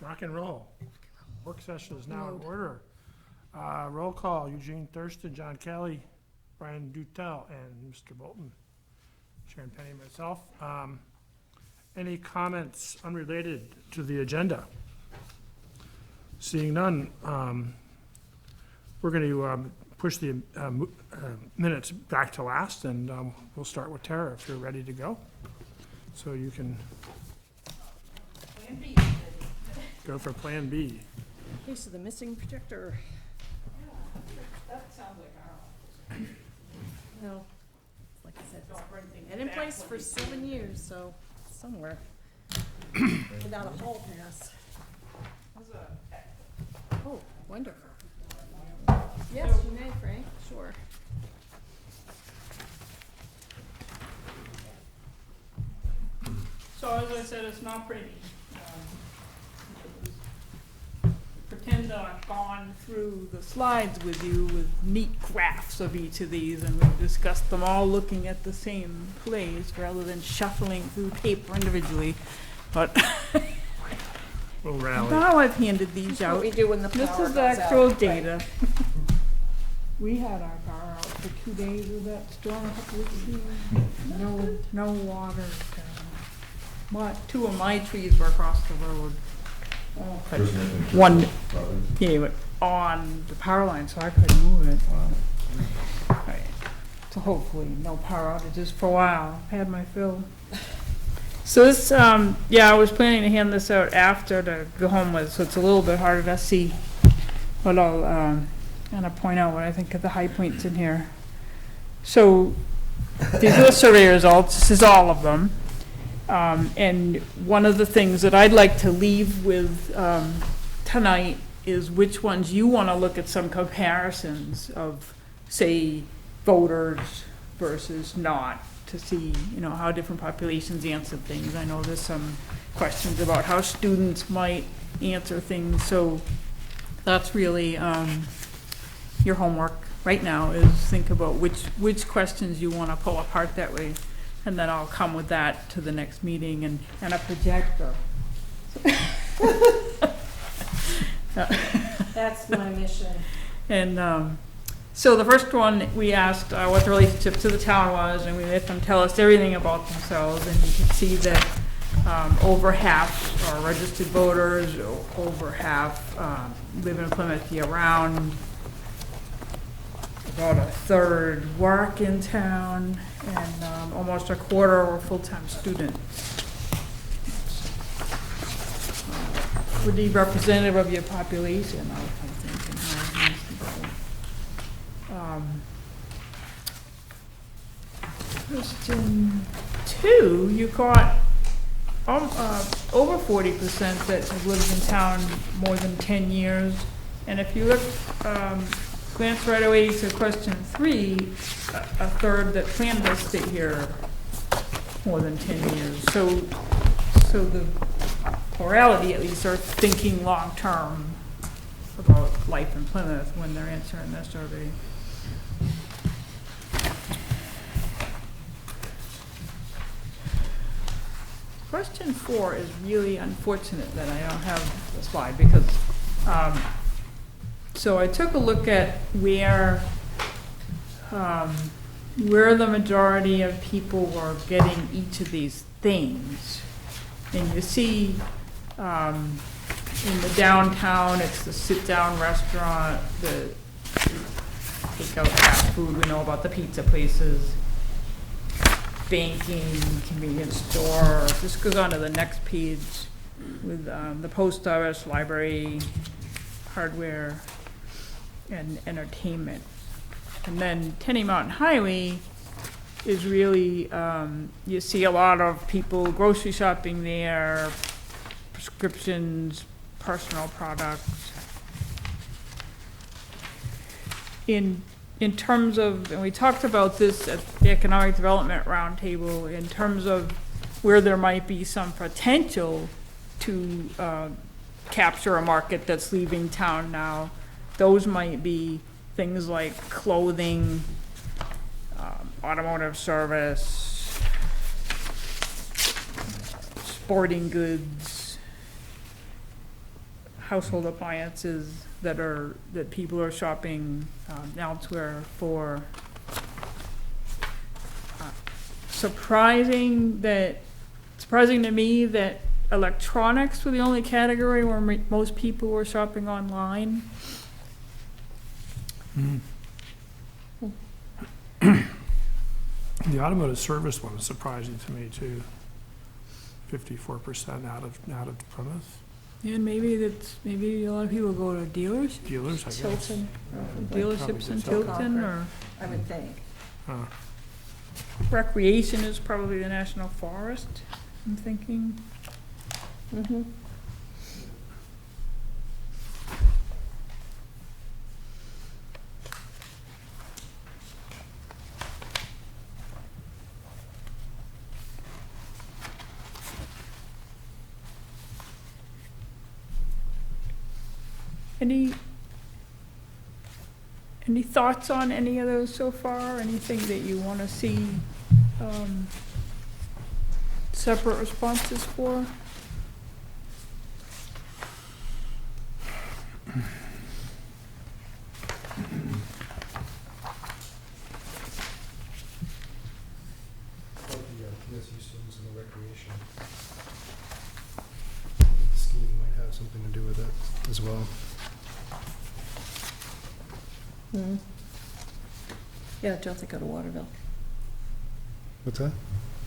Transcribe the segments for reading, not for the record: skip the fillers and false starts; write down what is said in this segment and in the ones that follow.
rock and roll. Work session is now in order. Roll call, Eugene Thurston, John Kelly, Brian Dutel, and Mr. Bolton. Sharon Penny, myself. Any comments unrelated to the agenda? Seeing none, we're going to push the minutes back to last, and we'll start with Tara if you're ready to go. So you can Plan B. go for Plan B. Case of the missing projector. Yeah, that sounds like our office. Well, like I said, Don't bring things it's been in back place when for you- 7 years, so somewhere. Without a hall pass. There's a- Oh, wonderful. Yes, you may, Frank, sure. So as I said, it's not pretty. Pretend that I've gone through the slides with you with neat graphs of each of these, and we've discussed them all looking at the same place rather than shuffling through paper individually. But We'll rally. now I've handed these That's what out. we do when the This power is goes out. actual Right. data. We had our power out for 2 days with that storm a couple weeks ago. No water. Two of my trees were across the road. But one came on the power line, so I couldn't move it. Right. So hopefully no power outages for a while. Had my fill. So this, I was planning to hand this out after to go home with, so it's a little bit harder to see. But I'll kind of point out what I think of the high points in here. So these are the survey results. This is all of them. And one of the things that I'd like to leave with tonight is which ones you want to look at some comparisons of, say, voters versus not, to see, how different populations answer things. I know there's some questions about how students might answer things, so that's really your homework right now, is think about which questions you want to pull apart that way, and then I'll come with that to the next meeting and a projector. That's my mission. And so the first one, we asked what the relationship to the town was, and we let them tell us everything about themselves, and you can see that over half are registered voters, over half live in Plymouth year-round, about a third work in town, and almost a quarter were full-time students. Pretty representative of your population, I think, and how it needs to go. Question 2, you got over 40% that have lived in town more than 10 years. And if you look, glance right away to question 3, a third that plan to stay here more than 10 years. So the plurality, at least, are thinking long-term about life in Plymouth when they're answering their survey. Question 4 is really unfortunate that I don't have the slide, because so I took a look at where the majority of people were getting each of these things. And you see in the downtown, it's the sit-down restaurant, the takeout fast food, we know about the pizza places, banking, convenience store. This goes on to the next page with the post office, library, hardware, and entertainment. And then Tenny Mountain Highway is really, you see a lot of people grocery shopping there, prescriptions, personal products. In terms of, and we talked about this at the Economic Development Roundtable, in terms of where there might be some potential to capture a market that's leaving town now, those might be things like clothing, automotive service, sporting goods, household appliances that people are shopping elsewhere for. Surprising to me that electronics were the only category where most people were shopping online. The automotive service one is surprising to me too. 54% out of Plymouth. And maybe a lot of people go to dealers, Dealers, I guess. Tilton, dealerships in Tilton. Tilton, or I would think. recreation is probably the national forest, I'm thinking. Mm-hmm. Any thoughts on any of those so far? Anything that you wanna see, separate responses for? PSU students in the recreation scheme might have something to do with it as well. Mm. Yeah, don't they go to Waterville? What's that?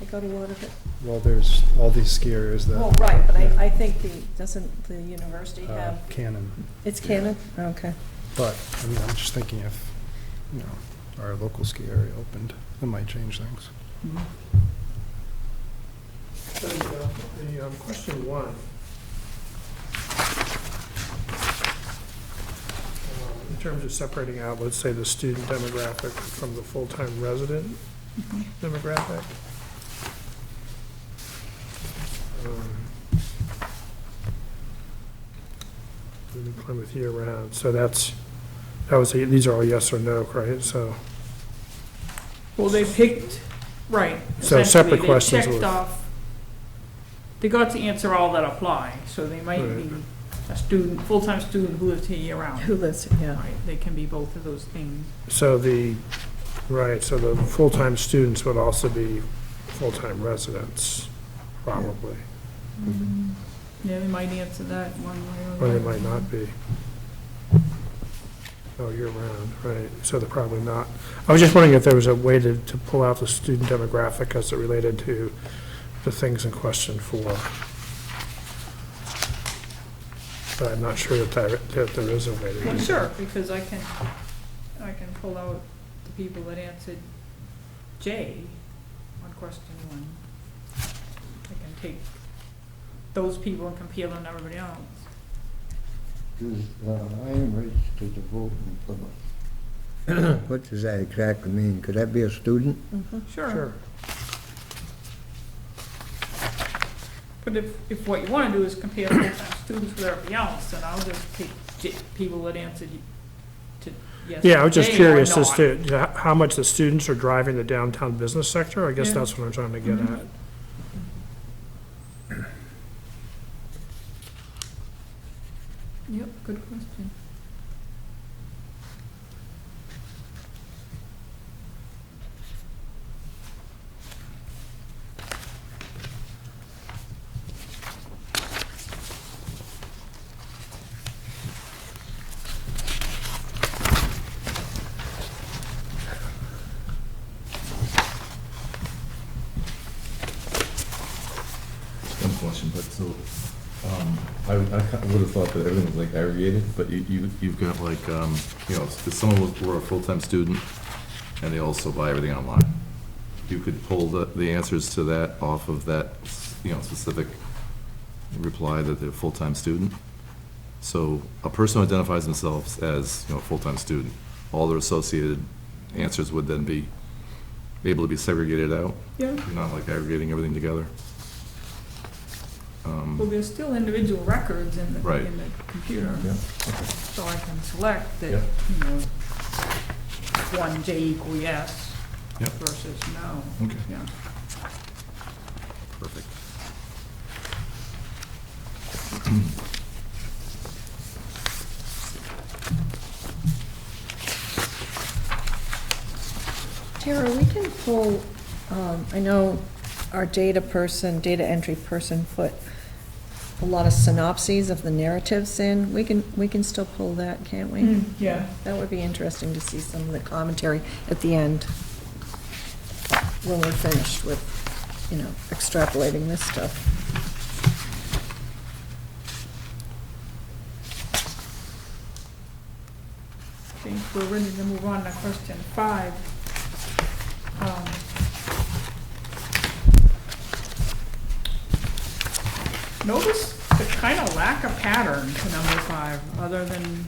They go to Waterville. Well, there's all these ski areas that. Well, right, but I think doesn't the university have, Canon, it's Canon? Okay. but, I mean, I'm just thinking if, our local ski area opened, it might change things. So, the question one. In terms of separating out, let's say, the student demographic from the full-time resident demographic. Living in Plymouth year-round, so these are all yes or no, right? So, Well, they picked, right. So essentially, separate questions They checked were- off, they got to answer all that apply, so they might Right. be a student, full-time student who lives here year-round. Who lives, yeah. Right, they can be both of those things. so the full-time students would also be full-time residents, probably, Yeah, they might answer that one way or or they the other. might not be. Oh, year-round, right, so they're probably not. I was just wondering if there was a way to pull out the student demographic as it related to the things in question 4. But I'm not sure that there is a way to Well, do sure, that. because I can pull out the people that answered J on question 1. I can take those people and compare them to everybody else. I am registered to vote in Plymouth. What does that exactly mean? Could that be a student? Mhm. Sure, But if what you wanna do is compare full-time students with everybody else, then I'll just take people that answered to yes yeah, I or was just J or curious as not. to how much the students are driving the downtown business sector, I guess Yeah. that's what I'm trying to get Mhm. at. Yep, good question. One question, but so, I would have thought that everything was like aggregated, but you've got like, if someone were a full-time student and they also buy everything online, you could pull the answers to that off of that, specific reply that they're a full-time student. So a person who identifies themselves as, a full-time student, all their associated answers would then be able to be segregated out. Yeah, You're not like aggregating everything together. well, there's still individual records in the Right. computer. Yeah. So I can select that, Yeah. 1J equal yes Yep. versus no. Okay. Yeah. Perfect. can pull, I know our data entry person put a lot of synopses of the narratives in. We can still pull that, can't we? Yeah. That would be interesting to see some of the commentary at the end when we're finished with, extrapolating this stuff. I think we're ready to move on to question 5. Notice the kind of lack of pattern to number 5, other than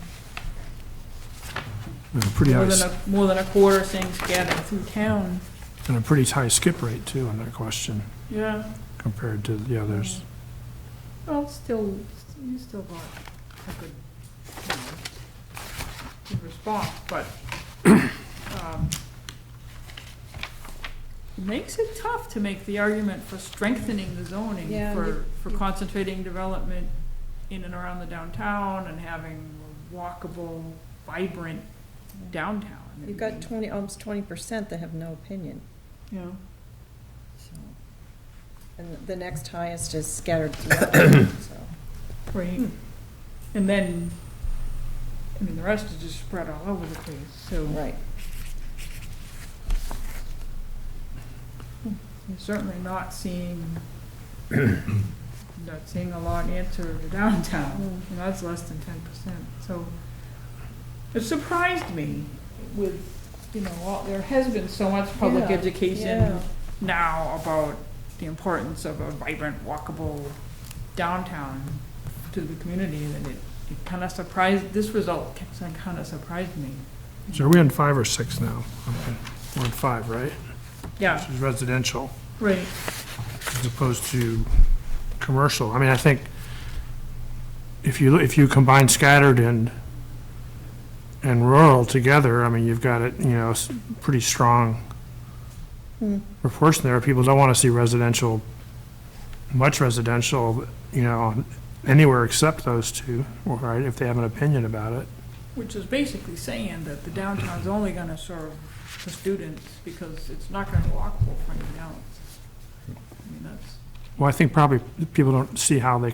Pretty high, more than a quarter saying scattered through town. and a pretty high skip rate too on that question Yeah, compared to the others. well, you still got a good, good response, but, it makes it tough to make the argument for strengthening the zoning, Yeah, for concentrating development in and around the downtown and having a walkable, vibrant downtown. You've got almost 20% that have no opinion, Yeah. so. And the next highest is scattered throughout, so. Right. And then, the rest is just spread all over the place, so. Right. You're certainly not seeing a lot answer to downtown, that's less than 10%, so. It surprised me with, there has been so much public Yeah, education yeah. now about the importance of a vibrant, walkable downtown to the community, that it kind of surprised, this result kind of surprised me. So are we on 5 or 6 now? Okay. We're on 5, right? Yeah, Which is residential right, as opposed to commercial. I mean, I think if you combine scattered and rural together, I mean, you've got it, pretty strong proportion there. People don't want to see much residential, anywhere except those two, right, if they have an opinion about it. which is basically saying that the downtown's only gonna serve the students because it's not gonna be walkable for anything else. That's, Well, I think probably people don't see how you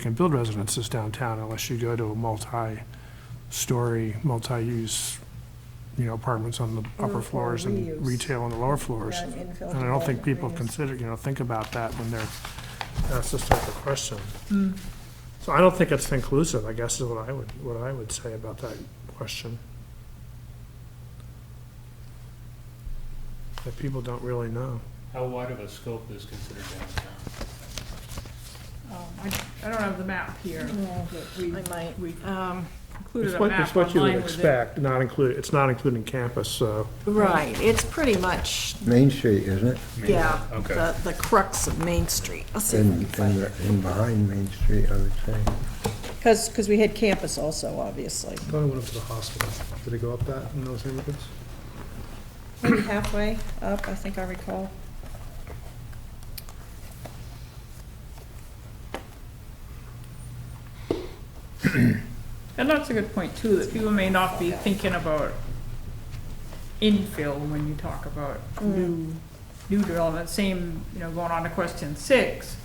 can build residences downtown unless you go to a multi-story, multi-use, apartments on the upper Or floors and reuse. retail on the lower floors. Yeah, infill And I don't think development people reuse. consider, think about that when they're asked this type of question. mm, So I don't think it's inclusive, I guess is what I would say about that question. That people don't really know. How wide of a scope is considered downtown? I don't have the map here, but we I might, included It's a what, map it's what you would online with it. expect, it's not including campus, so. right, it's pretty much, Main Street, isn't it? yeah, Okay. the crux of Main Street. I'll see if I can find it. In behind Main Street, I would say. Because we had campus also, obviously. Thought it went up to the hospital. Did it go up that in those neighborhoods? Maybe halfway up, I think I recall. And that's a good point too, that people may not be thinking about infill when you talk about new development. Same, going on to question 6,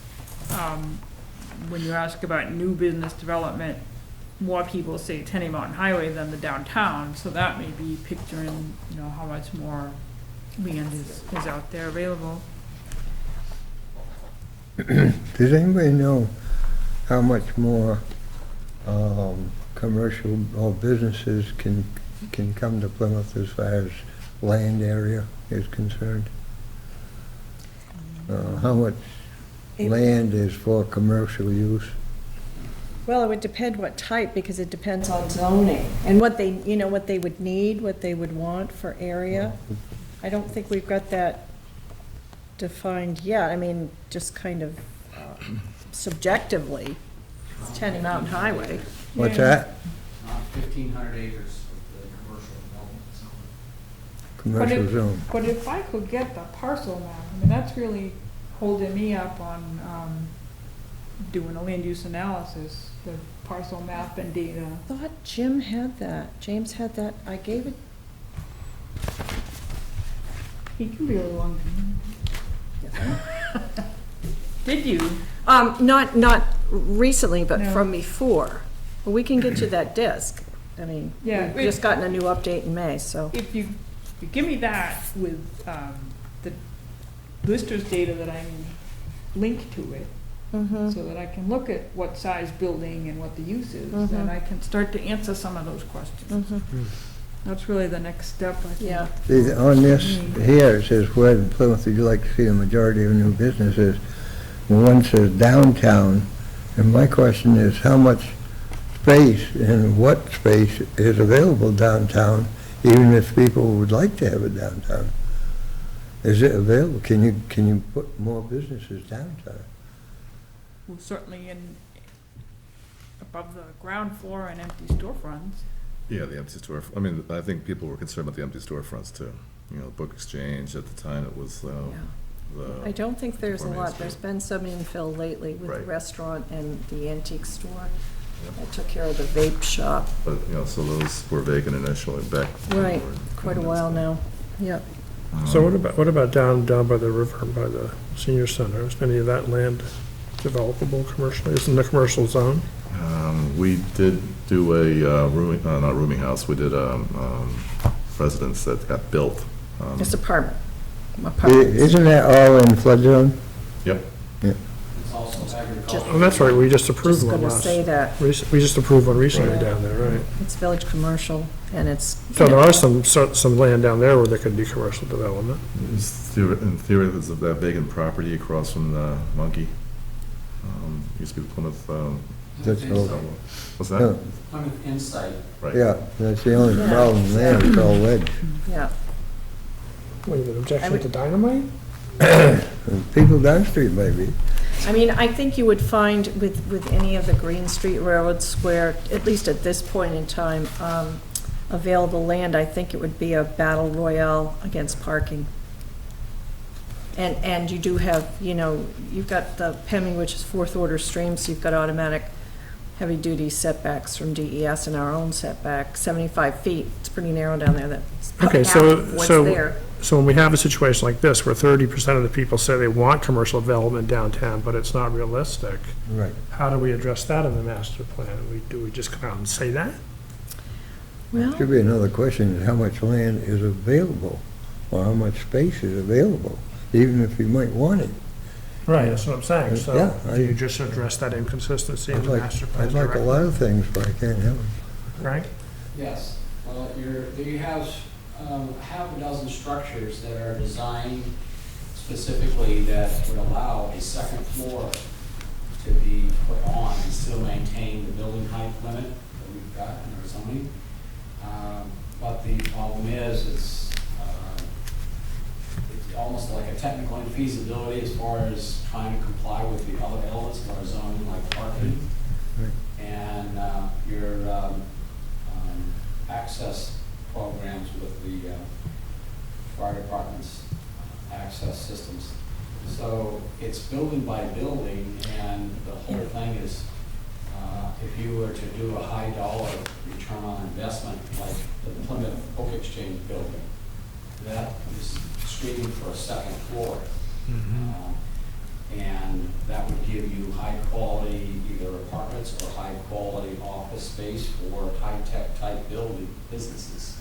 when you ask about new business development, more people say Tenny Mountain Highway than the downtown, so that may be picturing, how much more land is out there available. Does anybody know how much more commercial or businesses can come to Plymouth as far as land area is concerned? How much land is for commercial use? Well, it would depend what type, because it depends on zoning, and what they, what they would need, what they would want for area. I don't think we've got that defined yet, just kind of subjectively, it's Tenny Mountain Highway. What's that? 1,500 acres of the commercial development zone. Commercial zone. But if I could get the parcel map, that's really holding me up on, doing a land use analysis, the parcel map and data. I thought Jim had that, James had that, I gave it, He can be a little inconvenient. Did you? Not recently, but No. from before. But we can get you that disc. I mean, Yeah, we've just gotten a new update in May, so. If you give me that with the listers data that I'm linked to it, Mhm. so that I can look at what size building and what the use is, then Mhm. I can start to answer some of those questions. Mhm. That's really the next step, I think. Yeah. See, on this here, it says, where in Plymouth would you like to see the majority of new businesses? The one says downtown, and my question is, how much space and what space is available downtown, even if people would like to have it downtown? Is it available? Can you put more businesses downtown? Well, certainly above the ground floor and empty storefronts. Yeah, the empty store, I mean, I think people were concerned about the empty storefronts too. You know, Book Exchange, at the time, it was, I don't think there's a Before Main lot. Street. There's been some infill lately with the Right. restaurant and the antique store. Yep. I took care of the vape shop. But, you know, so those were vacant initially back. Right, quite a while now. Yep. So what about down by the river, by the senior center? Is any of that land developable commercially? It's in the commercial zone? We did do a rooming, not rooming house, we did residence that got built. It's apartments. Isn't that all in flood zone? Yep, It's also agricultural. Oh, that's right, we just approved Just one gonna say that. we just approved one recently Yeah. down there, right? It's village commercial and it's. So there are some land down there where there could be commercial development. in theory, there's that vacant property across from the Monkey. Used to be Plymouth, That's all. what's No, that? Plymouth Insight. Right. Yeah, that's the only Yeah. problem there, it's all ledge. Yeah. What, an I objection would- to dynamite? People down street maybe. I mean, I think you would find with any of the Green Street Railroad Square, at least at this point in time, available land, I think it would be a battle royale against parking. And you do have, you've got the PEMI, which is fourth order stream, so you've got automatic heavy-duty setbacks from DES and our own setback, 75 feet. It's pretty narrow down there. That's probably Okay, half of what's so there. So when we have a situation like this, where 30% of the people say they want commercial development downtown, but it's not realistic, Right. how do we address that in the master plan? Do we just come out and say that? Well, Should be another question, is how much land is available, or how much space is available, even if you might want it. Right, that's what I'm saying, so Yeah, do you just address that inconsistency in I'd the like, master plan I'd like a directly? lot of things, but I can't have them. Frank? Yes, well, you have half a dozen structures that are designed specifically that would allow a second floor to be put on and still maintain the building height limit that we've got in our zoning. But the problem is, it's almost like a technical infeasibility as far as trying to comply with the other elements of our zoning, like parking. Right. And your access programs with the fire department's access systems. So it's building by building, and the whole thing is, if you were to do a high dollar return on investment, like the Plymouth Book Exchange building, that is screaming for a second floor. And that would give you high quality either apartments or high quality office space for high-tech type building businesses.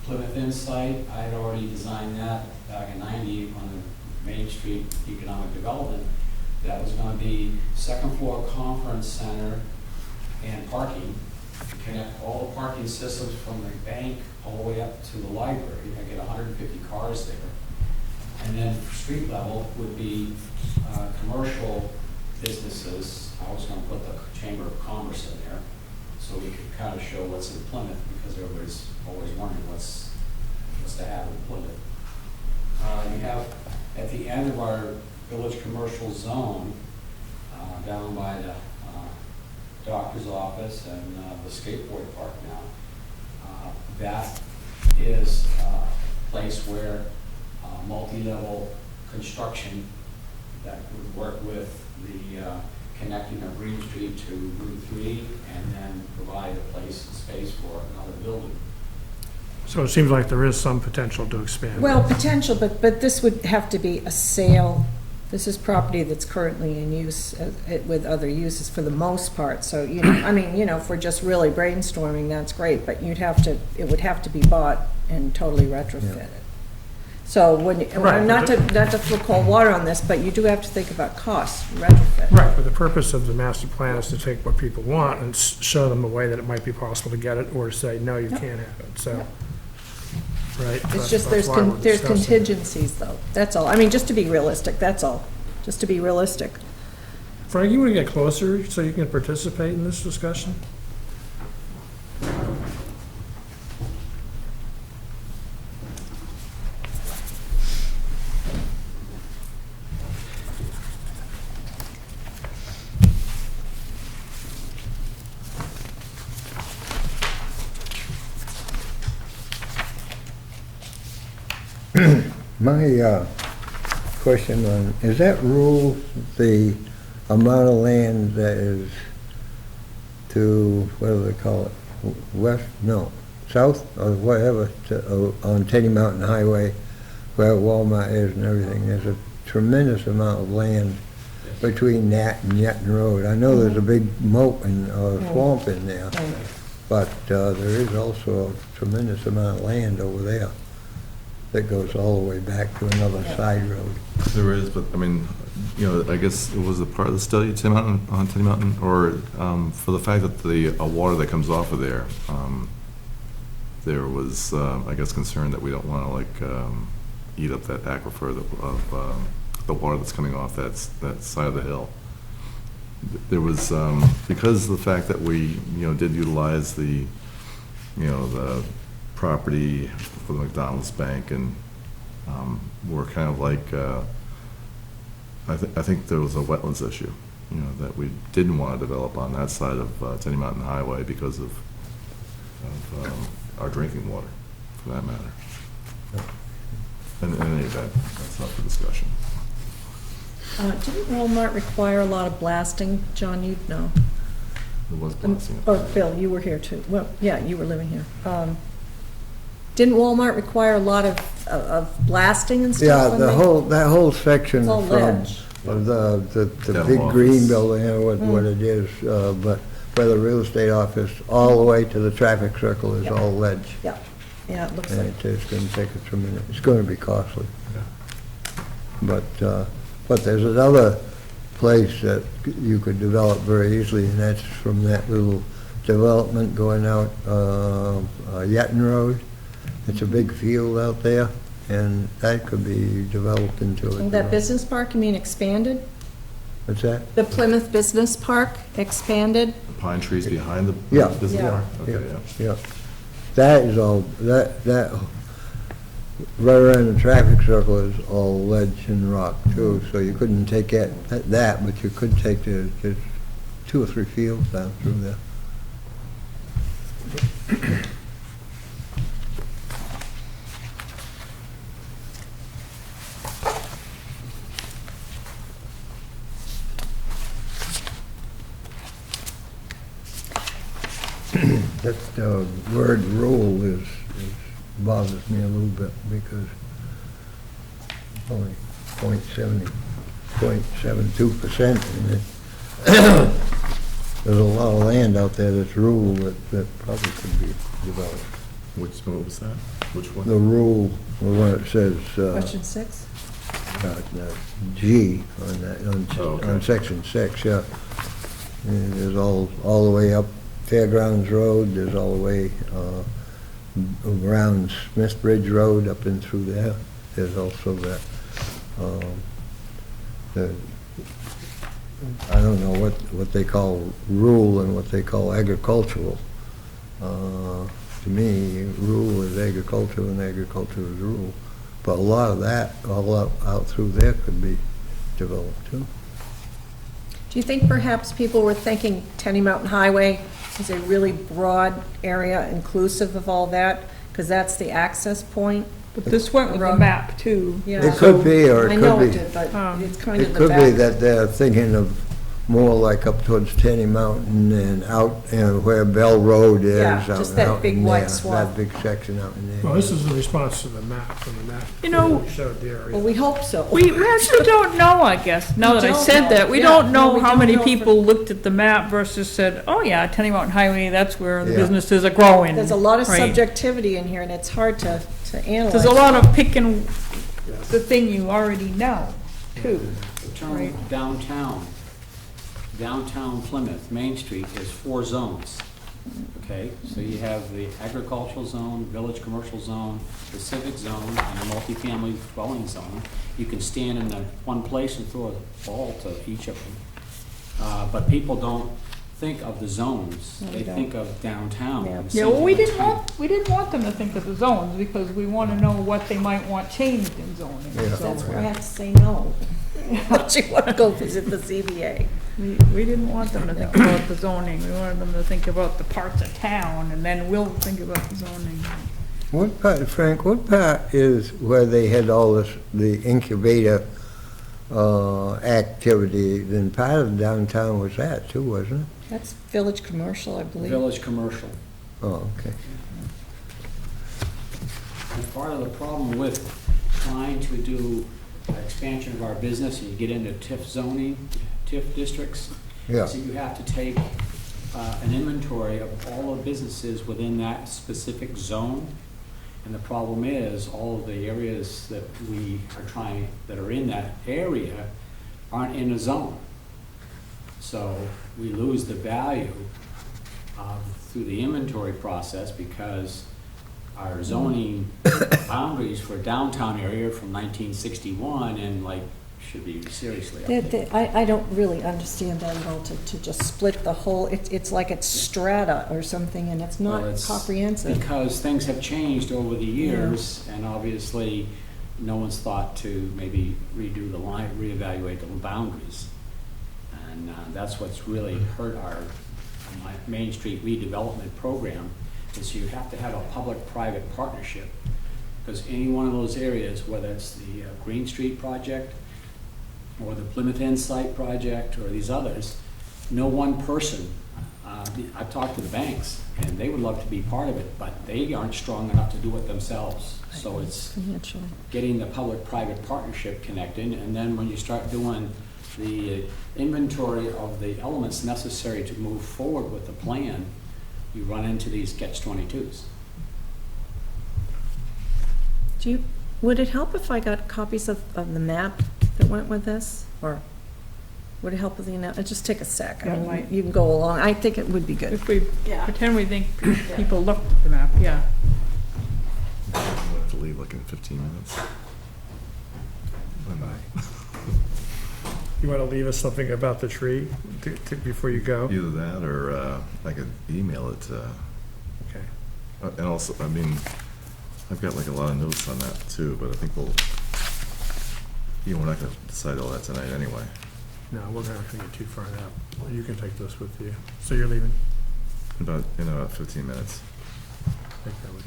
Plymouth Insight, I had already designed that back in '90 on the Main Street Economic Development. That was gonna be second floor conference center and parking, to connect all the parking systems from the bank all the way up to the library. I get 150 cars there. And then street level would be commercial businesses. I was gonna put the Chamber of Commerce in there, so we could kind of show what's in Plymouth, because everybody's always wondering what's to have in Plymouth. You have, at the end of our village commercial zone, down by the doctor's office and the skateboard park now, that is a place where multi-level construction that would work with the connecting of Green Street to Route 3, and then provide a place and space for another building. So it seems like there is some potential to expand. Well, potential, but this would have to be a sale. This is property that's currently in use with other uses for the most part. So, I mean, if we're just really brainstorming, that's great, but it would have to be bought and totally retrofitted. So Right, not to throw cold water on this, but you do have to think about costs, retrofit. Right, but the purpose of the master plan is to take what people want and show them a way that it might be possible to get it, or say, no, you can't have it, so. Right. It's just, that's why we're there's discussing it. contingencies though, that's all. I mean, just to be realistic, that's all, just to be realistic. Frank, you want to get closer so you can participate in this discussion? My question on, is that rule the amount of land that is to, what do they call it, west, no, south, or whatever, on Teddy Mountain Highway, where Walmart is and everything? There's a tremendous amount of land between that and Yetton Road. I know there's a big moat and swamp in there, but there is also a tremendous amount of land over there that goes all the way back to another side road. There is, but, I mean, I guess it was a part of the study, Teddy Mountain, or for the fact that the water that comes off of there, there was, I guess, concern that we don't want to, like, eat up that aquifer of the water that's coming off that side of the hill. There was, because of the fact that we, did utilize the property for the McDonald's bank, and we're kind of like, I think there was a wetlands issue, that we didn't want to develop on that side of Teddy Mountain Highway because of our drinking water, for that matter. In any event, that's not for discussion. Didn't Walmart require a lot of blasting? John, you'd know. There was blasting. Oh, Bill, you were here too. Well, yeah, you were living here. Didn't Walmart require a lot of blasting and stuff? Yeah, when that whole section It's all from ledge. the Dental big green office. building, what it is, but where the real estate office, all the way to the traffic circle is Yeah. all ledge. Yeah, it looks And like, it's gonna take a tremendous, it's gonna be costly. But there's another place that you could develop very easily, and that's from that little development going out, Yetton Road. It's a big field out there, and that could be developed into a. that business park, you mean expanded? What's that? The Plymouth Business Park expanded? The pine trees behind the Yeah. business Yeah. park? Okay, yeah. Yeah. That is all, that, right around the traffic circle is all ledge and rock too, so you couldn't take that, but you could take there's 2 or 3 fields down through there. That word rule bothers me a little bit because only 0.72%, and there's a lot of land out there that's rural that probably could be developed. What was that? Which one? The rule, the one that says, Question 6? G on that, Oh, okay. on section 6, yeah. And there's all the way up Fairgrounds Road, there's all the way around Smith Bridge Road up and through there. There's also that, I don't know what they call rural and what they call agricultural. To me, rural is agricultural and agriculture is rural. But a lot of that, all out through there could be developed too. Do you think perhaps people were thinking Tenny Mountain Highway is a really broad area inclusive of all that? Because that's the access point? But this went with the Road. map too. Yeah. It could be, or I it know could it be. did, but it's kind of It the could be back. that they're thinking of more like up towards Tenny Mountain and out, where Bell Road is. Yeah, out- just that out big in wide there, swath. That big section out in there. Well, this is a response to the map, from the map. You know- It showed the Well, area. we hope so. We actually don't know, I guess, now We that I don't said know. that. We Yeah, don't no, know we how don't many know for- people looked at the map versus said, oh yeah, Tenny Mountain Highway, that's where the Yeah. businesses are growing. There's a lot of Right. subjectivity in here, and it's hard to analyze. There's a lot of picking the thing you already know, too. The term Right. downtown Plymouth, Main Street is 4 zones. Okay, so you have the agricultural zone, village commercial zone, the civic zone, and the multifamily dwelling zone. You can stand in one place and throw a ball to each of them. But people don't think of the zones, No, they they don't. think of downtown. Yeah. and Yeah, well, we same didn't thing. want them to think of the zones, because we want to know what they might want changed in zoning. Yeah. So That's where I have to say no. Don't you want to go visit the ZBA? we didn't want them to think about the zoning, we wanted them to think about the parts of town, and then we'll think about the zoning. What part, Frank, what part is where they had all this, the incubator, activity, then part of downtown was that too, wasn't it? That's village commercial, I believe. Village commercial. Oh, okay. And part of the problem with trying to do expansion of our business, and you get into TIF zoning, TIF districts, Yeah, so you have to take an inventory of all the businesses within that specific zone. And the problem is, all of the areas that we are trying, that are in that area, aren't in a zone. So we lose the value through the inventory process, because our zoning boundaries for downtown area from 1961 and should be seriously updated. I don't really understand that at all, to just split the whole, it's like it's strata or something, and it's not Well, it's comprehensive. Because things have changed over the years, and obviously, no one's thought to maybe redo the line, reevaluate the boundaries. And that's what's really hurt our Main Street redevelopment program, is you have to have a public-private partnership. Because any one of those areas, whether it's the Green Street project, or the Plymouth Insight project, or these others, no one person, I've talked to the banks, and they would love to be part of it, but they aren't strong enough to do it themselves. So it's Financially. getting the public-private partnership connected, and then when you start doing the inventory of the elements necessary to move forward with the plan, you run into these catch-22s. Would it help if I got copies of the map that went with this, or would it help with the, just take a sec, I Yeah, mean, might. you can go along, I think it would be good. If we Yeah. pretend we think people looked at the map, yeah. We'll have to leave like in 15 minutes. You want to leave us something about the tree before you go? Either that, or I could email it. Okay. And also, I mean, I've got like a lot of notes on that too, but I think we're not gonna decide all that tonight anyway. No, we're not going to get too far now. You can take this with you. So you're leaving? In about 15 minutes. Take that with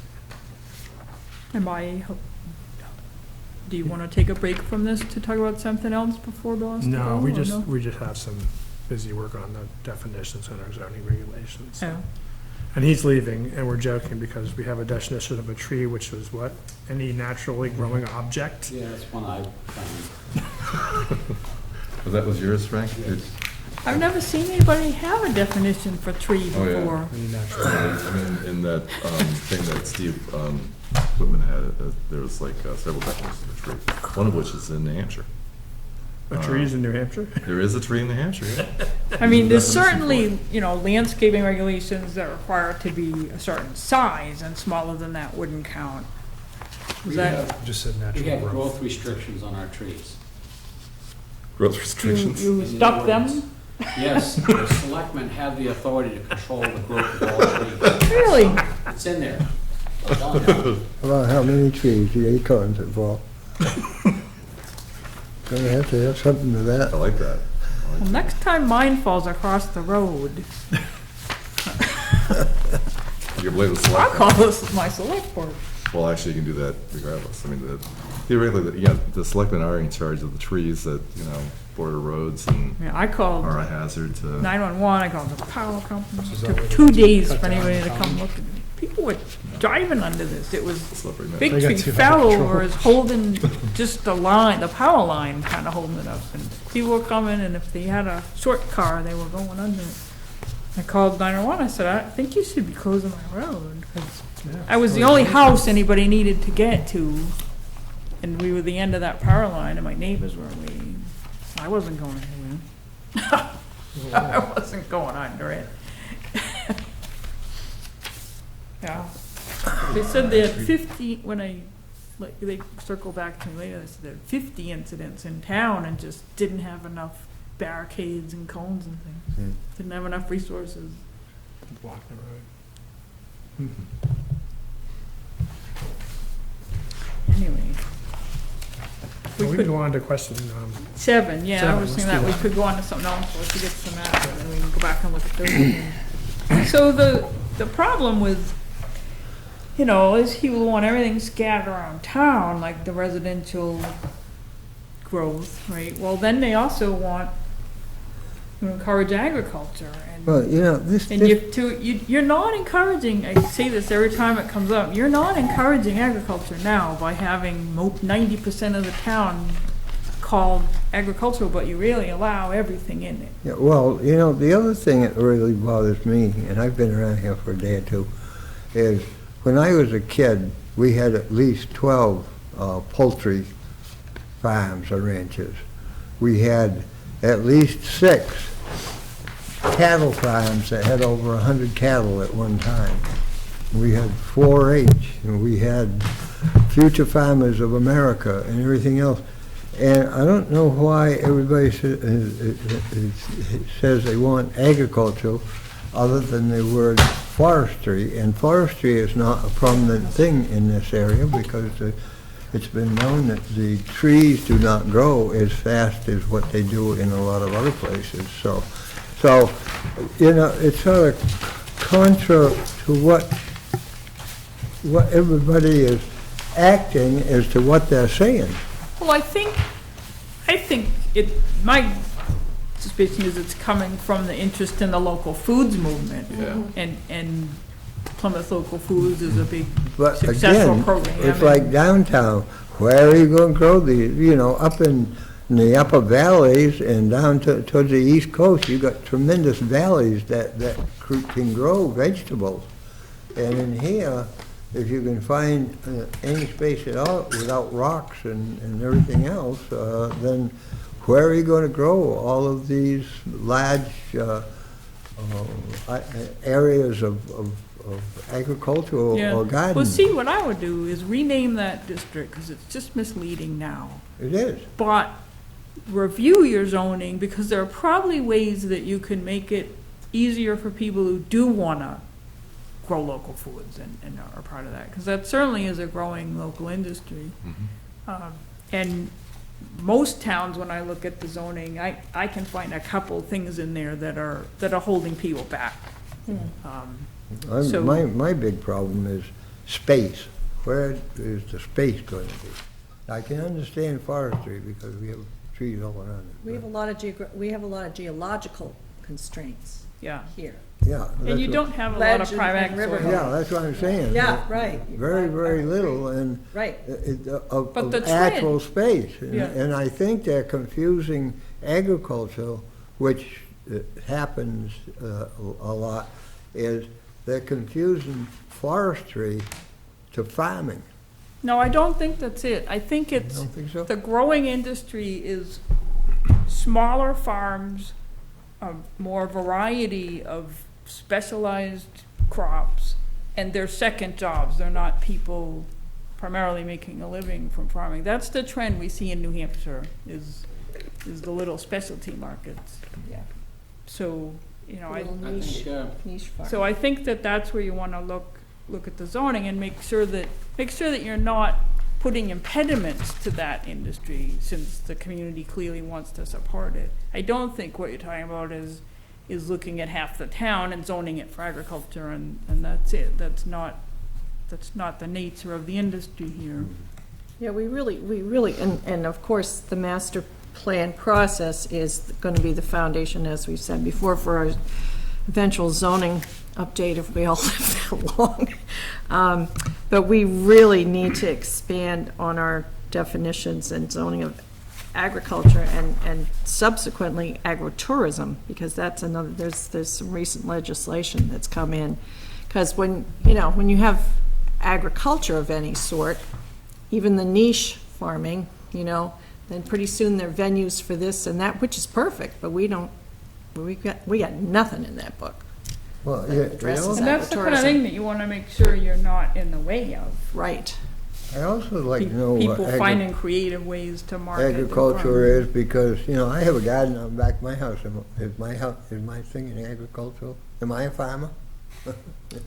Do you want to take a break from this to talk about something else before Bill has to you. go? No, we or just, no? we just have some busy work on the definitions and our zoning regulations. Oh, And he's leaving, and we're joking because we have a definition of a tree, which was what? Any naturally growing object? Yeah, that's one I found. But that was yours, Frank? I've never seen anybody have a definition for tree Oh, yeah. before. Any natural, I mean, in that thing that Steve Whitman had, there was like several definitions of a tree, one of which is in New Hampshire. a trees in New Hampshire? There is a tree in New Hampshire, yeah. I mean, there's Definition for certainly, landscaping regulations that require it to be a certain size, and smaller than that wouldn't count. We Is that, have, Just said we natural have growth. growth restrictions on our trees. Growth restrictions. you In the stuck ordinance. them? Yes, the selectmen have the authority to control the growth of all trees. Really? It's in there. I'm telling you. about how many trees, the acorns involved? Gonna have to have something to I that. like that. Well, next time mine falls across the road, You can blame the I'll selectmen. call this my select board. Well, actually, you can do that regardless. I mean, theoretically, the selectmen are in charge of the trees that, border roads and Yeah, I called are a hazard to. 911, I called the power company. So is It that took why 2 they days cut for down anybody on to come common? look at it. People were driving under this. It was, Slippery man. big They got tree too fell high over, control. is holding just the line, the power line kind of holding it up. And people were coming, and if they had a short car, they were going under it. I called 911, I said, I think you should be closing my road, 'cause I was the only house anybody needed to get to, and we were the end of that power line, and my neighbors were waiting. I wasn't going anywhere. I wasn't going under it. Yeah. They said they had 50, when they circled back to me later, they said they had 50 incidents in town and just didn't have enough barricades and cones and things. Didn't have enough resources. Block the road. Anyway. We We could, can go on to question, 7, yeah, I Seven, was let's thinking do that we that. could go on to something else, once we get some out, and then we can go back and look at those again. So the problem with, you know, is people want everything scattered around town, like the residential growth, right? Well, then they also want to encourage agriculture, Well, and, you know, this, and you're not encouraging, I say this every time it comes up, you're not encouraging agriculture now by having 90% of the town called agricultural, but you really allow everything in it. yeah, well, you know, the other thing that really bothers me, and I've been around here for a day or two, is when I was a kid, we had at least 12 poultry farms or ranches. We had at least 6 cattle farms that had over 100 cattle at one time. We had 4-H, and we had Future Farmers of America and everything else. And I don't know why everybody says they want agricultural other than the word forestry. And forestry is not a prominent thing in this area because it's been known that the trees do not grow as fast as what they do in a lot of other places. So you know, it's sort of contra to what everybody is acting as to what they're saying. Well, I think my suspicion is it's coming from the interest in the local foods movement. Yeah. And Plymouth Local Foods is a big But successful again, program. it's like downtown, where are you gonna grow these, you know, up in the upper valleys and down towards the east coast, you got tremendous valleys that can grow vegetables. And in here, if you can find any space at all without rocks and everything else, then where are you gonna grow all of these large areas of agricultural Yeah. or garden? Well, see, what I would do is rename that district, because it's just misleading now. It is. But review your zoning, because there are probably ways that you can make it easier for people who do wanna grow local foods and are part of that, because that certainly is a growing local industry. And most towns, when I look at the zoning, I can find a couple things in there that are holding people back. So- My big problem is space. Where is the space going to be? I can understand forestry because we have trees all around it. We have a lot of geological constraints Yeah, here. Yeah. and that's you what- don't have a lot of Ledge private and river. soil. Yeah, that's what I'm saying. Yeah, right. Very little and Right. of But the actual trend- space. Yeah. And I think they're confusing agriculture, which happens a lot, is they're confusing forestry to farming. No, I don't think that's it. I think You it's, don't think so? the growing industry is smaller farms, more variety of specialized crops, and they're second jobs. They're not people primarily making a living from farming. That's the trend we see in New Hampshire, is the little specialty markets. Yeah. So, you know, Little I niche, think, niche farm. so I think that's where you wanna look at the zoning and make sure that you're not putting impediments to that industry, since the community clearly wants to support it. I don't think what you're talking about is looking at half the town and zoning it for agriculture and that's it. That's not the nature of the industry here. Yeah, we really, and of course, the master plan process is going to be the foundation, as we've said before, for our eventual zoning update if we all live that long. But we really need to expand on our definitions and zoning of agriculture and subsequently agritourism, because that's another, there's some recent legislation that's come in. Because when you have agriculture of any sort, even the niche farming, then pretty soon there are venues for this and that, which is perfect, but we got nothing in that book. Well, addresses And that's the kind of agritourism. thing that you wanna make sure you're not in the way of. Right. I also like to know what People finding creative ways to market. their agriculture farm. is, because, I have a garden out back of my house. Is my thing in agricultural? Am I a farmer?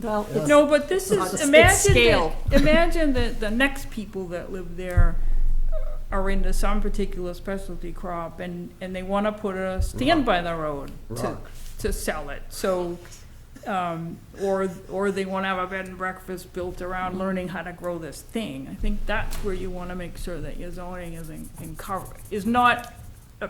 Well, it's, No, but this It's is, imagine scale. imagine that the next people that live there are into some particular specialty crop and they wanna put a stand by the road Rocks. to sell it, so, or they wanna have a bed and breakfast built around learning how to grow this thing. I think that's where you wanna make sure that your zoning is not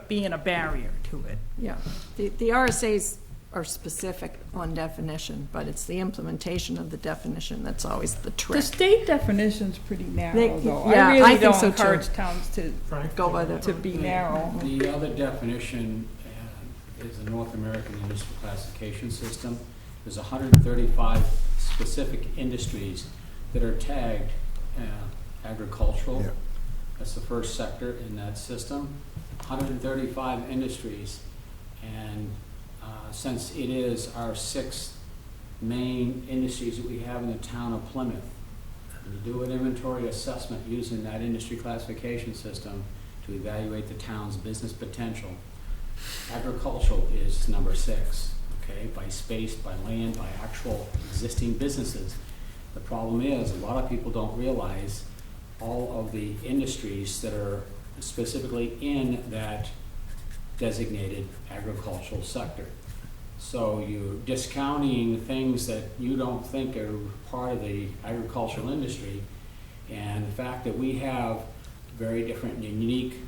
being a barrier to it. yeah, the RSA's are specific on definition, but it's the implementation of the definition that's always the The trick. state definition's pretty narrow, though. yeah, I I really think don't so, too. encourage towns to Frank? Go by the, to be narrow. The other definition is the North American Municipal Classification System. There's 135 specific industries that are tagged agricultural. Yeah. That's the first sector in that system. 135 industries, and since it is our 6 main industries that we have in the town of Plymouth, and you do an inventory assessment using that industry classification system to evaluate the town's business potential. Agricultural is number 6, okay, by space, by land, by actual existing businesses. The problem is, a lot of people don't realize all of the industries that are specifically in that designated agricultural sector. So you're discounting things that you don't think are part of the agricultural industry, and the fact that we have very different and unique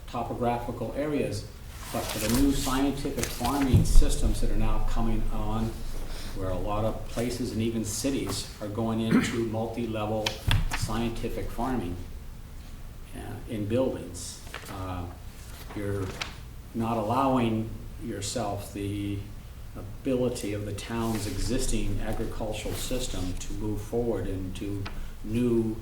topographical areas, but for the new scientific farming systems that are now coming on, where a lot of places and even cities are going into multi-level scientific farming in buildings, you're not allowing yourself the ability of the town's existing agricultural system to move forward into new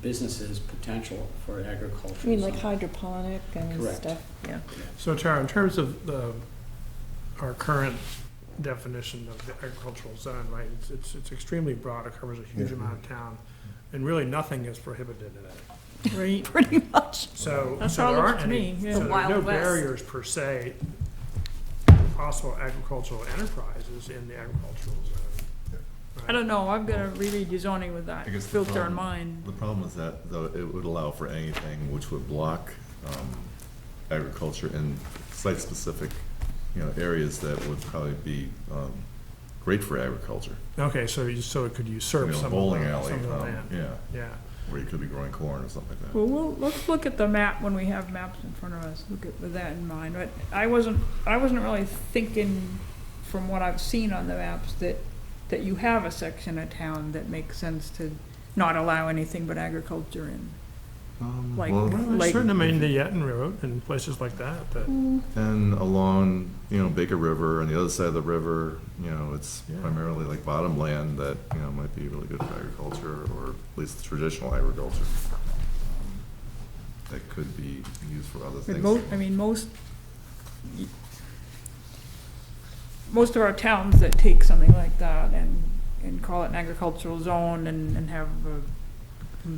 businesses potential for agriculture. I mean, like hydroponic and Correct. stuff, yeah. So Tara, in terms of our current definition of the agricultural zone, right, it's extremely broad, it covers a huge Yeah. amount of town, and really nothing is prohibited in it. Right. Pretty much. So, That's so how it there looks aren't to any, me, yeah. so The there are no Wild West. barriers per se, possible agricultural enterprises in the agricultural zone. I don't know, I've gotta reread your zoning with that I guess the filter in problem- mind. The problem is that, though, it would allow for anything which would block agriculture in site-specific, areas that would probably be great for agriculture. Okay, so it could usurp some of Bowling the, alley, some of the land. yeah, Yeah, where you could be growing corn or something like that. Well, let's look at the map when we have maps in front of us, look at with that in mind, but I wasn't really thinking, from what I've seen on the maps, that you have a section of town that makes sense to not allow anything but agriculture in. Like- Well, well, there's Like- certain, I mean, the Yetton Road and places like that, and along, Baker River, and the other side of the river, it's Yeah. primarily like bottom land that, might be really good for agriculture, or at least traditional agriculture. That could be used for other But things. most of our towns that take something like that and call it an agricultural zone and have a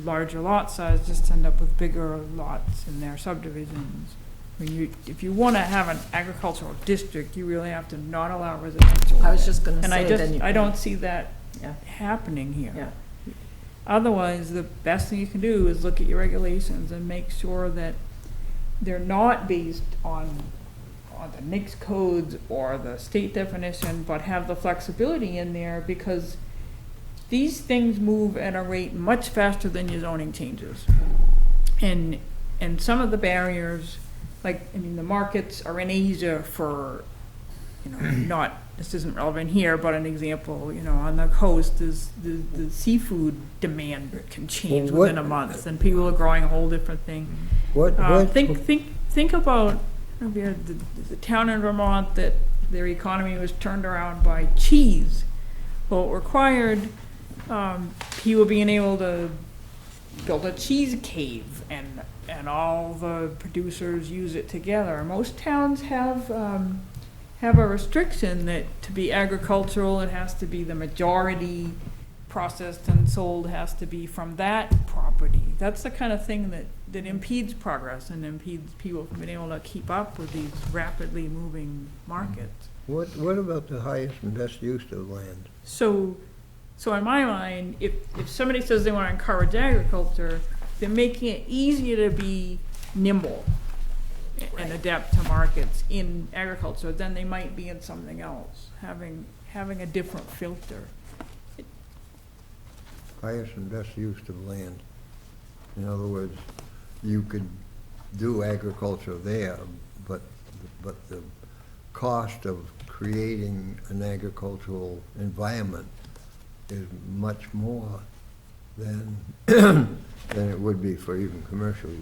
larger lot size just end up with bigger lots in their subdivisions. I mean, if you wanna have an agricultural district, you really have to not allow residential. I in was it. just gonna And I say, just, then you. I don't see that Yeah, happening here. yeah. Otherwise, the best thing you can do is look at your regulations and make sure that they're not based on the NICS codes or the state definition, but have the flexibility in there, because these things move at a rate much faster than your zoning changes. And and some of the barriers, like, I mean, the markets are in Asia for, not, this isn't relevant here, but an example, on the coast is the seafood demand can change Well, what- within a month, and people are growing a whole different thing. What, Think about, the town in Vermont that their economy was turned around by cheese. Well, it required, people being able to build a cheese cave and all the producers use it together. Most towns have a restriction that to be agricultural, it has to be the majority processed and sold has to be from that property. That's the kind of thing that impedes progress and impedes people from being able to keep up with these rapidly moving markets. what about the highest and best use of land? So in my mind, if somebody says they want to encourage agriculture, they're making it easier to be nimble and adapt to markets in agriculture than they might be in something else, having a different filter. Highest and best use of land. In other words, you could do agriculture there, but the cost of creating an agricultural environment is much more than than it would be for even commercial use.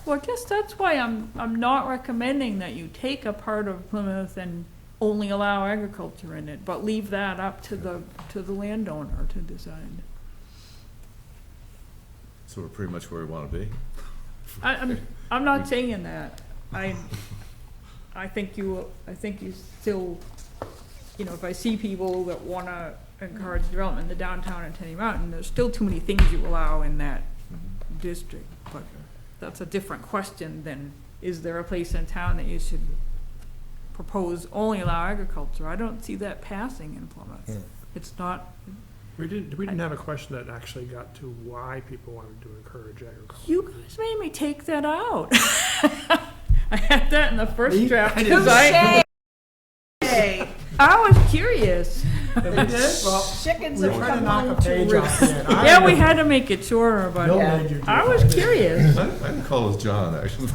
Well, I guess that's why I'm not recommending that you take a part of Plymouth and only allow agriculture in it, but leave that up to the landowner to decide. So we're pretty much where we want to be. I'm not saying that. I think you still, if I see people that wanna encourage development in the downtown and Tenny Mountain, there's still too many things you allow in that district. But that's a different question than, is there a place in town that you should propose only allow agriculture? I don't see that passing in Plymouth. Yeah. It's not, We didn't have a question that actually got to why people wanted to encourage agriculture. you guys made me take that out. I had that in the first Me? draft. I didn't 'cause I was curious. Chickens We're have trying to come knock home a to page roost. off the end. Yeah, we had to make it shorter, but Bill Yeah. made you do I it. was curious. I didn't call us John, actually.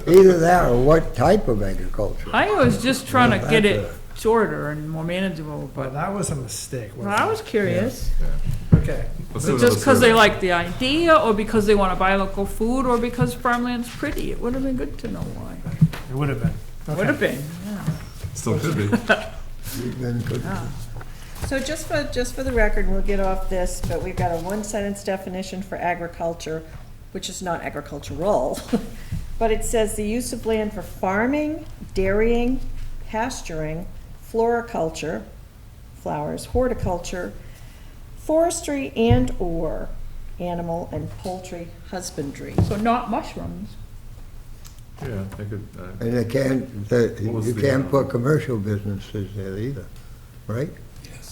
Either that or what type of agriculture? I was just trying to Well, get that's it shorter and more manageable, Well, but that was a mistake. well, I was curious. Okay. Let's Is do it just another because they survey. like the idea, or because they want to buy local food, or because farmland's pretty? It would have been good to know why. It would have been. Would have been, yeah. Still could be. You've been good. So just for the record, we'll get off this, but we've got a one-sentence definition for agriculture, which is not agricultural. But it says the use of land for farming, dairying, pasturing, floriculture, flowers, horticulture, forestry and/or animal and poultry husbandry. So not mushrooms. Yeah, I could, And you What was you the, can't put commercial businesses there either, right?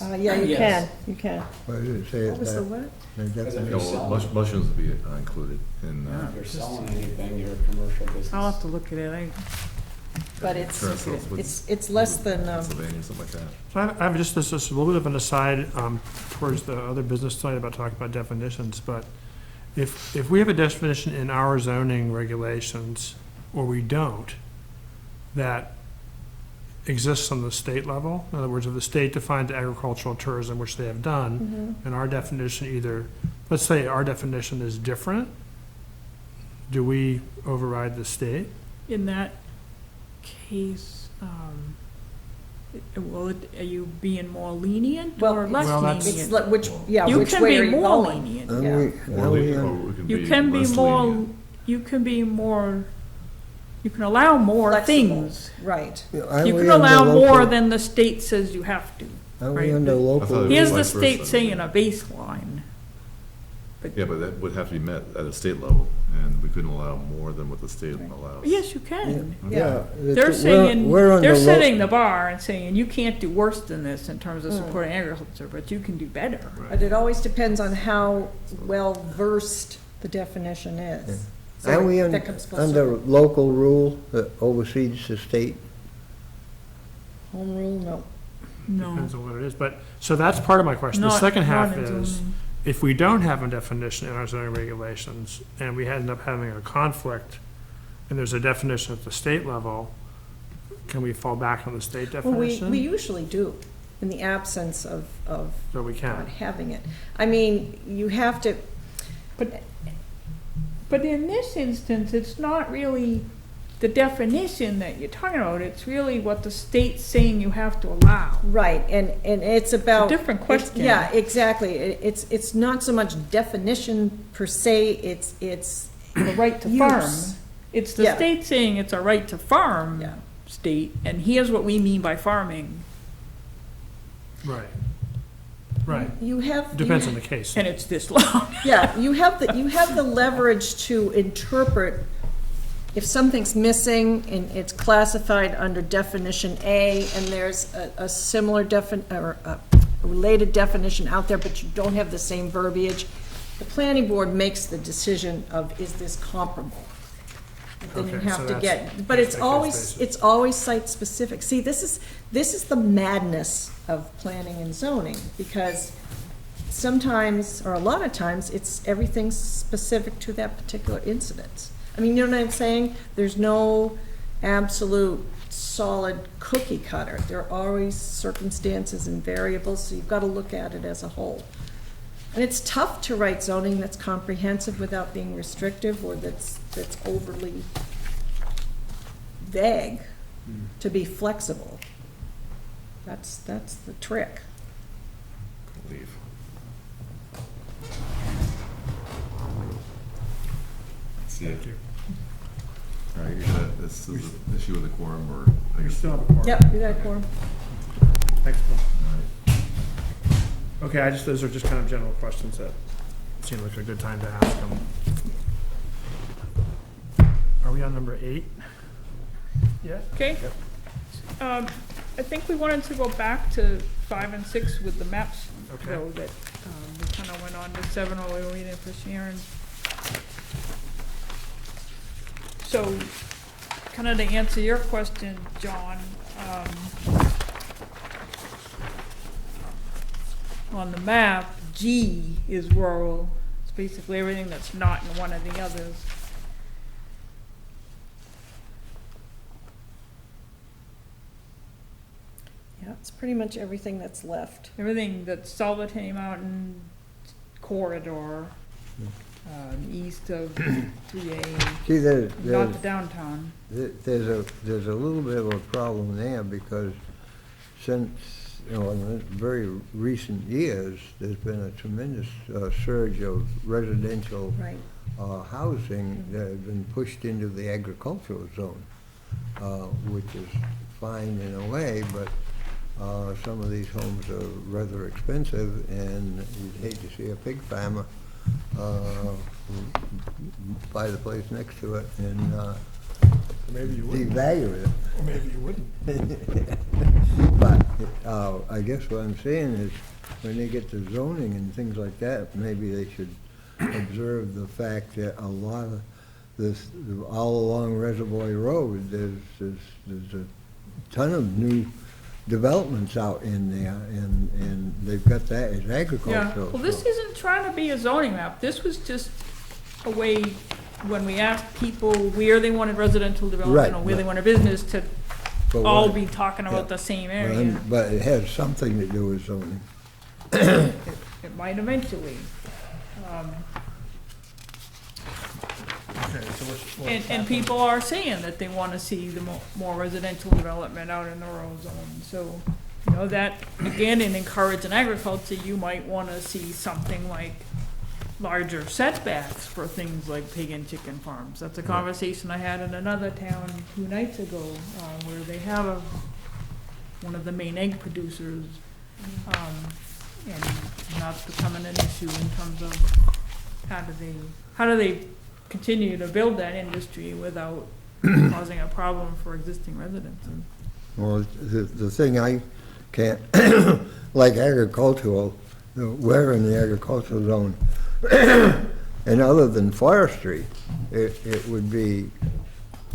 Yeah, you Yes. can. Why does it say What it was the that? what? the Because definition? if you're mushrooms would be included in, If you're selling anything, you're a commercial business. I'll have to look at it. But it's, Current sales would- it's less than, Pennsylvania, something like that. So I have just this a little bit of an aside towards the other business side about talking about definitions, but if we have a definition in our zoning regulations, or we don't, that exists on the state level, in other words, if the state defined agricultural tourism, which they have done, and our definition either, let's say our definition is different, do we override the state? In that case, are you being more lenient Well, or less Well, that's- it's, lenient? like which, yeah, You which can way be are you more going? lenient. Are Yeah. we- Or are we, or we can You can be less more, lenient. you can be more, you can allow more Flexible. things. Right. Aren't You we can under allow more local- than the state says you have to. Aren't right? we under I local? thought it Here's the vice state versa. saying a baseline. Yeah, but that would have to be met at a state level, and we couldn't allow more than what the state allows. Yes, you can. Yeah. They're it's- saying, we're under they're lo- setting the bar and saying, you can't do worse than this in terms of Hmm. supporting agriculture, but you can do better. But it always depends on how well-versed the definition is. So Aren't we that comes full under circle. local rule that oversees the state? Home rule, no. No. Depends on what it is, but, so that's part of my question. The Not- second half not in is, zoning. if we don't have a definition in our zoning regulations, and we end up having a conflict and there's a definition at the state level, can we fall back on the state Well, we definition? usually do, in the absence of So we not can. having it. I mean, you have to, But in this instance, it's not really the definition that you're talking about, it's really what the state's saying you have to allow. right, and it's about. different it's- question. Yeah, exactly. It's not so much definition per se, it's The right to farm. use. It's the Yeah. state saying it's a right to farm, Yeah. state, and here's what we mean by farming, Right. Right. You have. Depends on the case. and it's this long. Yeah, you have the leverage to interpret if something's missing and it's classified under definition A, and there's a similar or a related definition out there, but you don't have the same verbiage. The planning board makes the decision of, is this comparable? Then you Okay, have so to that's get, but it's case-by-case basis. always site-specific. See, this is the madness of planning and zoning, because sometimes, or a lot of times, everything's specific to that particular incident. I mean, you know what I'm saying? There's no absolute solid cookie cutter. There are always circumstances and variables, so you've got to look at it as a whole. And it's tough to write zoning that's comprehensive without being restrictive, or that's overly vague, to be flexible. That's the trick. Leave. See it. Thank you. All right, this is an issue with the quorum, or? I We guess- still have a quorum. Yep, you got it, Quorum. Thanks, Bill. All right. Okay, those are just kind of general questions that seem like a good time to ask them. Are we on number 8? Yeah? Okay? I think we wanted to go back to 5 and 6 with the maps, Okay. though, that, we kind of went on to 7 while we were waiting for Sharon. So, kind of to answer your question, John, on the map, G is rural. It's basically everything that's not in one of the others. Yeah, it's pretty much everything that's left. Everything that's Salvatore Mountain corridor, east of 3A, See, not the downtown. there's a little bit of a problem there, because since, in the very recent years, there's been a tremendous surge of residential Right. housing that has been pushed into the agricultural zone, which is fine in a way, but some of these homes are rather expensive, and you'd hate to see a pig farmer buy the place next to it and Maybe you wouldn't, devalue it. or maybe you wouldn't. But I guess what I'm saying is, when they get to zoning and things like that, maybe they should observe the fact that a lot of this, all along Reservoir Road, there's a ton of new developments out in there, and they've got that as Yeah, agricultural. well, this isn't trying to be a zoning map. This was just a way, when we asked people where they wanted residential development or Right, where they right. wanted business, to But all what- be talking yeah. about the same But area. but it has something to do with zoning. It might eventually. Okay, so And people are saying that they want to see the more residential development out in the rural zone. So, that, again, in encouraging agriculture, you might want to see something like larger setbacks for things like pig and chicken farms. That's a conversation I had in another town 2 nights ago, where they have one of the main egg producers, and that's becoming an issue in terms of how do they continue to build that industry without causing a problem for existing residents. Well, the thing I can't, like agricultural, we're in the agricultural zone, and other than forestry, it would be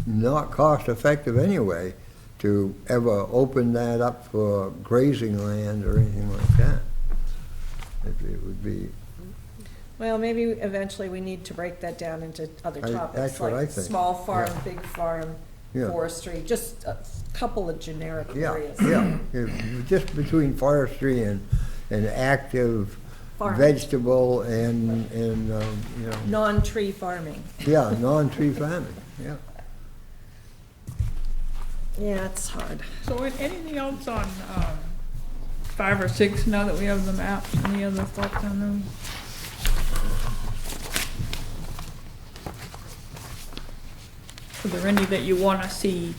not cost-effective anyway to ever open that up for grazing land or anything like that. It would be, Well, maybe eventually we need to break that down into other topics. that's what I like think. small farm, Yeah. big farm, Yeah. forestry, just a couple of generic Yeah, areas. yeah, just between forestry and active Farming. vegetable and, you know, Non-tree farming. yeah, non-tree farming, yeah. Yeah, it's hard. So anything else on 5 or 6 now that we have the maps? Any other thoughts on them? Are there any that you want to see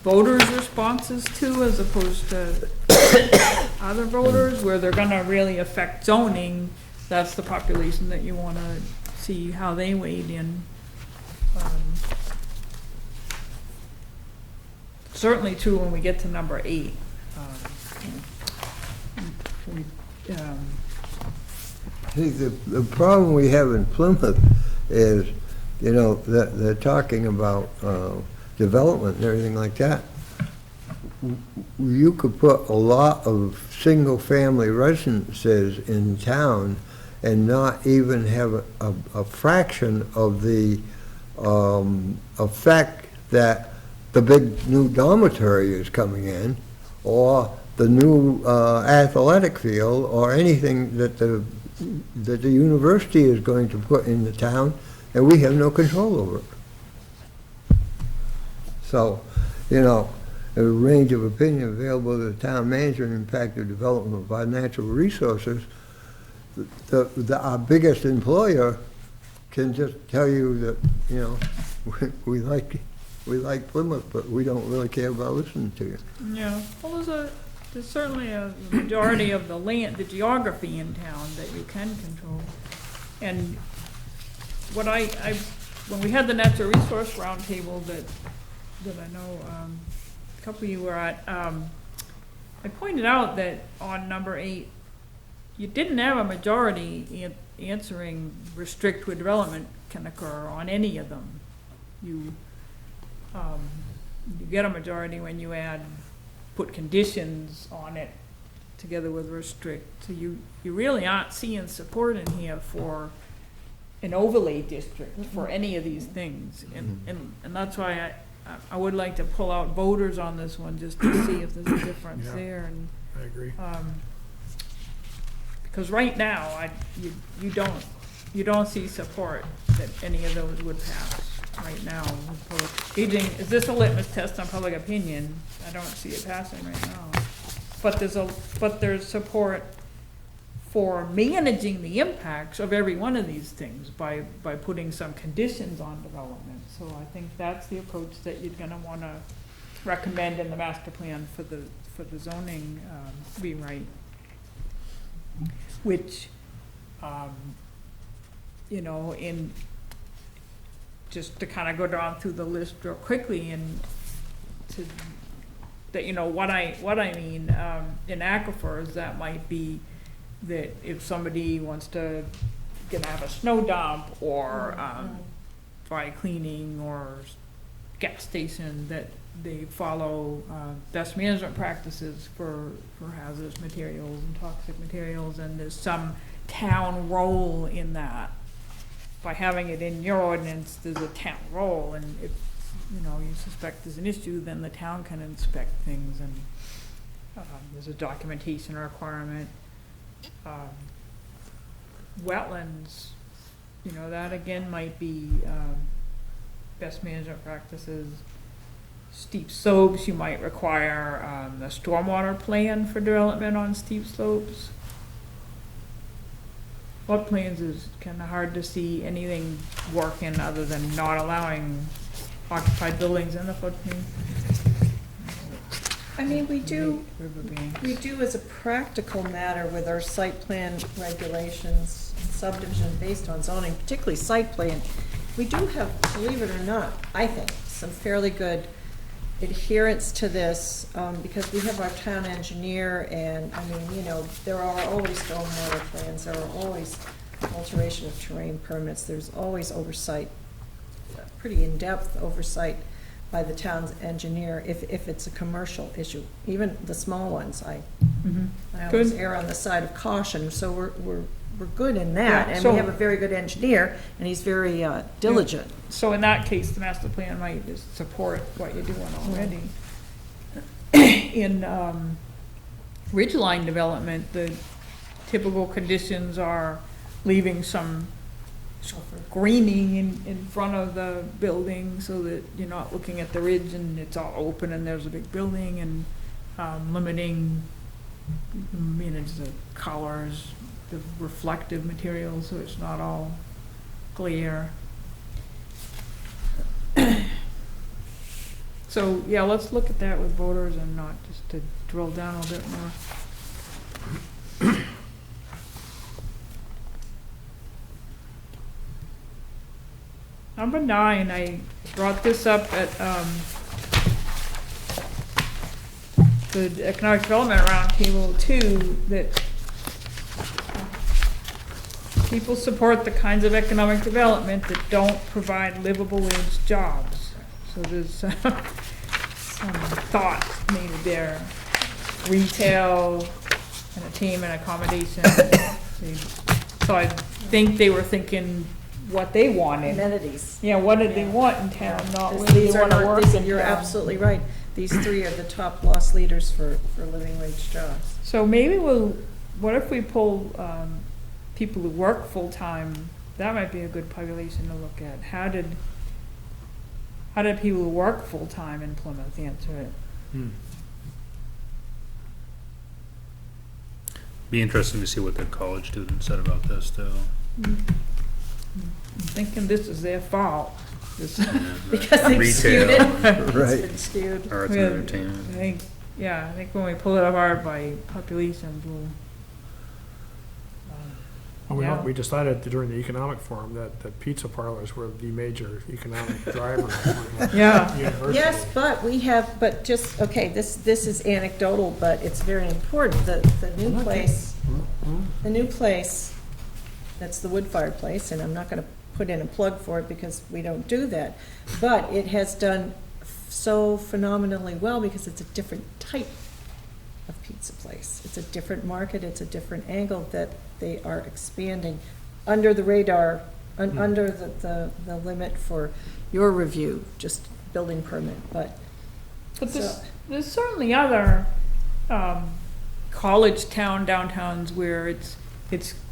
voters' responses to as opposed to other voters where they're going to really affect zoning? That's the population that you want to see how they weighed in. Certainly true when we get to number 8. See, the problem we have in Plymouth is, you know, they're talking about development and everything like that. You could put a lot of single-family residences in town and not even have a fraction of the effect that the big new dormitory is coming in, or the new athletic field, or anything that the university is going to put in the town, and we have no control over it. So, you know, a range of opinion available to the town manager and impact of development of our natural resources, our biggest employer can just tell you that, you know, we like Plymouth, but we don't really care about listening to you. Yeah, well, there's certainly a majority of the land, the geography in town that you can control. And what when we had the natural resource roundtable that I know a couple of you were at, I pointed out that on number 8, you didn't have a majority answering restrict where development can occur on any of them. You get a majority when you put conditions on it together with restrict. So you really aren't seeing support in here for an overlay district for any of these things. And that's why I would like to pull out voters on this one just to see if there's a difference Yeah. there. And I agree. because right now, you don't see support that any of those would pass right now. Aging, is this a litmus test on public opinion? I don't see it passing right now. But there's support for managing the impacts of every one of these things by putting some conditions on development. So I think that's the approach that you're gonna wanna recommend in the master plan for the zoning rewrite. Which, you know, just to kind of go down through the list real quickly and that, you know, what I mean, in aquifers, that might be that if somebody wants to have a snow dump or dry cleaning or gas station, that they follow best management practices for hazardous materials and toxic materials, and there's some town role in that. By having it in your ordinance, there's a town role, and if, you know, you suspect there's an issue, then the town can inspect things, and there's a documentation requirement. Wetlands, you know, that again might be best management practices. Steep slopes, you might require a stormwater plan for development on steep slopes. Floodplains is kind of hard to see anything working other than not allowing occupied buildings in the floodplain. I mean, we do Riverbanks. as a practical matter with our site plan regulations, subdivision based on zoning, particularly site plan, we do have, believe it or not, I think, some fairly good adherence to this, because we have our town engineer, and, I mean, you know, there are always stormwater plans, there are always alteration of terrain permits, there's always oversight, pretty in-depth oversight by the town's engineer if it's a commercial issue. Even the small ones, I always Good. err on the side of caution, so we're good in that, Yeah, and so- we have a very good engineer, and he's very diligent. So in that case, the master plan might just support what you're doing already. In ridgeline development, the typical conditions are leaving some greening in front of the building so that you're not looking at the ridge and it's all open and there's a big building, and limiting, just the colors, the reflective materials, so it's not all glare. So, yeah, let's look at that with voters and not just to drill down a bit more. Number 9, I brought this up at, the Economic Development Roundtable too, that people support the kinds of economic development that don't provide livable wage jobs. So there's some thought maybe there. Retail, entertainment, accommodation. So I think they were thinking what they wanted. Amenities. Yeah, what did they want in town, not This- where they these are wanna not- work these- in You're town. absolutely right. These 3 are the top loss leaders for living wage jobs. So maybe what if we pull, people who work full-time, that might be a good population to look at. How did people who work full-time in Plymouth answer it? Be interesting to see what the college students said about this too. I'm thinking this is their fault. This- Because they've skewed it. Retail, It's Right. been skewed. arts and Yeah, entertainment. I think when we pull it apart by populations, we'll. Yeah. We decided during the economic forum that pizza parlors were the major economic driver. for the Yeah. University. Yes, but we have, but just, okay, this is anecdotal, but it's very important. The new place, that's the wood-fired place, and I'm not gonna put in a plug for it because we don't do that. But it has done so phenomenally well because it's a different type of pizza place. It's a different market, it's a different angle that they are expanding under the radar, under the limit for your review, just building permit, but. But So- there's certainly other, college town downtowns where it's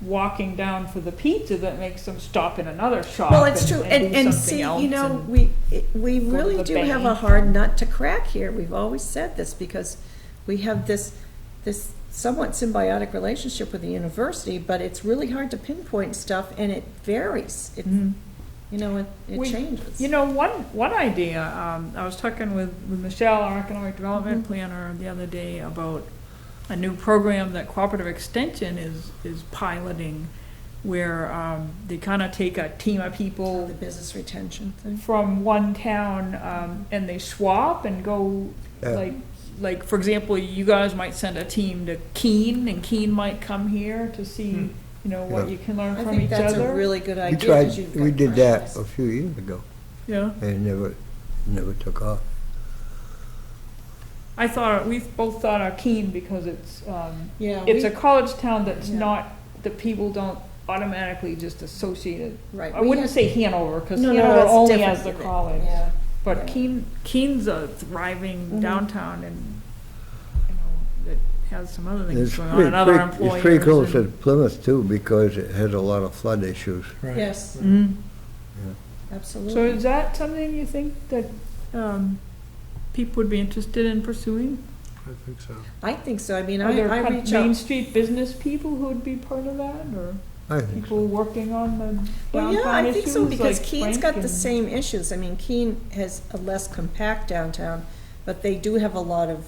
walking down for the pizza that makes them stop in another shop. Well, it's true, do and something see, else you know, and- we to really the do have a bank. hard nut to crack here. We've always said this because we have this somewhat symbiotic relationship with the university, but it's really hard to pinpoint stuff, and it varies. It, Mhm. you know, it We- changes. You know, one idea, I was talking with Michelle, our economic development Mhm. planner, the other day about a new program that Cooperative Extension is piloting, where, they kinda take a team of people The business retention thing. from one town, and they swap and go, Yeah. like, for example, you guys might send a team to Keene, and Keene might come here to see, you know, what Yeah. you can learn I from think each that's a other. really good We idea. 'cause tried, you've we got did that practice. a few years ago, Yeah, and never took off. we both thought of Keene because it's Yeah, a college town that's Yeah. not, that people don't automatically just associate it. right. I we wouldn't had- say Hanover, because No, no, Hanover that's only different. has the college. Yeah. But Yeah. Keene's a thriving Mhm. downtown, and, you know, that has some other things It's going on, pretty, and other pretty- employers. it's pretty close and- to Plymouth too, because it has a lot of flood issues. Right. Yes, Mhm. absolutely. So is that something you think that, people would be interested in pursuing? I think so. I think so. I mean, Are there I kind reach of Main out. Street business people who would be part of that, or I think people working on the Well, yeah, downtown I issues? think so, because like Keene's Frank got the and- same issues. I mean, Keene has a less compact downtown, but they do have a lot of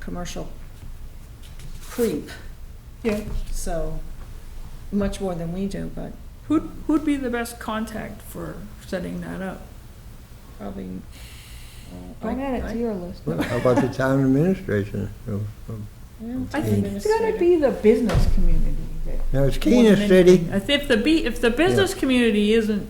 commercial creep, Yeah, so, much more than we do, but who'd be the best contact for setting that up? probably. Don't add it to your list. Well, how about the town administration? I think it's gotta be the business community that. Now, it's more Keene a than city? anything. If the business community isn't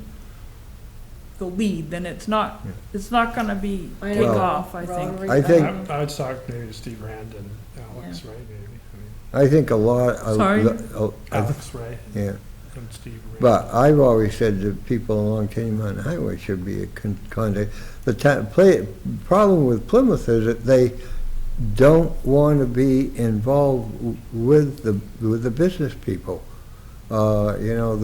the lead, then it's not gonna be I take know. off, I think. Rotary, I think- I would talk maybe to Steve Rand and Alex, right, maybe. I mean, I think a lot of. Sorry? Alex Ray Yeah, and Steve Ray. but I've always said that people along Tenny Mountain Highway should be a contact. The problem with Plymouth is that they don't want to be involved with the business people. You know,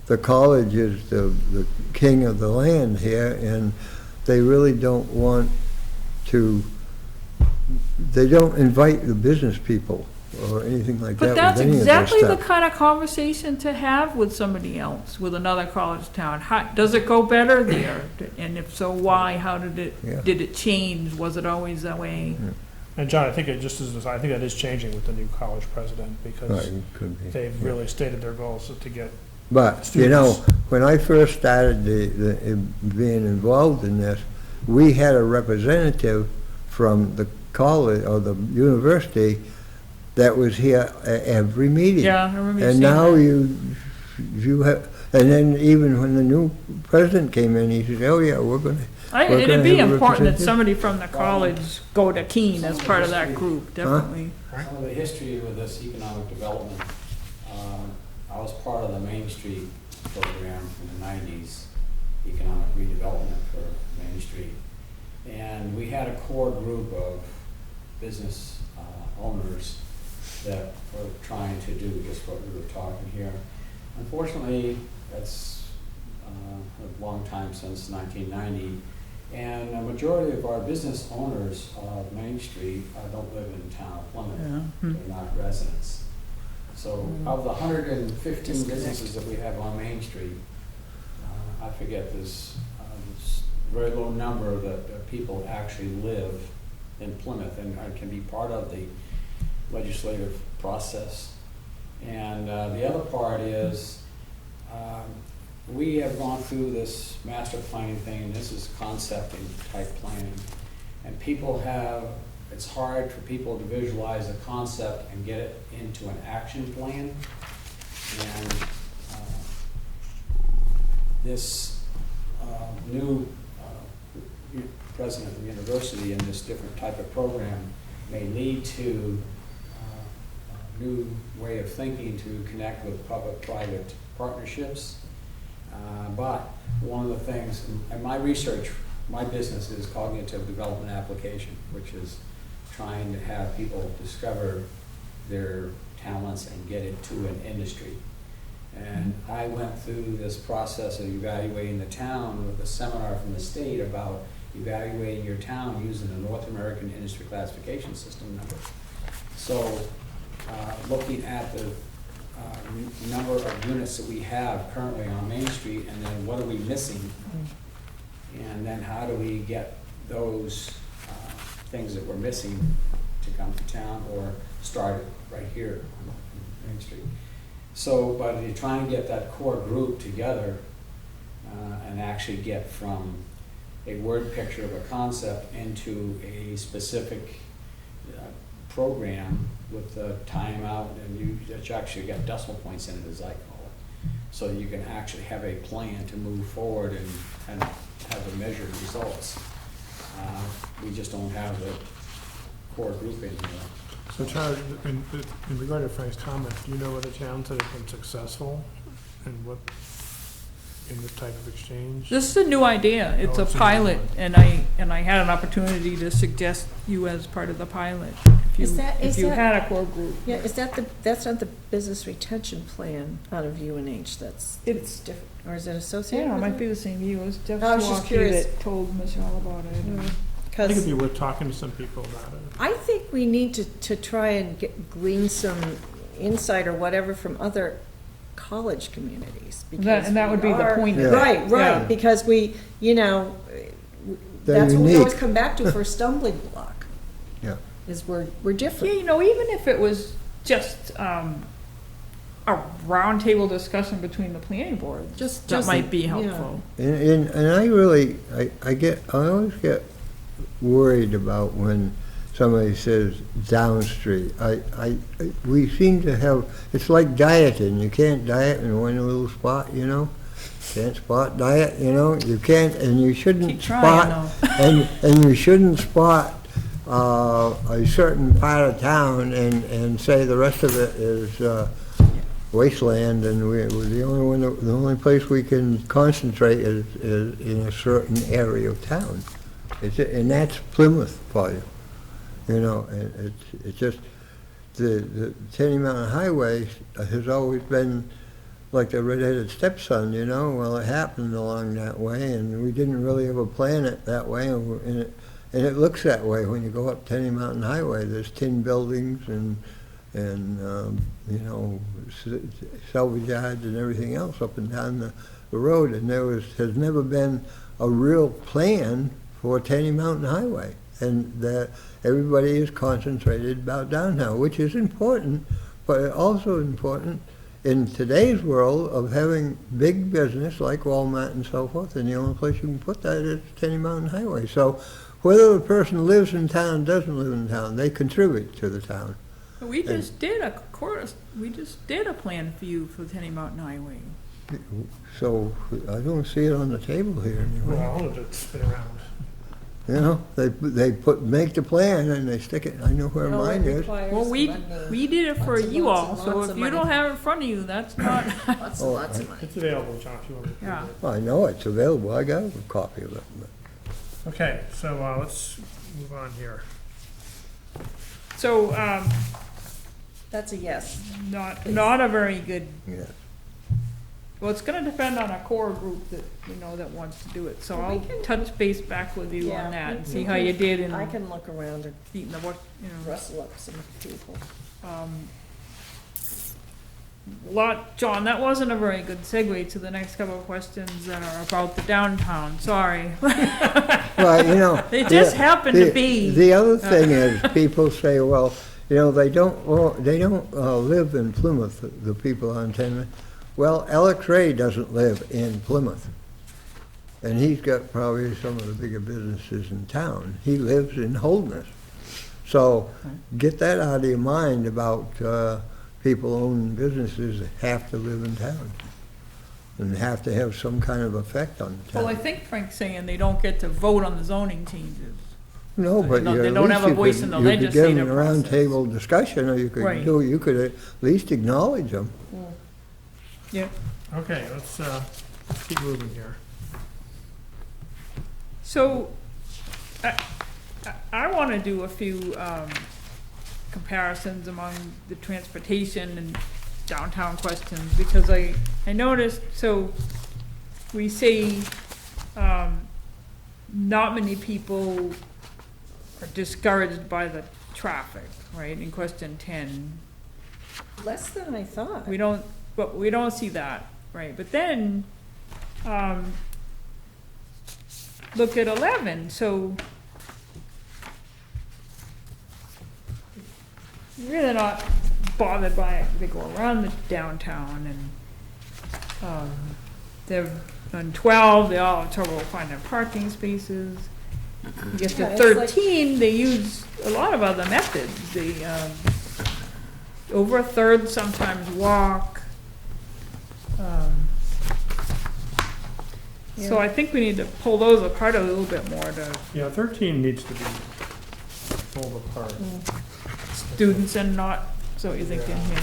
the college is the king of the land here, and they really don't want to, they don't invite the business people or anything like that But that's with any of their exactly the stuff. kind of conversation to have with somebody else, with another college town. How, does it go better there? And if so, why? How Yeah. did it change? Was it always that way? And John, I think it just is, I think that is changing with the new college president, Right, because it could be. they've really stated their goals to get, But, you know, students. when I first started being involved in this, we had a representative from the college or the university that was here every meeting. Yeah, I remember you And saying now that. you have, and then even when the new president came in, he said, oh yeah, we're gonna, we're It'd gonna be have a important that representative. somebody from the college go to Keene as part of that group, definitely. Some of the history with this economic development, I was part of the Main Street program in the 90s, economic redevelopment for Main Street. And we had a core group of business owners that were trying to do just what we were talking here. Unfortunately, that's a long time since 1990, and a majority of our business owners of Main Street don't live in the town of Plymouth. Yeah. They're not residents. So of the 115 businesses that we have on Main Street, I forget this very low number that people actually live in Plymouth and can be part of the legislative process. And the other part is we have gone through this master planning thing, and this is concepting type planning. And people have, it's hard for people to visualize a concept and get it into an action plan. And this new president of the university in this different type of program may lead to a new way of thinking to connect with public-private partnerships. But one of the things, in my research, my business is cognitive development application, which is trying to have people discover their talents and get it to an industry. And I went through this process of evaluating the town with a seminar from the state about evaluating your town using the North American Industry Classification System number. So looking at the number of units that we have currently on Main Street, and then what are we missing? And then how do we get those things that we're missing to come to town or start it right here on Main Street? So, but you're trying to get that core group together and actually get from a word picture of a concept into a specific program with the timeout, and you actually got decimal points in it, as I call it. So you can actually have a plan to move forward and have the measured results. We just don't have the core group in here. So Charlie, in regard to Frank's comment, do you know other towns that have been successful and what, in this type of exchange? This is a new idea. It's Oh, a it's a new pilot, one. and I had an opportunity to suggest you as part of the pilot. Is that- If is you that- had a core group. Yeah, is that that's not the business retention plan out of UNH, that's, it's different, or is it associated Yeah, it with might be the same. It was Jeff I was just Swasky curious. that told Michelle about it. Mm. I think Because it'd be worth talking to some people about it. I think we need to try and glean some insight or whatever from other college communities. because And that would we be the are- point of of it. Right, Yeah. right, because we, you know, They're that's what we always unique. come back to for a stumbling block. Yeah. Is we're Yeah, different. you know, even if it was just a roundtable discussion between the planning boards, that might be yeah. helpful. And I really, I always get worried about when somebody says down street. We seem to have, it's like dieting, you can't diet in one little spot, you know? Can't spot diet, you know, you can't, and you shouldn't Keep trying, spot, and you shouldn't spot a certain part of town and say the rest of it is wasteland, and we're the only one, the only place we can concentrate is in a certain area of town. And that's Plymouth for you. You know, it's just, the Tenny Mountain Highway has always been like the red-headed stepson, you know? Well, it happened along that way, and we didn't really ever plan it that way, and it looks that way when you go up Tenny Mountain Highway. There's tin buildings and you know, salvage yards and everything else up and down the road, and has never been a real plan for Tenny Mountain Highway, and that everybody is concentrated about downtown, which is important, but also important in today's world of having big business like Walmart and so forth, and the only place you can put that is Tenny Mountain Highway. So whether the person lives in town, doesn't live in town, they contribute to the town. We just did a plan for you for Tenny Mountain Highway. So I don't see it on the table here anyway. Well, it's been around. You know, make the plan and they stick it, I know where mine is. Well, we did it for Lots and you lots all, and so lots if of you don't money. have it in front of you, that's not, Lots Oh, and lots of money. It's available, John, if you want to. yeah. Well, I know it's available, I got a copy of it. But Okay, so, let's move on here. So, That's a yes. not a very good, yeah. well, it's gonna depend on a core group that, you know, that wants to do it, so Well, we I'll can- touch base back with you Yeah, on that we- and we see how can- you did in I can look around and beating the, what, you know. rustle up some people. John, that wasn't a very good segue to the next couple of questions that are about the downtown, sorry. Well, you know. It just happened to be. The other thing is, people say, well, you know, they don't live in Plymouth, the people on Tenny. Well, Alex Ray doesn't live in Plymouth. And he's got probably some of the bigger businesses in town. He lives in Holderness. So get that out of your mind about people owning businesses that have to live in town and have to have some kind of effect on the town. Well, I think Frank's saying they don't get to vote on the zoning changes. No, but They you don't- at they don't least have a you voice could- in the you could legislative give them a process. roundtable discussion, or you Right. you could at least acknowledge them. Yeah. Okay, let's keep moving here. So, I want to do a few comparisons among the transportation and downtown questions, because I noticed, so we say not many people are discouraged by the traffic, right, in question 10. Less than I thought. We don't see that, right? But then, look at 11, so really not bothered by it. They go around the downtown, and they're on 12, they all have trouble finding parking spaces. You get to Yeah, it's like- 13, they use a lot of other methods. They, over a third sometimes walk. So I think we need to pull those apart a little bit more to Yeah, 13 needs to be pulled apart. students and not, so you're thinking here.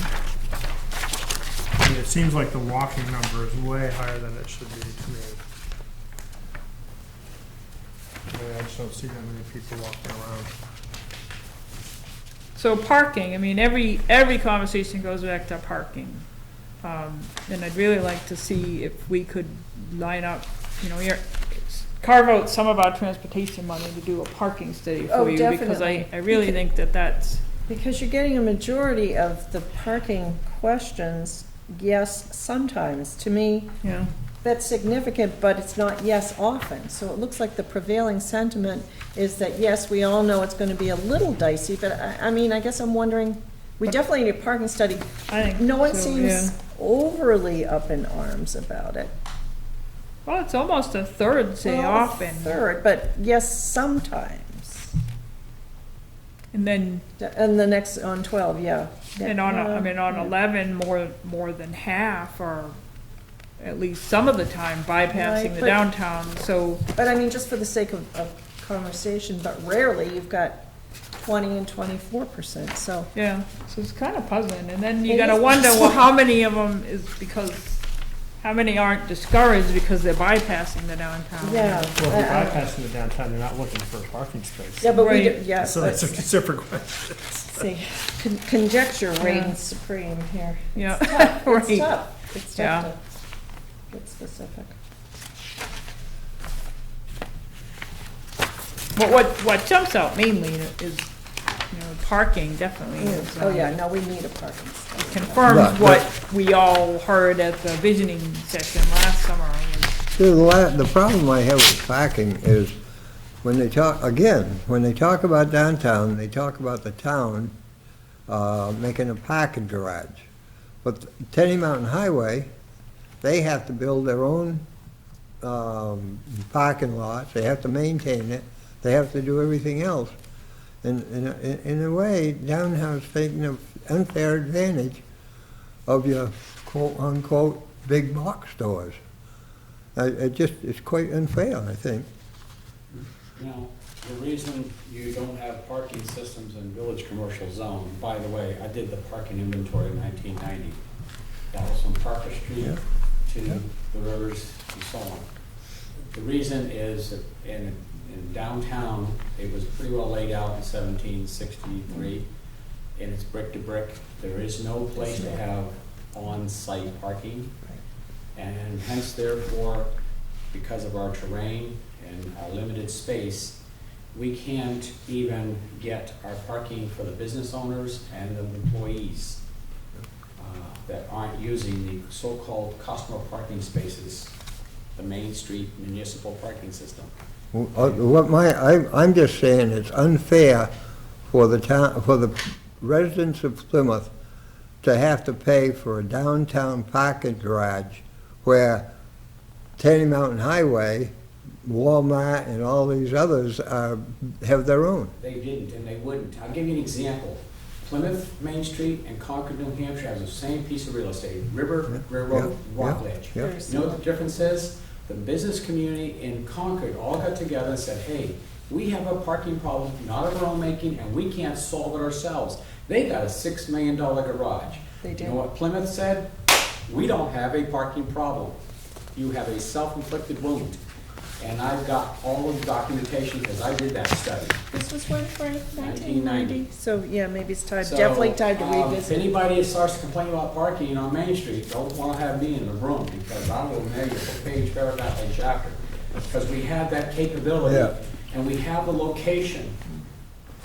I mean, it seems like the walking number is way higher than it should be to me. I mean, I just don't see that many people walking around. So parking, I mean, every conversation goes back to parking. And I'd really like to see if we could line up, you know, carve out some of our transportation money to do a parking study Oh, for you, because definitely. I really think that that's, Because you're getting a majority of the parking questions, yes, sometimes. To me, you know, that's significant, but it's not yes often. So it looks like the prevailing sentiment is that, yes, we all know it's gonna be a little dicey, but I mean, I guess I'm wondering, we definitely need a parking study. I think. No one so, seems yeah. overly up in arms about it. Well, it's almost a third say Well, often. Third, but yes, sometimes. And then, And the next, on 12, yeah. and on, I mean, on Yeah. 11, more than half are, at least some of the time, bypassing Right, the but- downtown, so, But I mean, just for the sake of conversation, but rarely you've got 20 and 24%, so. Yeah, so it's kind of puzzling, and then you It gotta is wonder, well, puzzling. how many of them is because, how many aren't discouraged because they're bypassing the downtown? Yeah. Well, if you're I- bypassing the downtown, you're not looking for a parking space. Yeah, but we, Right. yeah, So that's a let's separate question. see, conjecture reigns supreme here. Yeah, It's right. tough, it's Yeah. tough to get specific. But what jumps out mainly is, parking definitely is. Oh, yeah, no, we need a parking space. Right, Confirms but- what we all heard at the visioning session last summer. See, the problem I have with parking is when they talk, again, when they talk about downtown, they talk about the town making a parking garage. But Tenny Mountain Highway, they have to build their own parking lots, they have to maintain it, they have to do everything else. And in a way, downtown's taking an unfair advantage of your quote-unquote big box stores. It's quite unfair, I think. The reason you don't have parking systems in Village Commercial Zone, by the way, I did the parking inventory in 1990. That was from Parker Street to the rivers and so on. The reason is that in downtown, it was pretty well laid out in 1763, and it's brick to brick. There is no place to have on-site parking, and hence therefore, because of our terrain and our limited space, we can't even get our parking for the business owners and the employees that aren't using the so-called customer parking spaces, the Main Street municipal parking system. I'm just saying it's unfair for the town, for the residents of Plymouth to have to pay for a downtown parking garage where Tenny Mountain Highway, Walmart, and all these others have their own. They didn't, and they wouldn't. I'll give you an example. Plymouth, Main Street, and Concord, New Hampshire has the same piece of real estate, river, railroad, Rockledge. Yeah. You know what the difference is? The business community in Concord all got together and said, hey, we have a parking problem, not of our own making, and we can't solve it ourselves. They got a $6 million garage. They You do. know what Plymouth said? We don't have a parking problem. You have a self-inflicted wound. And I've got all of the documentation because I did that study. This was when, Frank, 1990? 1990? So, yeah, maybe it's time, So, definitely time to If revisit. anybody starts to complain about parking on Main Street, don't wanna have me in the room, because I will nail you full page, paragraph, and chapter. Because we have that capability, Yeah. and we have the location,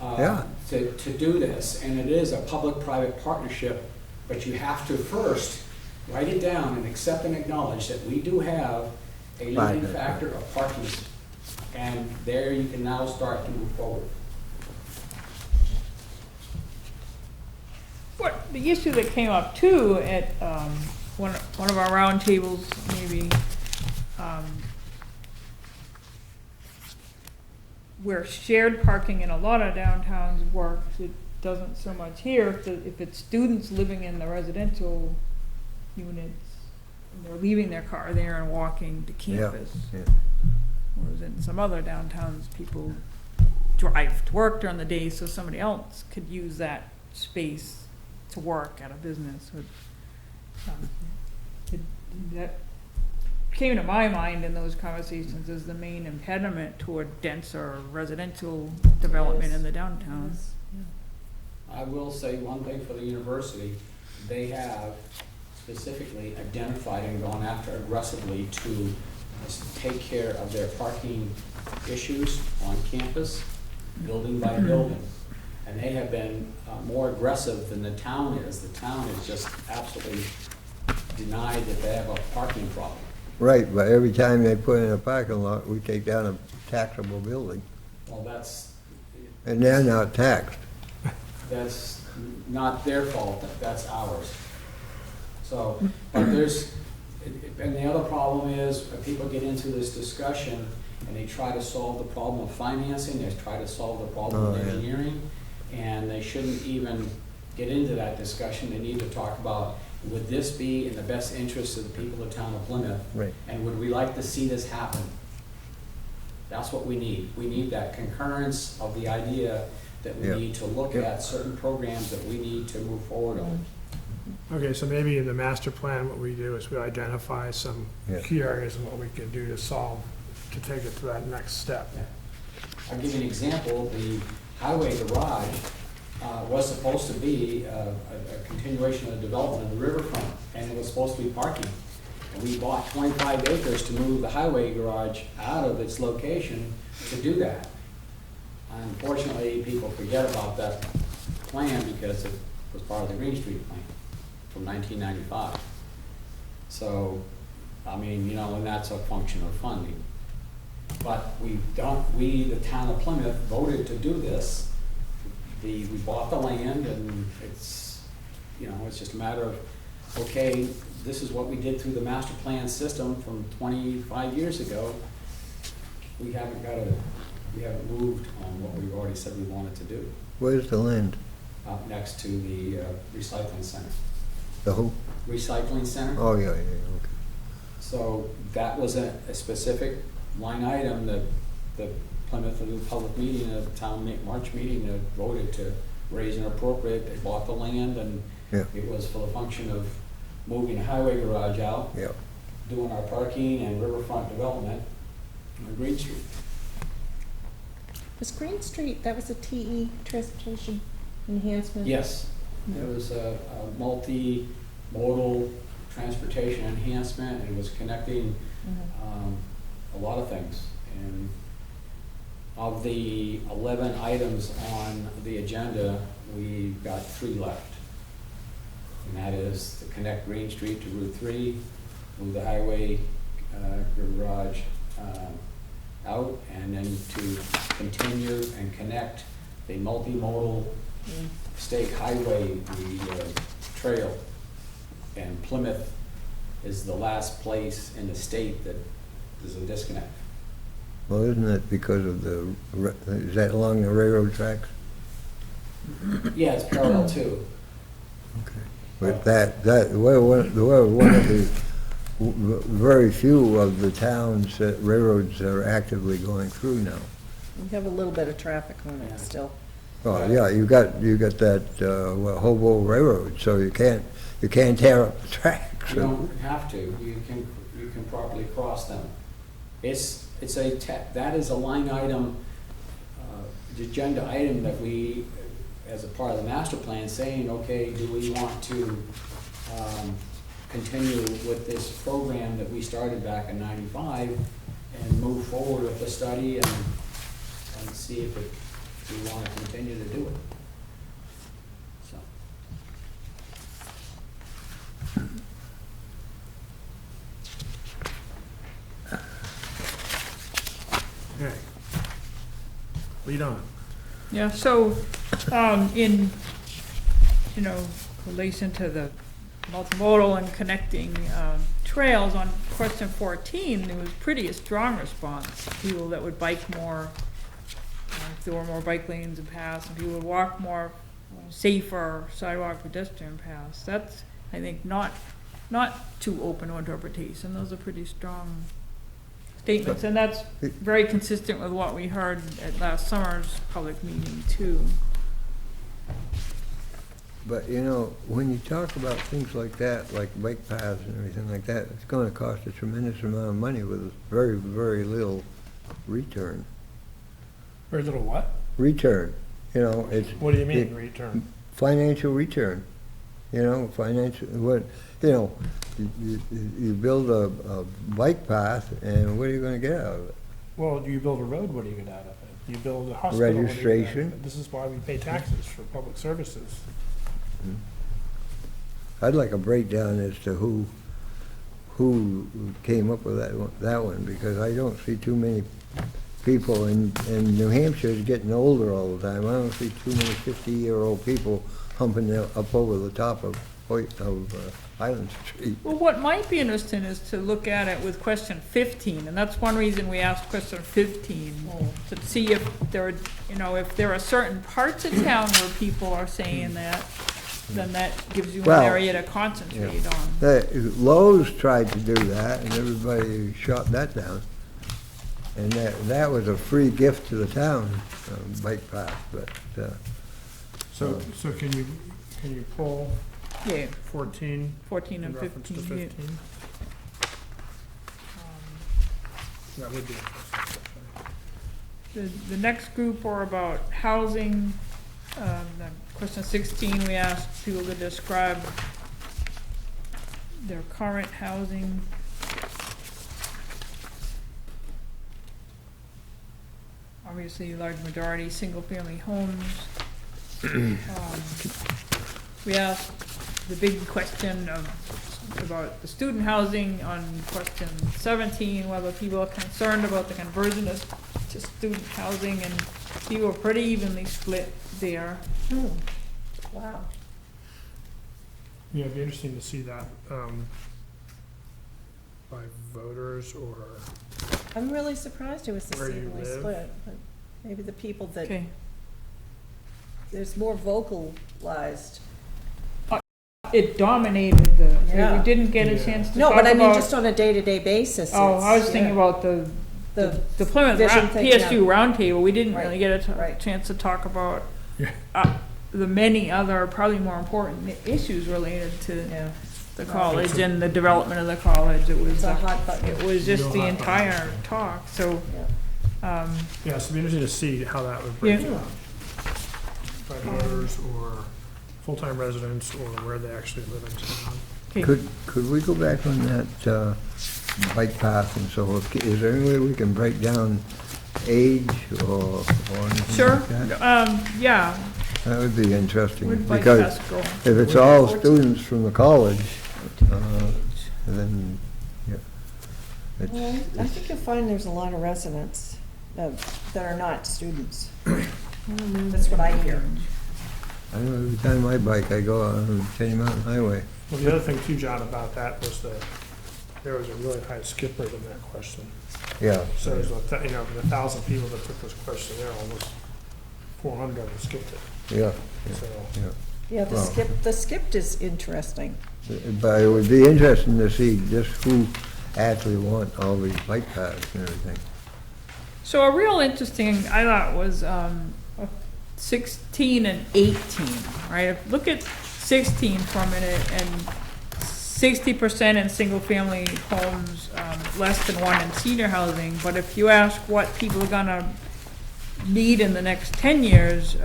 Yeah. to do this, and it is a public-private partnership, but you have to first write it down and accept and acknowledge that we do have a limiting Right. factor of parking. And there you can now start to move forward. What, the issue that came up too at, one of our roundtables, maybe, where shared parking in a lot of downtowns works, it doesn't so much here. If it's students living in the residential units, and they're leaving their car there and walking to campus. Yeah. Whereas in some other downtowns, people drive to work during the day, so somebody else could use that space to work at a business. That came to my mind in those conversations as the main impediment toward denser residential development in the downtown. I will say one thing for the university, they have specifically identified and gone after aggressively to take care of their parking issues on campus, building by building. And they have been more aggressive than the town is. The town is just absolutely denied that they have a parking problem. Right, but every time they put in a parking lot, we take down a taxable building, Well, that's and they're not taxed. not their fault, that's ours. So, but there's, and the other problem is, when people get into this discussion and they try to solve the problem of financing, they try to solve the problem of Oh, yeah. engineering, and they shouldn't even get into that discussion. They need to talk about, would this be in the best interest of the people of town of Plymouth? Right. And would we like to see this happen? That's what we need. We need that concurrence of the idea that we Yeah. need to look at, certain programs that we need to move forward on. Okay, so maybe in the master plan, what we do is we identify some Yeah. key areas and what we can do to solve, to take it to that next step. I'll give you an example. The highway garage was supposed to be a continuation of the development of the riverfront, and it was supposed to be parking. And we bought 25 acres to move the highway garage out of its location to do that. Unfortunately, people forget about that plan because it was part of the Green Street plan from 1995. So, I mean, you know, and that's a function of funding. But we, the town of Plymouth, voted to do this. We bought the land, and it's, you know, it's just a matter of, okay, this is what we did through the master plan system from 25 years ago. We haven't moved on what we've already said we wanted to do, Where's the land? out next to the recycling center. The who? Recycling center. Oh, yeah, okay. So that was a specific line item that the Plymouth Public Meeting, the town March meeting, voted to raise and appropriate. They bought the land, and Yeah. it was for the function of moving the highway garage out, Yeah. doing our parking and riverfront development on Green Street. Was Green Street, that was a TE, transportation enhancement? Yes, there was a multi-modal transportation enhancement, and it was connecting Mhm. a lot of things. And of the 11 items on the agenda, we've got 3 left. And that is to connect Green Street to Route 3, move the highway garage out, and then to continue and connect the multimodal Mm. state highway, the trail. And Plymouth is the last place in the state that there's a disconnect. Well, isn't it because of is that along the railroad tracks? Yeah, it's parallel too. Okay. But we're one of the very few of the towns that railroads are actively going through now. We have a little bit of traffic on Yeah. it still. Well, yeah, you got that, Hobo Railroad, so you can't tear up the tracks. You don't have to, you can properly cross them. That is a line item, agenda item that we, as a part of the master plan, saying, okay, do we want to continue with this program that we started back in 95 and move forward with the study and see if we want to continue to do it. So. Okay. Lead on. Yeah, so, in, relation to the multimodal and connecting, trails, on question 14, there was pretty a strong response. People that would bike more, if there were more bike lanes and paths, and people would walk more, safer sidewalk pedestrian paths. That's, I think, not too open to interpretation. Those are pretty strong statements, and that's very consistent with what we heard at last summer's public meeting too. But, when you talk about things like that, like bike paths and everything like that, it's gonna cost a tremendous amount of money with very, very little return. Very little what? Return, it's What do you mean, return? financial return, you build a bike path, and what are you gonna get out of it? Well, you build a road, what do you get out of it? You build a hospital, what do you get out of it? Registration. This is why we pay taxes for public services. I'd like a breakdown as to who came up with that one, because I don't see too many people, and New Hampshire is getting older all the time. I don't see too many 50-year-old people humping up over the top of Highland Street. Well, what might be interesting is to look at it with question 15, and that's one reason we asked question 15, to see if there are, if there are certain parts of town where people are saying that, then that gives you an Well, area to concentrate on. Lowe's tried to do that, and everybody shot that down. And that was a free gift to the town, bike path, but, So can you pull Yeah, 14 14 in and reference to 15, yeah. 15? That would be. The next group are about housing. Question 16, we asked people to describe their current housing. Obviously, large majority, single-family homes. We asked the big question about the student housing on question 17, whether people are concerned about the conversion to student housing, and people are pretty evenly split there. Wow. Yeah, it'd be interesting to see that by voters or, I'm really surprised it was this Where you evenly live? split, but maybe the people that, Okay. there's more vocalized. It dominated Yeah. we didn't get a Yeah. chance to No, talk but I mean, about- just on a day-to-day basis. Oh, I was it's- thinking yeah. about the Plymouth vision thing, PSU yeah. roundtable. We didn't Right, really get a right. chance to talk about Yeah. the many other, probably more important issues related to Yeah, the college and the development of the college. It was, it's a hot button. it was just Real the hot entire button. talk, so, Yeah. yeah, so it'd be interesting to see how that would break Yeah. down. By voters or full-time residents or where they actually live in town. okay. could we go back on that bike path and so forth? Is there any way we can break down age or anything Sure, like that? yeah, That would be interesting, where'd bike because paths go? if it's all students from the college, then, yeah. it's- Well, I think you'll find there's a lot of residents that are not students. That's what I hear. I know every time I bike, I go on Tenny Mountain Highway. Well, the other thing too, John, about that was that there was a really high skip rate in that question. Yeah. So there's, you know, the 1,000 people that took this questionnaire, almost 400 of them skipped it. Yeah, So, Yeah, Wow. the skipped is interesting. but it would be interesting to see just who actually want all these bike paths and everything. So a real interesting, I thought, was 16 and 18, right? Look at 16 for a minute, and 60% in single-family homes, less than one in senior housing. But if you ask what people are gonna need in the next 10 years,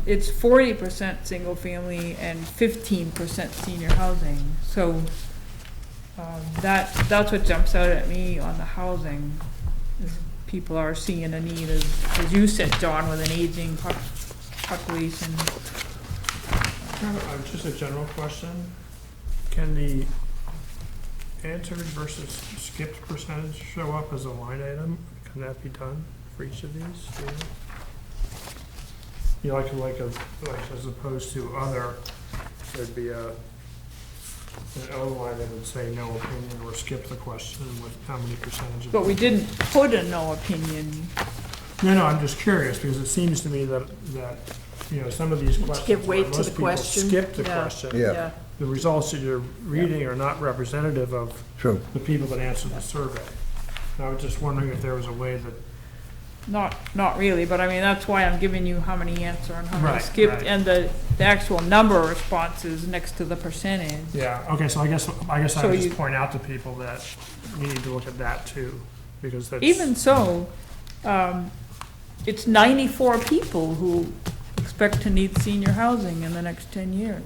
it's 40% single-family and 15% senior housing. So that's what jumps out at me on the housing, is people are seeing a need, as you said, John, with an aging population. just a general question. Can the answered versus skipped percentage show up as a line item? Can that be done for each of these? Do you know? Like as opposed to other, there'd be an O line that would say no opinion or skip the question, what, how many percentage of. But we didn't put a no opinion. No, I'm just curious, because it seems to me that, you know, some of these questions. give weight where to most the people question. skip the Yeah. question. Yeah. The results that you're reading are not representative of True. the people that answered the survey. And I was just wondering if there was a way that, Not really, but I mean, that's why I'm giving you how many answer and how many Right, skipped, right. and the actual number of responses next to the percentage. yeah, okay, so I guess I So would you- just point out to people that we need to look at that too, because that's. Even so, it's 94 people who expect to need senior housing in the next 10 years,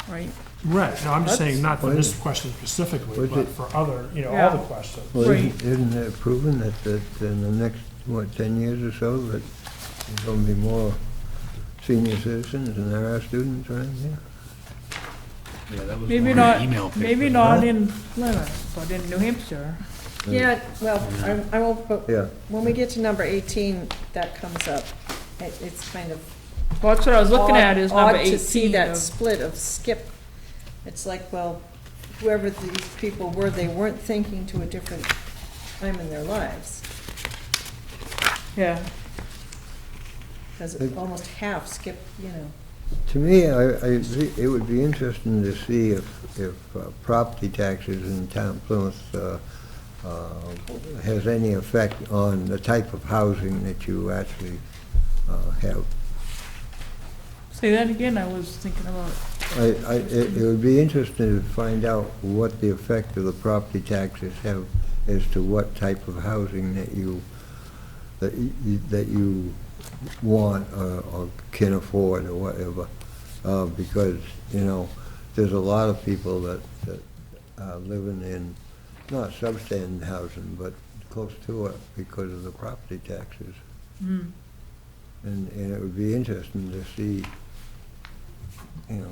right? Right, no, I'm just saying, not for Well, this question specifically, was but it- for other, you know, Yeah. all the questions. Well, Right. isn't it proven that in the next, 10 years or so, that there's going to be more senior citizens than there are students around here? Yeah, that was Maybe one not, email picture. maybe not in Plymouth, but in New Hampshire. Yeah, well, I won't, but Yeah. when we get to number 18, that comes up. It's kind of Well, that's what I was looking at, is number odd to see 18 that of, split of skip. It's like, well, whoever these people were, they weren't thinking to a different time in their lives. yeah. Because almost half skip, you know. To me, it would be interesting to see if property taxes in town Plymouth has any effect on the type of housing that you actually have. Say that again, I was thinking about. It would be interesting to find out what the effect of the property taxes have as to what type of housing that you want or can afford or whatever. Because, you know, there's a lot of people that are living in, not substandard housing, but close to it because of the property taxes. Mm. And it would be interesting to see, you know,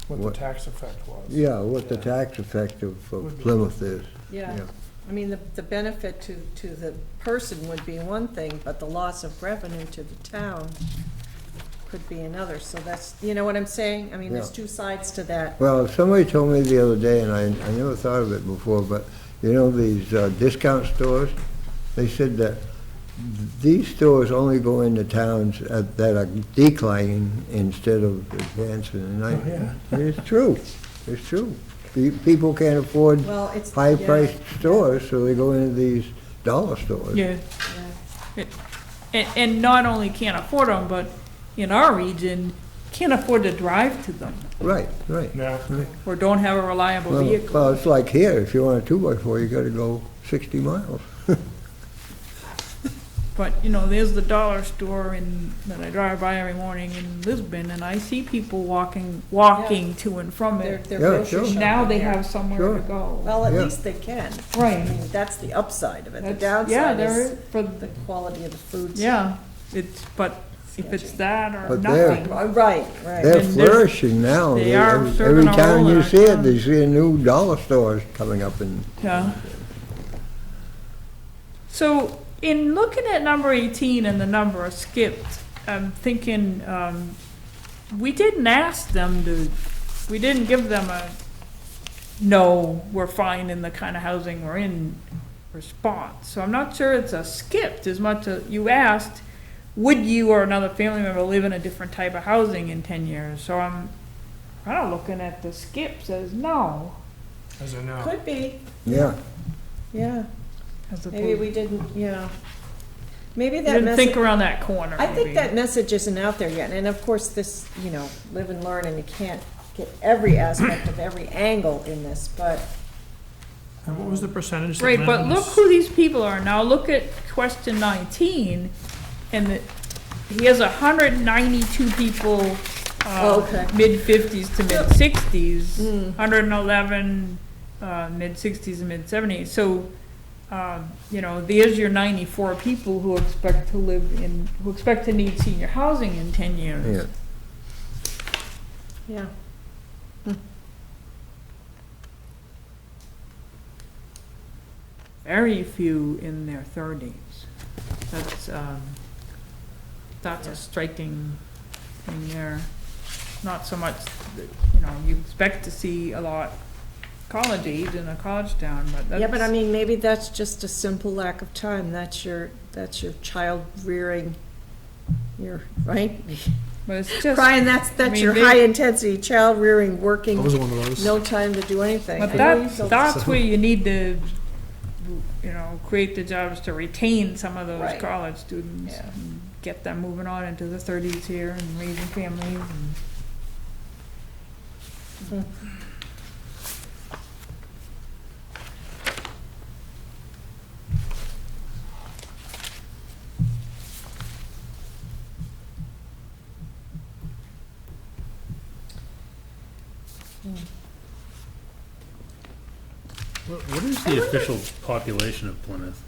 What the What- tax effect was. yeah, what the Yeah. tax effect of Would be. Plymouth is. Yeah, I mean, the benefit to the person would be one thing, but the loss of revenue to the town could be another, so that's, you know what I'm saying? I mean, there's Yeah. two sides to that. Well, somebody told me the other day, and I never thought of it before, but, you know, these discount stores, they said that these stores only go into towns that are declining instead of advancing. And it's true, it's true. People can't afford Well, it's. high-priced stores, so they go into these dollar stores. Yeah, Yeah. and not only can't afford them, but in our region, can't afford to drive to them, Right, right. Yeah. or don't have a reliable Well, vehicle. it's like here, if you want a two-by-four, you gotta go 60 miles. But, you know, there's the dollar store that I drive by every morning in Lisbon, and I see people walking to and from They're it. they're Yeah, grocery sure. shopping Now they there. have somewhere Sure. to go. Well, at Yeah. least they can. I Right. mean, that's the upside of it. The That's- yeah, downside there is is, for, the quality of the foods. yeah, but if it's Sketchy. that or But they're- nothing, Right, right. They're And there's- flourishing now. they are Every serving a town role in you our see it, town. they see a new dollar stores coming up in. yeah. So, in looking at number 18 and the number skipped, I'm thinking, we didn't ask them we didn't give them a, no, we're fine in the kind of housing we're in response. So I'm not sure it's a skipped as much as you asked, would you or another family member live in a different type of housing in 10 years? So I'm kind of looking at the skips as no. As a no. Could be, Yeah, yeah. As Maybe opposed- we didn't, yeah. Maybe We that didn't think message, around that corner. I think maybe. that message isn't out there yet. And of course, this, you know, live and learn, and you can't get every aspect of every angle in this, but And what was the percentage? that Right, lived but in look this- who these people are. Now look at question 19, and he has 192 people, Oh, okay. mid-50s to mid-60s, Mm. 111, mid-60s and mid-70s. So, you know, there's your 94 people who expect to need senior housing in 10 years. yeah. yeah. Very few in their 30s. That's a striking thing there. Not so much, that, you know, you expect to see a lot college age in a college town, but that's. Yeah, but I mean, maybe that's just a simple lack of time. That's your child rearing, right? But it's just. Brian, that's mean, your they- high-intensity child rearing, working, I was one of those. no time to do anything. But I know you feel- that's where you need to, you know, create the jobs to retain some of those Right. college students. Yeah. And get them moving on into the 30s here and raising families and. What is the official population of Plymouth?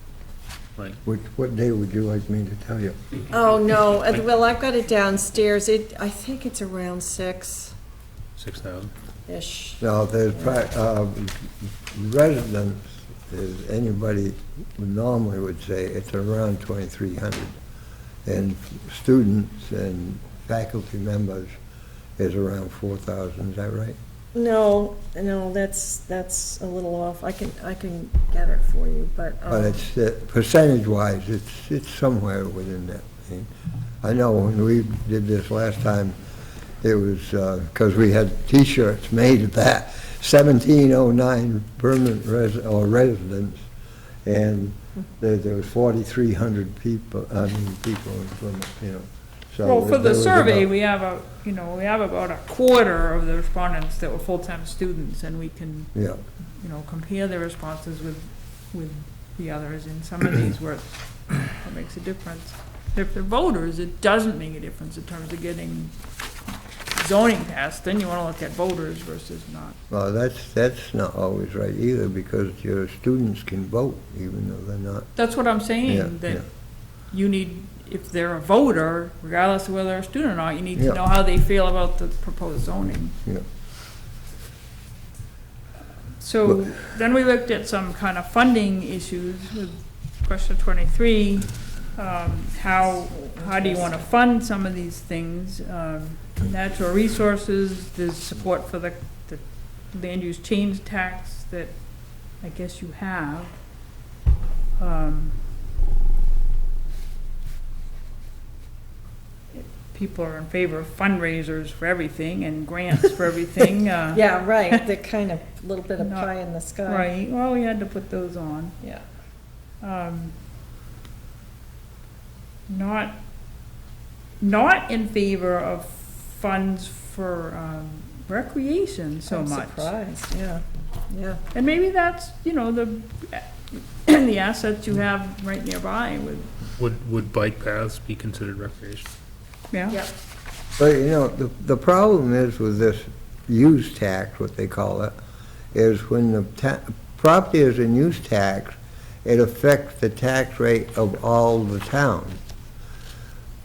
Like, What day would you like me to tell you? Oh, no, well, I've got it downstairs. I think it's around 6-ish. 6,000? No, there's residents, as anybody normally would say, it's around 2,300. And students and faculty members is around 4,000, is that right? No, that's a little off. I can get it for you, but. But it's, percentage-wise, it's somewhere within that. I know when we did this last time, it was, because we had T-shirts made of that, 1709 permanent residents, and there was 4,300 people, people in Plymouth, you know. So Well, for there the was survey, about- we have about a quarter of the respondents that were full-time students, and we can, Yeah, compare their responses with the others, and some of these where it makes a difference. If they're voters, it doesn't make a difference in terms of getting zoning passed, then you wanna look at voters versus not. well, that's not always right either, because your students can vote, even though they're not. That's what I'm Yeah, saying, yeah. that you need, if they're a voter, regardless of whether they're a student or not, you need to Yeah. know how they feel about the proposed zoning. Yeah. So then we looked at some kind of funding issues with question 23. How do you want to fund some of these things? Natural resources, there's support for the land use change tax that I guess you have. People are in favor of fundraisers for everything and grants for everything. Yeah, right, they're kind of a little bit of Not- pie in the sky. Right, well, we had to put those on. Yeah. Not in favor of funds for recreation so I'm much. surprised, yeah, yeah. And maybe that's, the assets you have right nearby with, Would bike paths be considered recreation? yeah. Yep. But, the problem is with this use tax, what they call it, is when the property is in use tax, it affects the tax rate of all the towns.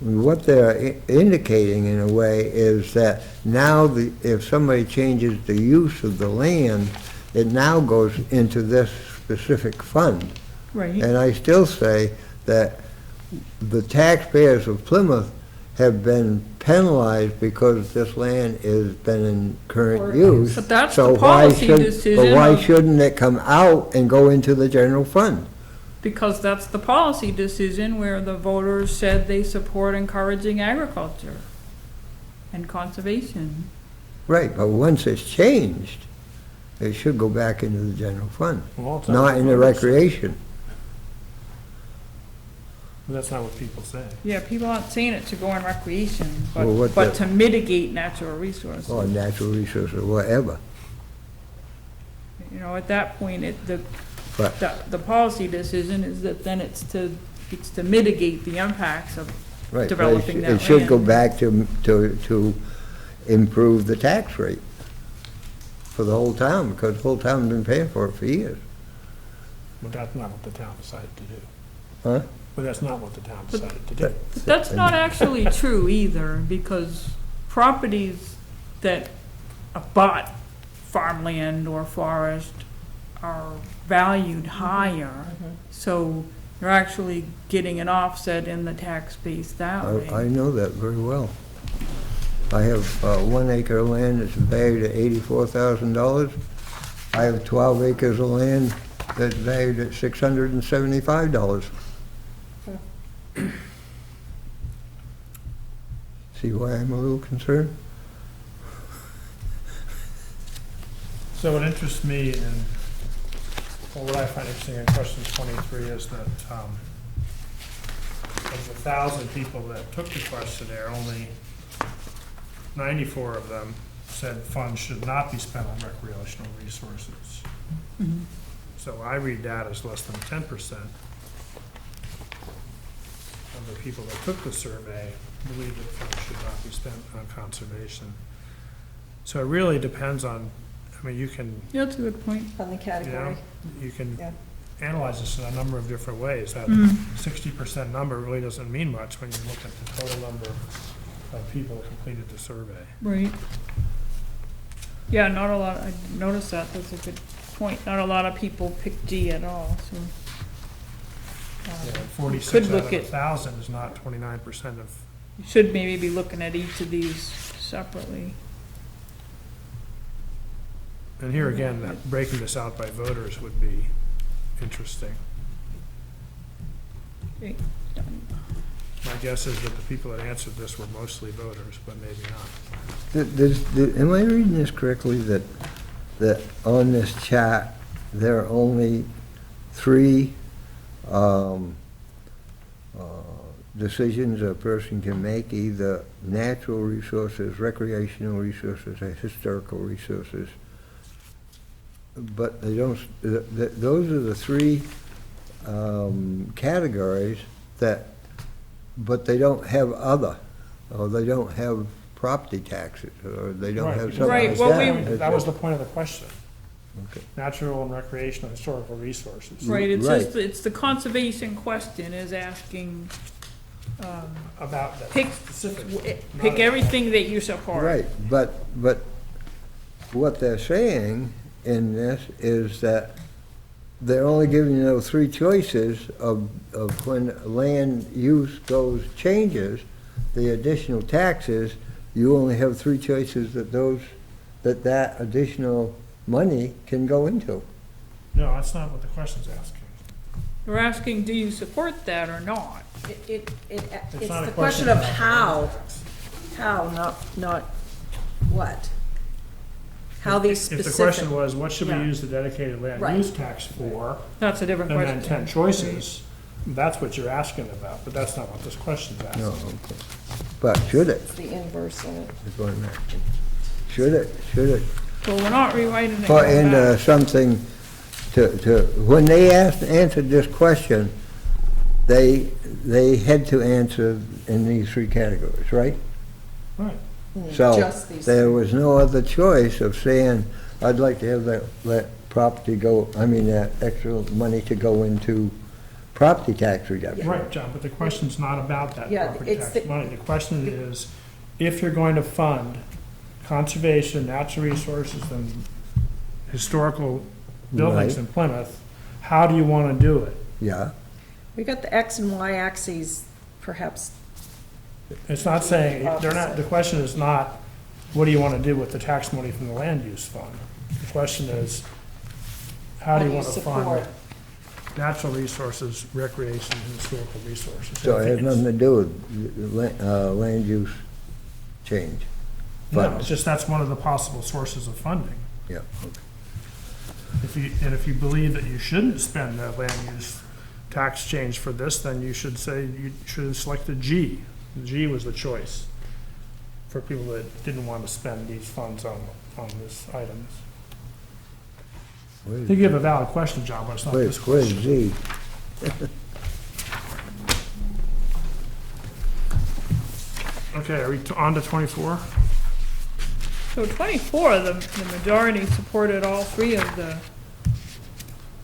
What they're indicating in a way is that now if somebody changes the use of the land, it now goes into this specific fund. Right, And I still say that the taxpayers of Plymouth have been penalized because this land has been in current use. but that's So the why policy should- decision But why of- shouldn't it come out and go into the general fund? because that's the policy decision where the voters said they support encouraging agriculture and conservation. Right, but once it's changed, it should go back into the general fund, Well, it's not not what in the voters say. recreation. But that's not what people say. Yeah, people aren't saying it to go in recreation, Well, what but the- to mitigate natural resources. Or natural resources, or whatever. At that point, But, the policy decision is that then it's to mitigate the impacts of, right, but developing it that should go land. back to improve the tax rate for the whole town, because the whole town's been paying for it for years. But that's not what the town decided to do. Huh? But that's not what the town decided to do. but that's not actually true either, because properties that abut farmland or forest are valued higher, so you're actually getting an offset in the tax base that I way. know that very well. I have 1 acre of land that's valued at $84,000. I have 12 acres of land that's valued at $675. See why I'm a little concerned? So what interests me what I find interesting in question 23 is that of the 1,000 people that took the questionnaire, only 94 of them said funds should not be spent on recreational resources. Mhm. So I read that as less than 10% of the people that took the survey believe that funds should not be spent on conservation. So it really depends on, you can, Yeah, that's a good point. On the category. you can Yeah. analyze this in a number of different ways. That Mhm. 60% number really doesn't mean much when you look at the total number of people who completed the survey. Right. Yeah, not a lot, I noticed that, that's a good point. Not a lot of people pick G at all, so. Yeah, Could 46 out look of at- 1,000 is not 29% of, You should maybe be looking at each of these separately. and here again, breaking this out by voters would be interesting. Okay. My guess is that the people that answered this were mostly voters, but maybe not. Am I reading this correctly, that that on this chart, there are only three decisions a person can make, either natural resources, recreational resources, or historical resources. But they don't, those are the three categories that, but they don't have other, or they don't have property taxes, or they don't Right, have because something Right, like well, that. That was the point of the question. Okay. Natural and recreational historical resources. Right, it's Right. just, it's the conservation question is asking, About that pick, specific. pick everything that you support. Right, but what they're saying in this is that they're only giving you those three choices of when land use changes, the additional taxes, you only have three choices that additional money can go into. No, that's not what the question's asking. We're asking, do you support that or not? It's not a the question question of about how, not what. How these If the specific. question was, what should we Yeah. use the dedicated land Right. use tax for? That's a different And question. then 10 choices, that's what you're asking about, but that's not what this question's asking. No, okay. But should it, It's the inverse of it. is what I'm asking. Should it? Well, we're not rewriting it. Put going in back. something when they answered this question, they had to answer in these three categories, right? Right. So Just these there three. was no other choice of saying, I'd like to have that property go, that extra money to go into property tax reduction. Right, John, but the question's not about that Yeah, property it's tax the- money. The question is, if you're going to fund conservation, natural resources, and historical buildings Right. in Plymouth, how do you want to do it? Yeah, We got the X and Y axes perhaps. It's not saying, they're not, the question is not, what do you want to do with the tax money from the land use fund? The question is, how do you want to fund support? natural resources, recreation, and historical resources? so I it think has it's- nothing to do with land use change. No, But- it's just that's one of the possible sources of funding. Yeah, okay. If you believe that you shouldn't spend the land use tax change for this, then you should say, you should have selected G. G was the choice for people that didn't want to spend these funds on this items. I think you have a valid question, John, but it's not this Where's question. Z? Okay, are we on to 24? So 24, the majority supported all three of the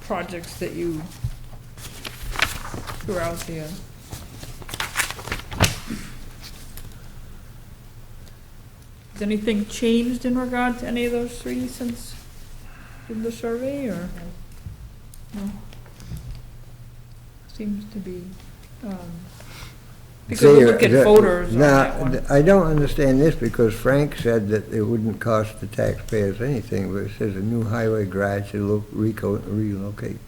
projects that you threw out there. Has anything changed in regard to any of those three since did the survey, or? No? Seems to be, because we look at photos on that one. Now, I don't understand this because Frank said that it wouldn't cost the taxpayers anything, but it says a new highway garage to relocate.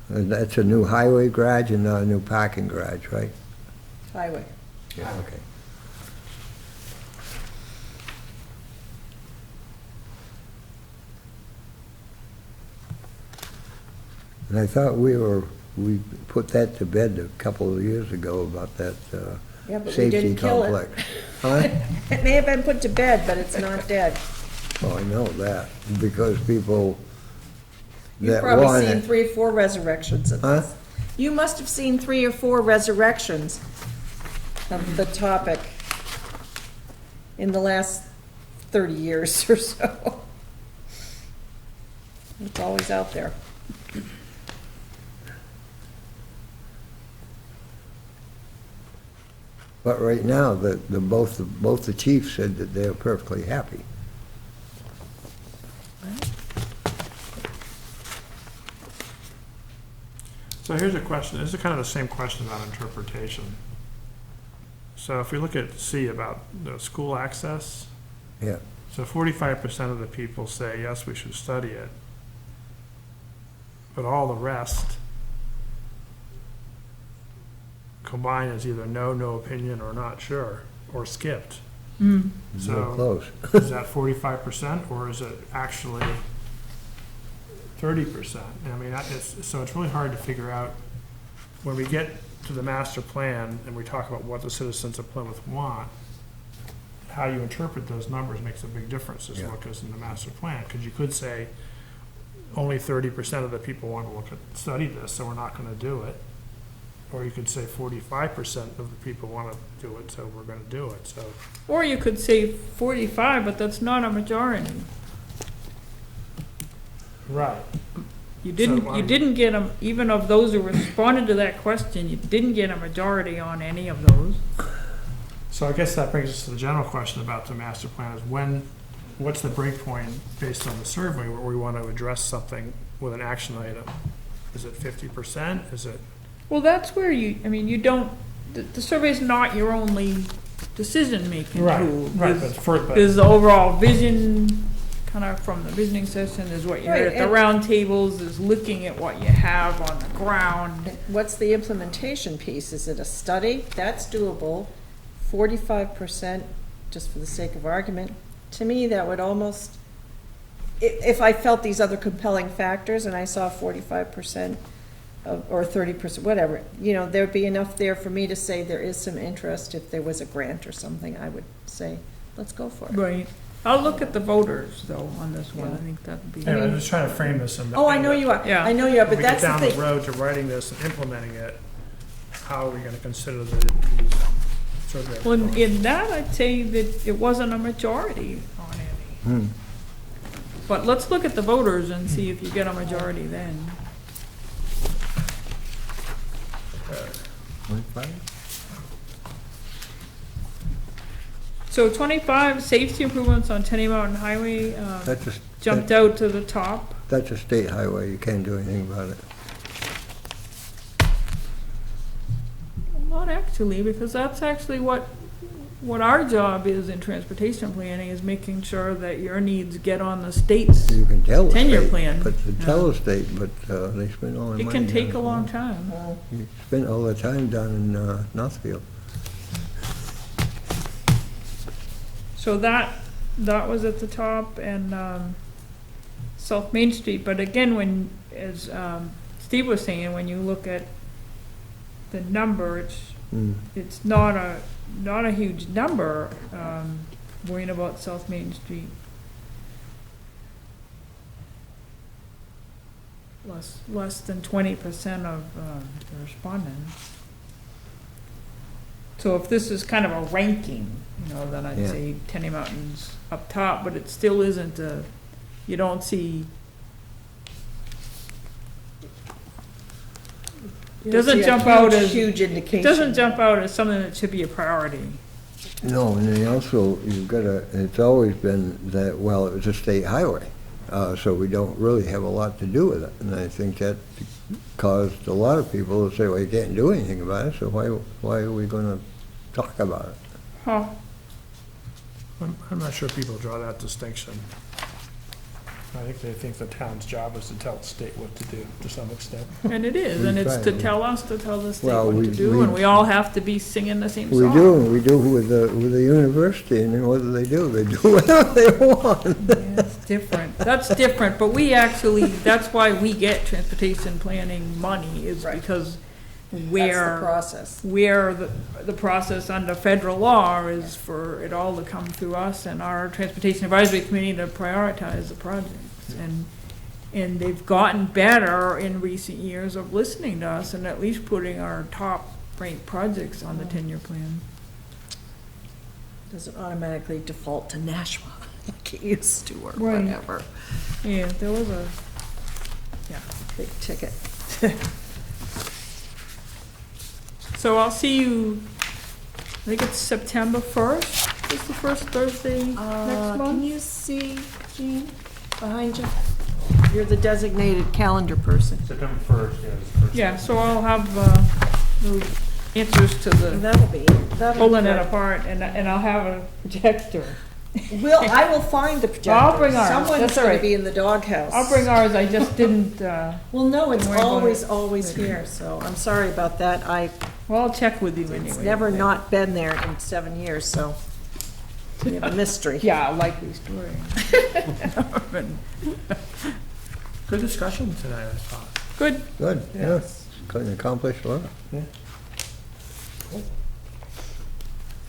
That's a new highway garage and not a new parking garage, right? Highway. Yeah, okay. And I thought we put that to bed a couple of years ago about that Yeah, but we safety didn't kill it. complex. Huh? It may have been put to bed, but it's not dead. Oh, I know that, because people You've that probably want seen it. 3 or 4 resurrections of Huh? this. You must have seen 3 or 4 resurrections of the topic in the last 30 years or so. It's always out there. But right now, both the chiefs said that they're perfectly happy. So here's a question, this is kind of the same question about interpretation. So if we look at C about the school access, Yeah, so 45% of the people say, yes, we should study it. But all the rest combined as either no, no opinion, or not sure, or skipped. Mm. Real So close. is that 45% or is it actually 30%? I mean, so it's really hard to figure out, when we get to the master plan and we talk about what the citizens of Plymouth want, how you interpret those numbers makes a big difference as to Yeah. what goes in the master plan. Because you could say, only 30% of the people want to study this, so we're not going to do it. Or you could say 45% of the people want to do it, so we're going to do it, so. Or you could say 45, but that's not a majority. Right. You So, didn't get them, even of those who responded to that question, you didn't get a majority on any of those. So I guess that brings us to the general question about the master plan, is what's the break point based on the survey where we want to address something with an action item? Is it 50%? Is it? Well, that's where you don't, the survey's not your only decision-making tool. Right, but There's the overall vision, kind of from the visioning session, there's what you heard Right, at the and- round tables, there's looking at what you have on the ground. What's the implementation piece? Is it a study? That's doable. 45%, just for the sake of argument. To me, that would almost, if I felt these other compelling factors and I saw 45% or 30%, whatever, there'd be enough there for me to say there is some interest. If there was a grant or something, I would say, let's go for it. Right. I'll look at the voters, though, on this one. I Yeah. think that'd be. anyway, I'm just trying to frame this in. Oh, I know you are. Yeah. I know you are, When but we get that's the down the thing. road to writing this and implementing it, how are we going to consider these survey Well, results? in that, I'd say that it wasn't a majority on any. Hmm. But let's look at the voters and see if you get a majority then. 25? So 25, safety improvements on Tenny Mountain Highway, That's a, jumped out to the top. that's a state highway, you can't do anything about it. Not actually, because that's actually what our job is in transportation planning, is making sure that your needs get on the state's. You can tell the state. Tenure plan. But to tell the state, but they spend all their money. It can take a on it. long time. You spend all the time down in Northfield. So that was at the top, and South Main Street. But again, as Steve was saying, when you look at the number, it's not a huge number, worrying about South Main Street. Less than 20% of the respondents. So if this is kind of a ranking, then I'd Yeah. say Tenny Mountain's up top, but it still isn't you don't see. Doesn't jump out as. Huge indication. Doesn't jump out as something that should be a priority. No, and then also, it's always been that, well, it was a state highway, so we don't really have a lot to do with it. And I think that caused a lot of people to say, well, you can't do anything about it, so why are we gonna talk about it? Huh. I'm not sure people draw that distinction. I think they think the town's job is to tell the state what to do, to some extent. And it is, We and it's to try. tell us to tell the state Well, what to do, and we all have to be singing the same We song. do with the university, and then what do? They do whatever they want. That's different. That's different, but that's why we get transportation planning money, is Right. because That's the where process. the process under federal law is for it all to come through us and our Transportation Advisory Committee to prioritize the projects. And they've gotten better in recent years of listening to us and at least putting our top ranked projects on the 10-year plan. Doesn't automatically default to Nashua like it used to or Right. whatever. Yeah, there was a, Big ticket. so I'll see you, I think it's September 1st, is the first Thursday next Can month? you see, Jean, behind you? You're the designated calendar person. September 1st, yeah. Yeah, so I'll have the answers to the That'll be pulling it good. apart, and I'll have a projector. I will find the projector. I'll bring ours. Someone's That's all gonna right. be in the doghouse. I'll bring ours, I just didn't, Well, no, it's Don't worry about it. always here, so I'm sorry about that. well, I'll check with you anyway. It's never not been there in 7 years, so. We have a mystery. Yeah, a likely story. Good discussion tonight, I thought. Good. Good, yeah. Couldn't accomplish a lot.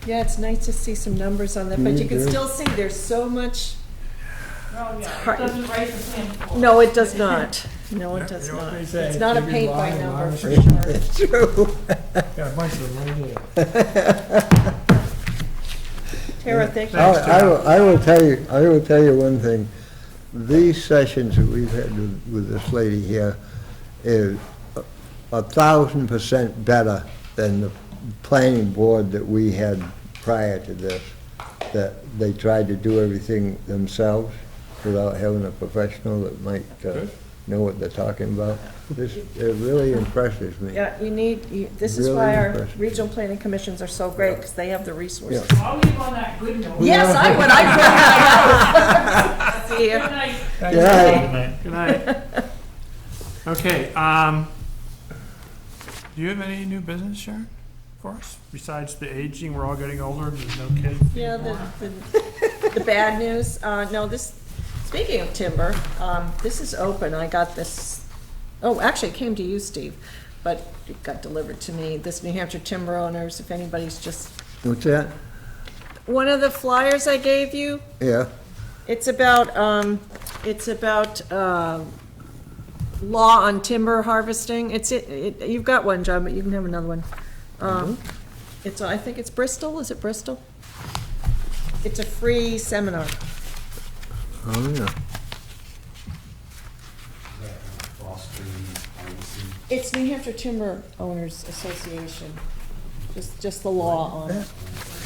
Yeah, it's nice to see some numbers on that, but you can Mhm. still see there's so much. Oh, yeah, hard- it doesn't write the plan for. No, it does not. No, it does You know what not. they say, It's not a give me paint by line, number line for for sure. It's true. Got a bunch of them right here. Tara, thank you. I will tell you one thing. These sessions that we've had with this lady here is 1,000% better than the planning board that we had prior to this, that they tried to do everything themselves without having a professional that might know what they're talking about. This, it really impresses me. Yeah, this is Really why our impressive. regional planning commissions are so great, because they have the resources. I'll leave on that good note. Yes, I would, See Good ya. night. Yeah. Good night. Okay, do you have any new business, Sharon, for us? Besides the aging, we're all getting older, there's no kids. Yeah, the bad news, no, speaking of timber, this is open, I got this, actually, it came to you, Steve, but it got delivered to me, this New Hampshire Timber Owners, if anybody's just, What's that? one of the flyers I gave you, Yeah. it's about, law on timber harvesting, you've got one, John, but you can have another one. I think it's Bristol, is it Bristol? It's a free seminar. Oh, yeah. It's New Hampshire Timber Owners Association, just the law on it.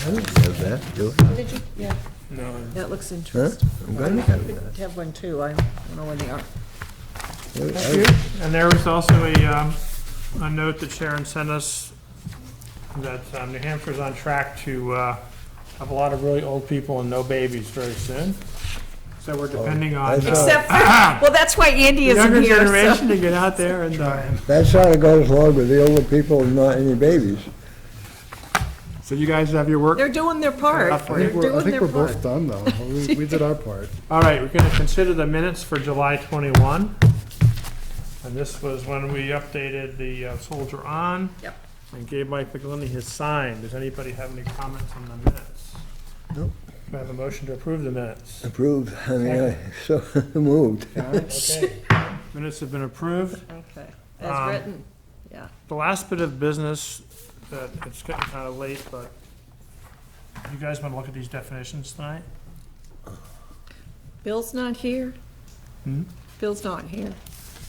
I didn't have that, do it. Did you? Yeah, No. that looks Huh? interesting. I'm gonna have that. Have one too, I don't know where they are. Thank you. And there was also a note that Sharon sent us that New Hampshire's on track to have a lot of really old people and no babies very soon. So we're depending on that's the Except for, well, that's why Andy isn't younger here, generation so. to get out there and, That sort of goes along with the older people and not any babies. so you guys have your work. They're doing their part. I I They're think we're doing their part. both done, though. We did our part. All right, we're going to consider the minutes for July 21. And this was when we updated the Soldier On. Yep. And gave Mike McGlinney his sign. Does anybody have any comments on the minutes? Nope. Do I have a motion to approve the minutes? Approved, I mean, so moved. Okay. Minutes have been approved. Okay, as Um, written, yeah. The last bit of business, that it's getting kind of late, but you guys want to look at these definitions tonight? Bill's not here? Hmm? Bill's not here.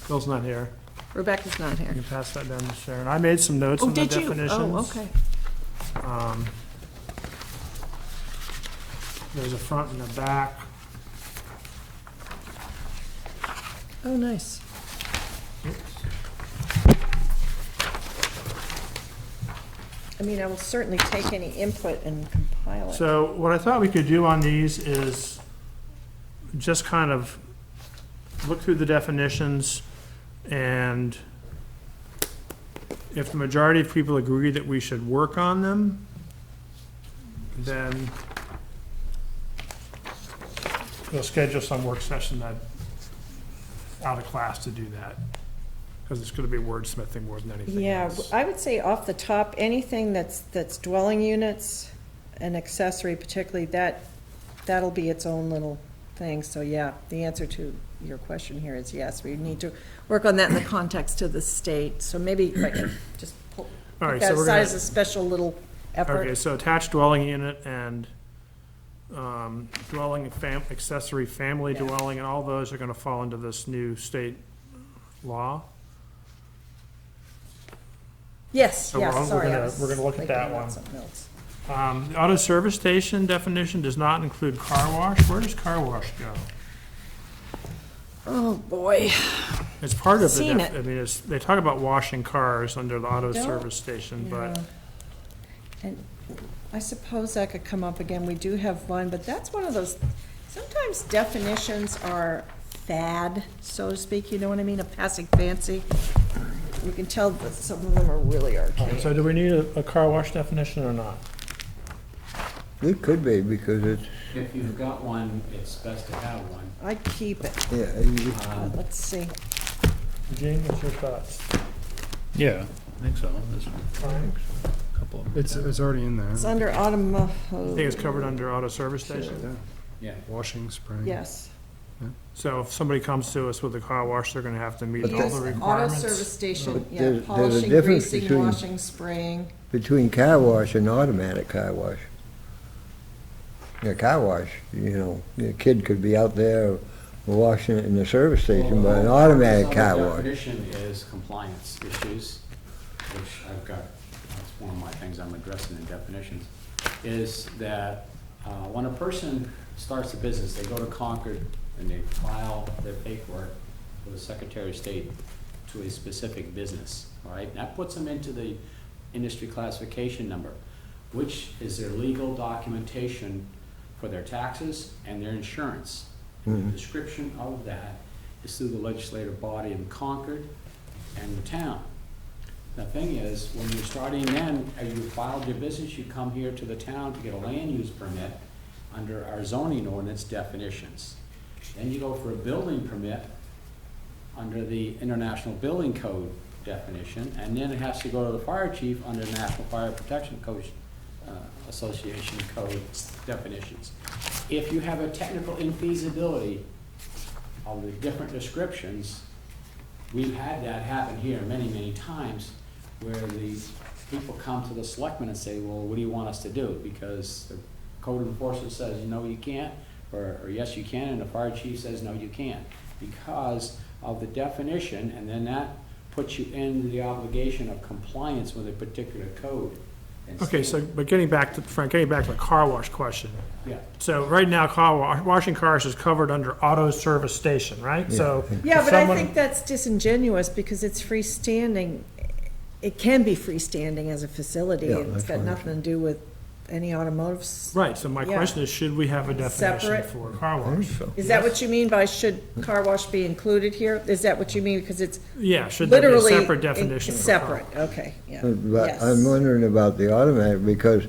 Bill's not here. Rebecca's not here. You can pass that down to Sharon. I made some notes Oh, on the did you? definitions. Oh, okay. There's a front and a back. Oh, nice. I mean, I will certainly take any input and compile it. So what I thought we could do on these is just kind of look through the definitions, and if the majority of people agree that we should work on them, then we'll schedule some work session that, out of class to do that, because it's gonna be wordsmithing more than anything Yeah, else. I would say off the top, anything that's dwelling units and accessory particularly, that'll be its own little thing. So yeah, the answer to your question here is yes, we need to work on that in the context of the state. So maybe like just All put right, that so we're aside gonna, as a special little okay, effort. so attached dwelling unit and dwelling and accessory family Yeah. dwelling, and all those are gonna fall into this new state law. Yes, So yes, we're sorry. I gonna- was we're gonna look at thinking that about one. something else. The auto service station definition does not include car wash. Where does car wash go? Oh, boy. It's part of the, Seen it. I mean, they talk about washing cars under the auto Don't- service station, but Yeah. And I suppose that could come up again. We do have one, but that's one of those, sometimes definitions are fad, so to speak, you know what I mean? A passing fancy. You can tell that some of them are really all right, archaic. so do we need a car wash definition or not? It could be, because it's, If you've got one, it's best to have one. I'd keep it. yeah, Let's see. Eugene, what's your thoughts? Yeah, I think so. There's a couple of them. It's already in It's there. under I think automotive. it's covered under auto service station. Yeah. Yeah. Washing, spraying. Yes. So if somebody comes to us with a car wash, they're gonna have to meet But all Yes, the auto requirements. service station, But yeah, there's a polishing, difference greasing, between- washing, spraying. between car wash and automatic car wash. Yeah, car wash, your kid could be out there washing it in the service station, but an automatic car The wash. definition is compliance issues, which I've got, that's one of my things I'm addressing in definitions, is that when a person starts a business, they go to Concord and they file their paperwork with the Secretary of State to a specific business, all right? That puts them into the industry classification number, which is their legal documentation for their taxes and their insurance. The description of that is through the legislative body in Concord and the town. The thing is, when you're starting then, as you filed your business, you come here to the town to get a land use permit under our zoning ordinance definitions. Then you go for a building permit under the International Building Code definition, and then it has to go to the fire chief under National Fire Protection Code, Association Code definitions. If you have a technical infeasibility of the different descriptions, we've had that happen here many, many times, where the people come to the selectmen and say, well, what do you want us to do? Because the code enforcement says, no, you can't, or yes, you can, and the fire chief says, no, you can't, because of the definition, and then that puts you in the obligation of compliance with a particular code. And Okay, so, but getting back to, Frank, getting back to the car wash question. Yeah. So right now, washing cars is covered under auto service station, right? So. Yeah, if but I someone- think that's disingenuous because it's freestanding. It can be freestanding as a facility. Yeah, It's that's got fine. nothing to do with any automotives. Right, so my Yeah. question is, should we have a definition Separate? for car I think wash? so. Is that what you mean by should car wash be included here? Is that what you mean? Because it's Yeah, should there be a literally. separate definition for car Separate, okay, yeah. But I'm Yes. wondering about the automatic, because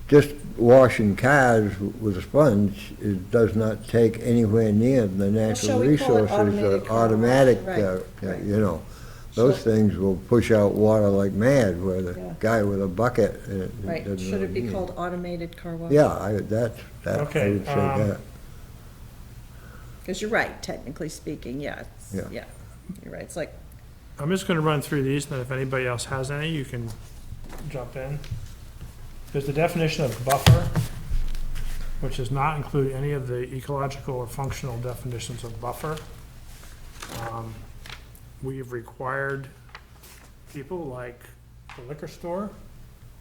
just washing cars with a sponge, it does not take anywhere near the shall natural we call it resources, automated car wash? automatic, Right, right. Those So- things will push out water like mad, where the Yeah. guy with a bucket. Right, doesn't should it be really need called automated car wash? Yeah, I would say Okay, that. Because you're right, technically speaking, yeah, Yeah. yeah, you're right, it's like, I'm just gonna run through these, and then if anybody else has any, you can jump in. There's the definition of buffer, which does not include any of the ecological or functional definitions of buffer. We've required people like the liquor store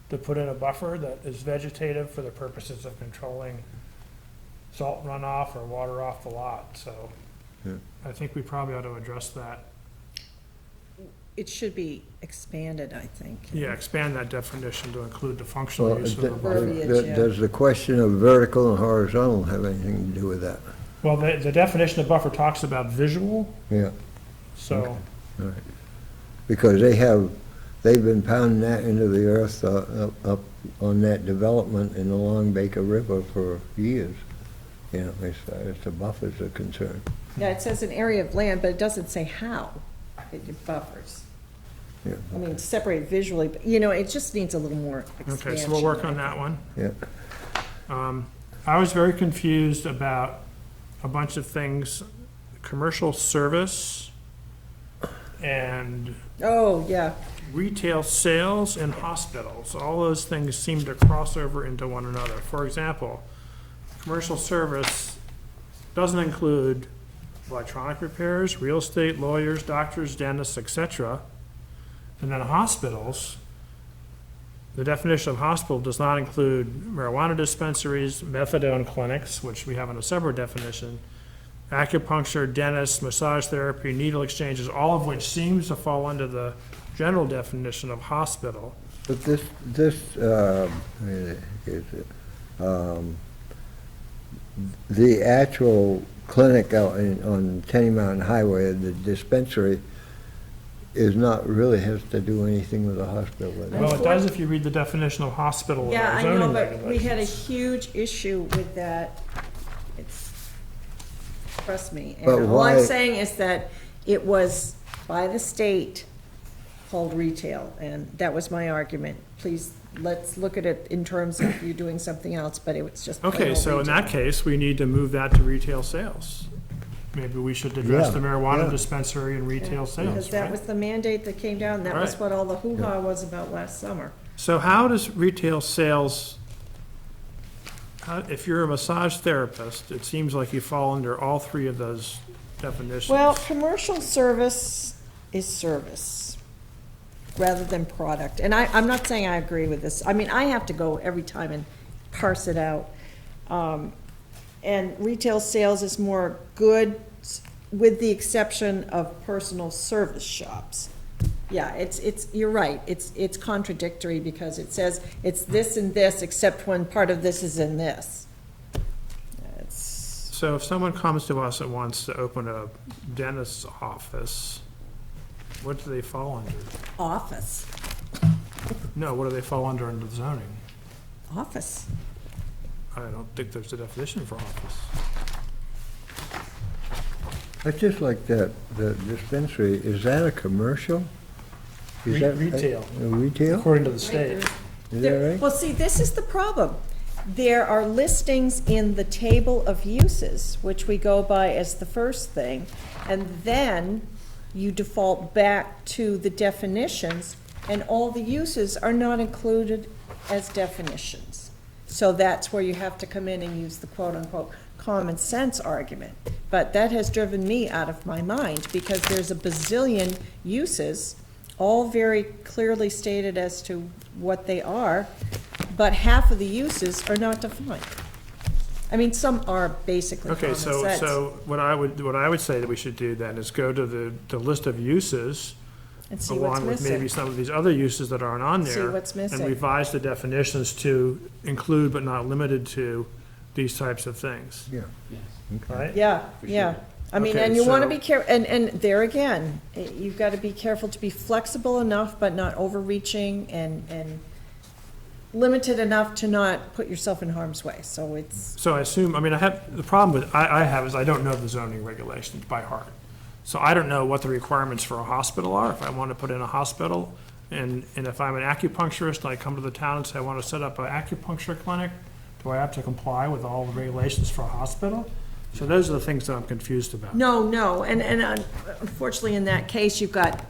to put in a buffer that is vegetative for the purposes of controlling salt runoff or water off the lot, so Yeah. I think we probably ought to address that. it should be expanded, I think. Yeah, expand that definition to include the functional Well, use of the buffer. Verbiage, yeah. does the question of vertical and horizontal have anything to do with that? Well, the definition of buffer talks about visual, Yeah. so, Because they've been pounding that into the earth up on that development in the Long Baker River for years, as far as the buffers are concerned. Yeah, it says an area of land, but it doesn't say how it buffers. Yeah, I mean, separate visually, but, it just needs a little more expansion. okay, so we'll work on that one. yeah. I was very confused about a bunch of things, commercial service and Oh, yeah, retail sales and hospitals. All those things seem to cross over into one another. For example, commercial service doesn't include electronic repairs, real estate, lawyers, doctors, dentists, etc. And then hospitals, the definition of hospital does not include marijuana dispensaries, methadone clinics, which we have in a separate definition, acupuncture, dentists, massage therapy, needle exchanges, all of which seems to fall under the general definition of hospital. But where is it? The actual clinic out on Tenny Mountain Highway, the dispensary, is not really has to do anything with a hospital. is it? Well, it does if you read the definition of hospital in Yeah, our I know, zoning but we had a regulations. huge issue with that. It's, trust me. But And all I'm why- saying is that it was by the state called retail, and that was my argument. Please, let's look at it in terms of you doing something else, but it was just plain Okay, old so in that retail. case, we need to move that to retail sales. Maybe we should address Yeah, the marijuana yeah. dispensary and retail Because sales, that right? was the mandate that came down, that was Right. what all the hoo-ha was about last summer. So how does retail sales, if you're a massage therapist, it seems like you fall under all three of those definitions. Well, commercial service is service rather than product. And I'm not saying I agree with this. I mean, I have to go every time and parse it out. And retail sales is more goods, with the exception of personal service shops. Yeah, you're right. It's contradictory because it says it's this and this, except when part of this is in this. It's, So if someone comes to us and wants to open a dentist's office, what do they fall under? office, No, what do they fall under the zoning? office. I don't think there's a definition for office. That's just like that, the dispensary, is that a commercial? Is that Retail. A retail? According to the state. Is that right? Well, see, this is the problem. There are listings in the table of uses, which we go by as the first thing, and then you default back to the definitions, and all the uses are not included as definitions. So that's where you have to come in and use the quote-unquote common sense argument. But that has driven me out of my mind, because there's a bazillion uses, all very clearly stated as to what they are, but half of the uses are not defined. I mean, some are basically Okay, common sense. so what I would say that we should do then is go to the list of uses, And see what's along with maybe missing. some of these other uses that aren't on See there. what's missing. And revise the definitions to include but not limited to these types of things, Yeah. Yes. right? Yeah, For yeah. sure. I mean, Okay, and you want to so- be careful, and there again, you've got to be careful to be flexible enough, but not overreaching, and limited enough to not put yourself in harm's way, so it's, So I assume, I mean, the problem with, I have is I don't know the zoning regulations by heart. So I don't know what the requirements for a hospital are, if I want to put in a hospital. And if I'm an acupuncturist, and I come to the town and say, I want to set up an acupuncture clinic, do I have to comply with all the regulations for a hospital? So those are the things that I'm confused about. no, and unfortunately, in that case, you've got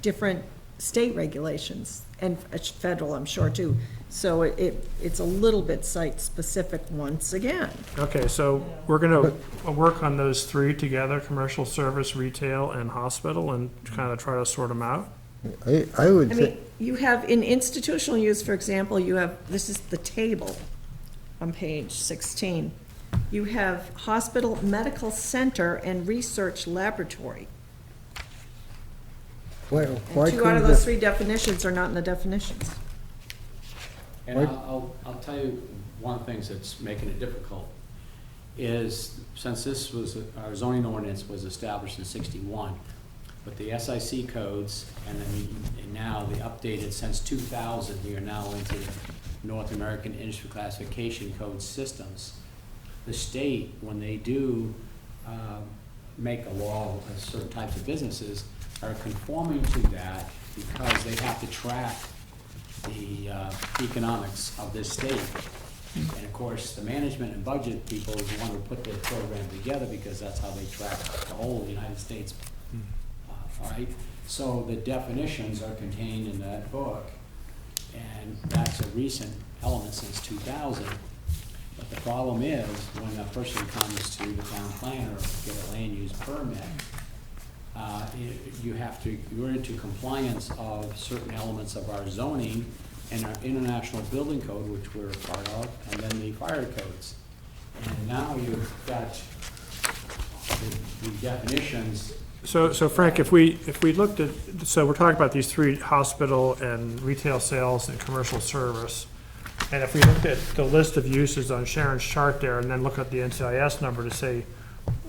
different state regulations, and federal, I'm sure, too. So it's a little bit site-specific once again. Okay, so we're gonna work on those three together, commercial service, retail, and hospital, and kind of try to sort them out. I would I think, mean, you have, in institutional use, for example, you have, this is the table on page 16. You have hospital, medical center, and research laboratory. why And two out couldn't of those the, three definitions are not in the definitions. And What- I'll tell you one of the things that's making it difficult is, since this was, our zoning ordinance was established in 61, but the SIC codes, and now the updated since 2000, we are now into the North American Industry Classification Code systems. The state, when they do make a law of certain types of businesses, are conforming to that because they have to track the economics of this state. And of course, the management and budget people is the one who put their program together, because that's how they track the whole United States. All right, so the definitions are contained in that book, and that's a recent element since 2000. But the problem is, when a person comes to the town planner to get a land use permit, you're into compliance of certain elements of our zoning and our international building code, which we're a part of, and then the fire codes. And now you've got the definitions. So Frank, if we looked at, so we're talking about these three, hospital and retail sales and commercial service. And if we looked at the list of uses on Sharon's chart there, and then look at the NCIS number to say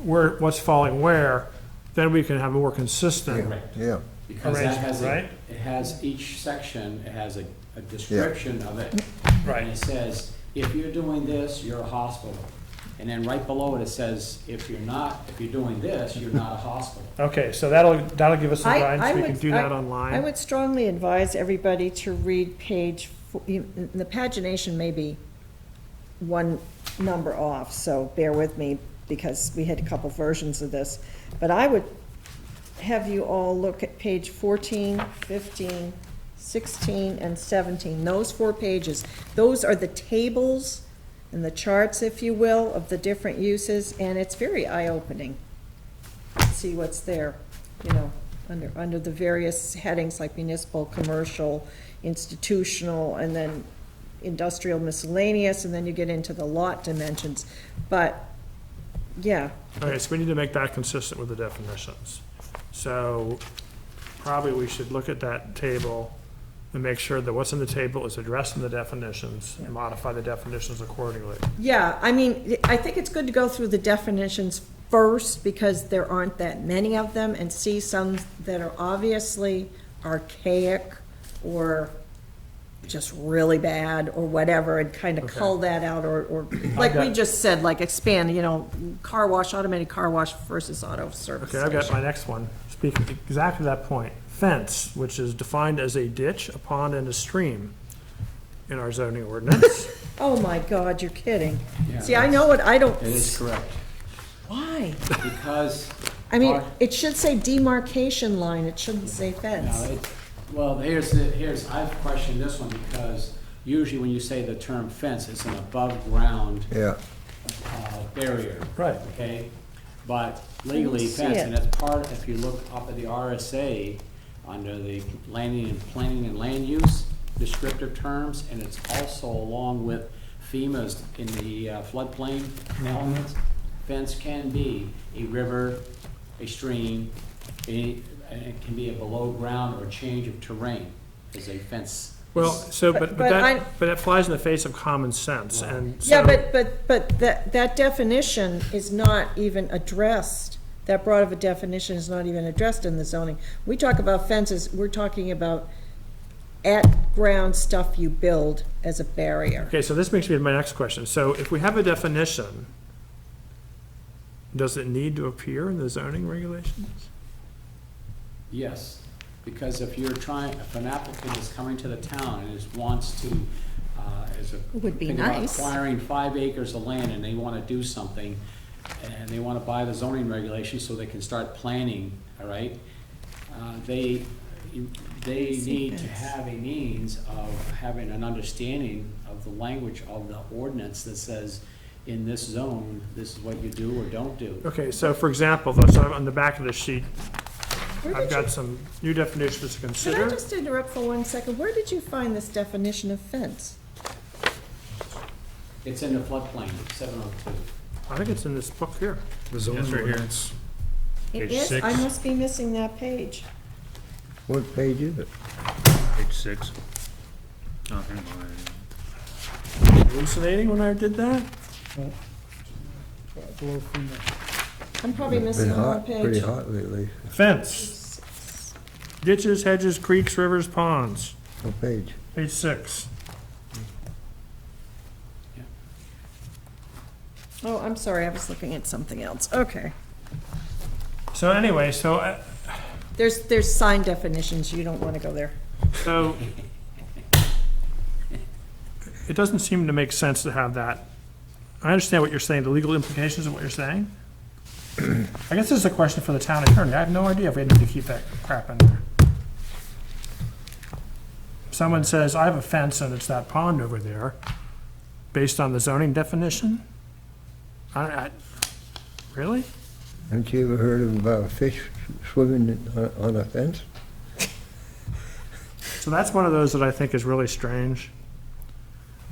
what's falling where, then we can have a more consistent yeah, Because that has arrangement, right? it has each section, it has a description of it. Right. And it says, if you're doing this, you're a hospital. And then right below it, it says, if you're doing this, you're not a hospital. Okay, so that'll give us some guidance, we can would- do that I online. would strongly advise everybody to read the pagination may be one number off, so bear with me, because we had a couple versions of this. But I would have you all look at page 14, 15, 16, and 17. Those 4 pages. Those are the tables and the charts, if you will, of the different uses, and it's very eye-opening. See what's there, you know, under the various headings like municipal, commercial, institutional, and then industrial miscellaneous, and then you get into the lot dimensions. But, yeah, Okay, so we need to make that consistent with the definitions. So probably we should look at that table and make sure that what's in the table is addressed in the definitions, and modify the definitions accordingly. yeah, I mean, I think it's good to go through the definitions first, because there aren't that many of them, and see some that are obviously archaic, or just really bad, or whatever, and kind of Okay. cull that out, or, like we just said, like expand, you know, car wash, automated car wash versus auto service Okay, I've got station. my next one, speaking exactly to that point. Fence, which is defined as a ditch, a pond, and a stream in our zoning ordinance. Oh my God, you're kidding. Yeah, See, I know what, I don't, It is correct. why? Because. I mean, our- it should say demarcation line, it shouldn't say No, fence. well, I've questioned this one because usually when you say the term fence, it's an above-ground Yeah, barrier. Right. Okay? But legally see fence, it. and that's part, if you look up at the RSA, under the planning and land use descriptive terms, and it's also along with FEMA's in the floodplain elements, fence can be a river, a stream, and it can be a below ground or change of terrain as a fence. Well, so, but But I- that flies in the face of common sense, and so. Yeah, but that definition is not even addressed. That broad of a definition is not even addressed in the zoning. We talk about fences, we're talking about at-ground stuff you build as a barrier. Okay, so this brings me to my next question. So if we have a definition, does it need to appear in the zoning regulations? Yes, because if an applicant is coming to the town and wants to, Would be thinking about nice. acquiring 5 acres of land and they wanna do something, and they wanna buy the zoning regulations so they can start planning, all right? They need to fence. have a means of having an understanding of the language of the ordinance that says, in this zone, this is what you do or don't do. Okay, so for example, though, so on the back of the sheet, Where I've did you- got some new definitions to Can I consider. just interrupt for 1 second? Where did you find this definition of fence? It's in the floodplain, 702. I think it's in this book here. The zoning Yes, right here. ordinance. It Page is, I 6. must be missing that page. what page is it? Page 6. Oh, hang on. Hallucinating when I did that? I'm probably It's missing been the whole hot, pretty page. hot lately. Fence, ditches, hedges, creeks, rivers, ponds, What page? page 6. Oh, I'm sorry, I was looking at something else. Okay. So anyway, There's sign definitions, you don't want to go there. so it doesn't seem to make sense to have that. I understand what you're saying, the legal implications of what you're saying. I guess this is a question for the town attorney. I have no idea if we need to keep that crap in there. Someone says, I have a fence and it's that pond over there, based on the zoning definition? Really? Haven't you ever heard of a fish swimming on a fence? So that's one of those that I think is really strange.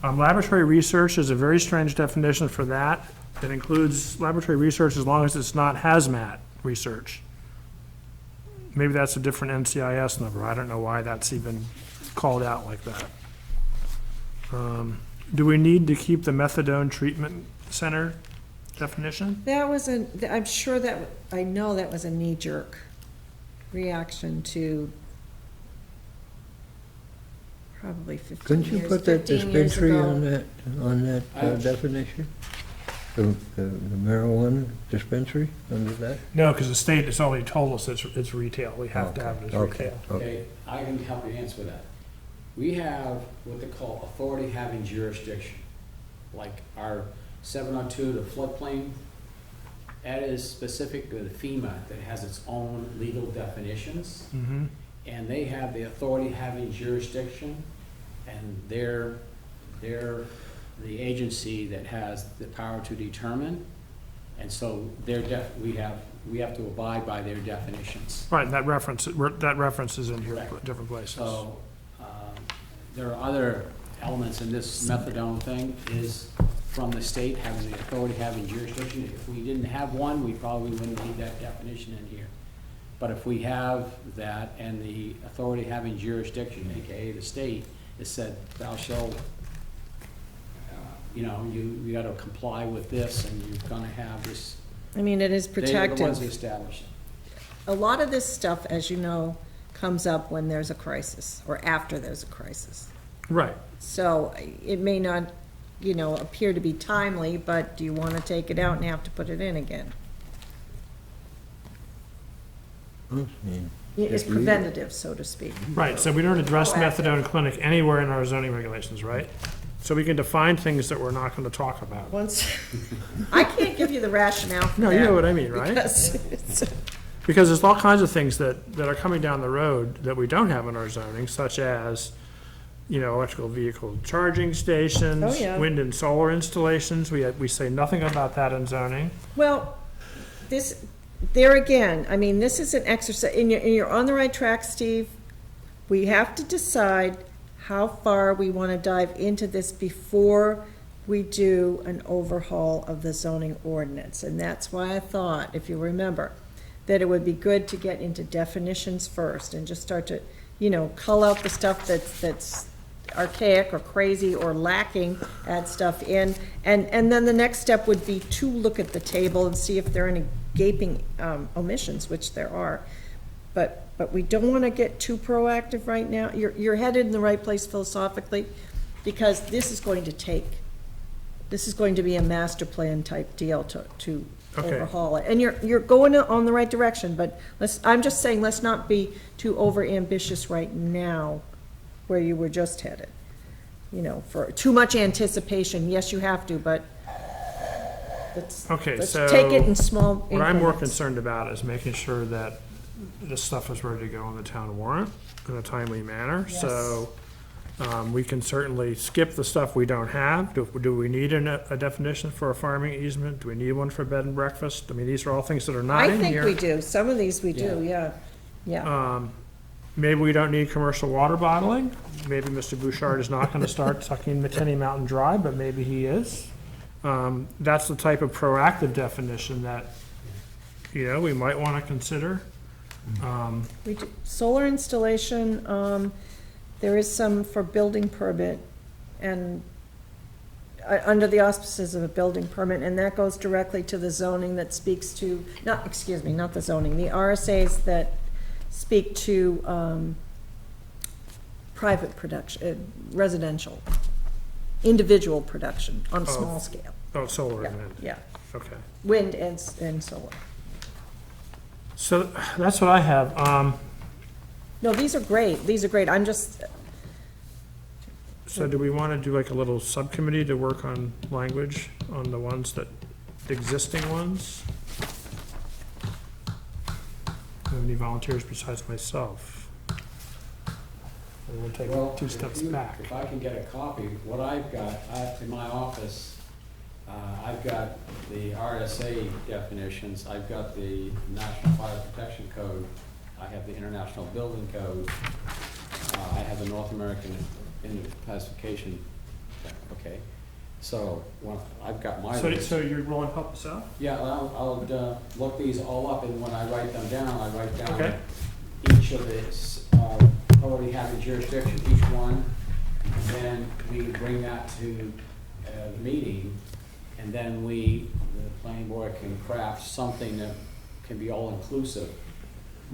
Laboratory research is a very strange definition for that. It includes laboratory research as long as it's not hazmat research. Maybe that's a different NCIS number. I don't know why that's even called out like that. Do we need to keep the methadone treatment center definition? That was I'm sure that, I know that was a knee jerk. reaction to probably 15 Couldn't you years, put that 15 years dispensary ago. on that definition? The marijuana dispensary under that? No, because the state has only told us it's retail, we have to have it as Okay, retail. okay. Okay, I can help you answer that. We have what they call authority having jurisdiction, like our 702, the floodplain. That is specific to the FEMA that has its own legal definitions. Mm-hmm. And they have the authority having jurisdiction, and they're the agency that has the power to determine. And so we have to abide by their definitions. Right, and that reference is in here, Correct. different places. So, there are other elements in this methadone thing is from the state having the authority, having jurisdiction. If we didn't have one, we probably wouldn't need that definition in here. But if we have that and the authority having jurisdiction, AKA the state, has said, thou shalt, you gotta comply with this and you're gonna have this. I mean, it is They are the ones who protective. establish it. A lot of this stuff, as you know, comes up when there's a crisis or after there's a crisis. Right, So it may not, appear to be timely, but do you want to take it out and have to put it in again? I mean, It's Just leave it. preventative, so to speak. right, so we don't address Proactive. methadone clinic anywhere in our zoning regulations, right? So we can define things that we're not gonna talk about. Once, I can't give you the rationale for No, you know that, what I mean, right? because it's- Because there's all kinds of things that are coming down the road that we don't have in our zoning, such as, electrical vehicle charging stations. Oh, yeah. Wind and solar installations, we say nothing about that in zoning. Well, there again, I mean, this is an exercise, and you're on the right track, Steve. We have to decide how far we want to dive into this before we do an overhaul of the zoning ordinance. And that's why I thought, if you remember, that it would be good to get into definitions first and just start to, cull out the stuff that's archaic or crazy or lacking, add stuff in. And then the next step would be to look at the table and see if there are any gaping omissions, which there are. But we don't want to get too proactive right now. You're headed in the right place philosophically, because this is going to be a master plan type deal to Okay. overhaul it. And you're going on the right direction, but I'm just saying, let's not be too over ambitious right now where you were just headed. For too much anticipation, yes, you have to, but let's So take it in small What I'm more increments. concerned about is making sure that this stuff is ready to go on the town warrant in a timely manner. Yes. So, we can certainly skip the stuff we don't have. Do we need a definition for a farming easement? Do we need one for bed and breakfast? I mean, these are all things that are not I in think here. we do. Some of these we do, yeah. Maybe we don't need commercial water bottling. Maybe Mr. Bouchard is not gonna start sucking McKinney Mountain Dry, but maybe he is. That's the type of proactive definition that, we might wanna consider. We do, solar installation, there is some for building permit and under the auspices of a building permit, and that goes directly to the zoning that speaks to, not the zoning, the RSAs that speak to, private production, residential, individual production on a Oh. small scale. Oh, solar Yeah, and wind, yeah, okay. wind and solar. So that's what I have. No, these are great, I'm just, So do we want to do like a little subcommittee to work on language on the ones the existing ones? Do you have any volunteers besides myself? And we'll take Well, 2 steps if back. If I can get a copy, what I've got, in my office, I've got the RSA definitions, I've got the National Fire Protection Code, I have the International Building Code, I have the North American Classification, okay. So, I've got my list. So you're willing to help us out? Yeah, I'll look these all up, and when I write them down, I write down Okay. each of this, already having jurisdiction, each one, and then we bring that to the meeting, and then the planning board can craft something that can be all-inclusive.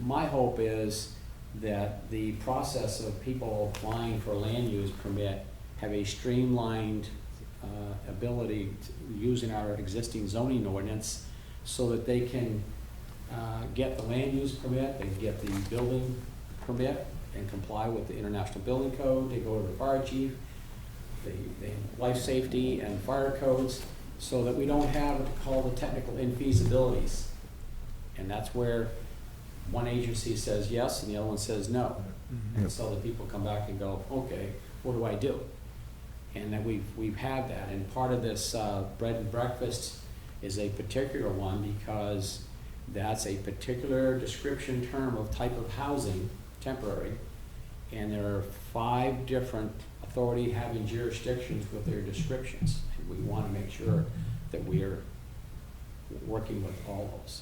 my hope is that the process of people applying for a land use permit have a streamlined ability using our existing zoning ordinance so that they can get the land use permit, they can get the building permit and comply with the International Building Code, they go to the fire chief, the life safety and fire codes, so that we don't have what to call the technical infeasibilities. And that's where one agency says yes and the other one says no. And so the people come back and go, okay, what do I do? And then we've had that, and part of this bread and breakfast is a particular one because that's a particular description term of type of housing, temporary, and there are 5 different authority having jurisdictions with their descriptions. And we want to make sure that we are working with all those.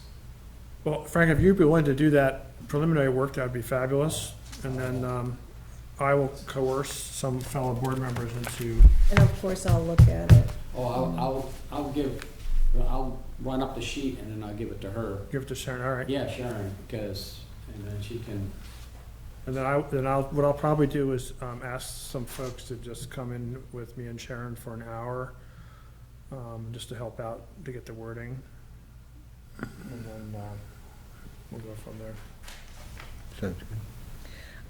Well, Frank, if you'd be willing to do that preliminary work, that would be fabulous. And then I will coerce some fellow board members into, And of course, I'll look at it. Oh, I'll run up the sheet and then I'll give it to her. give it to Sharon, all right? Yeah, Sharon, because, and then she can, And then what I'll probably do is ask some folks to just come in with me and Sharon for an hour, just to help out, to get the wording. And then we'll go from there. Sounds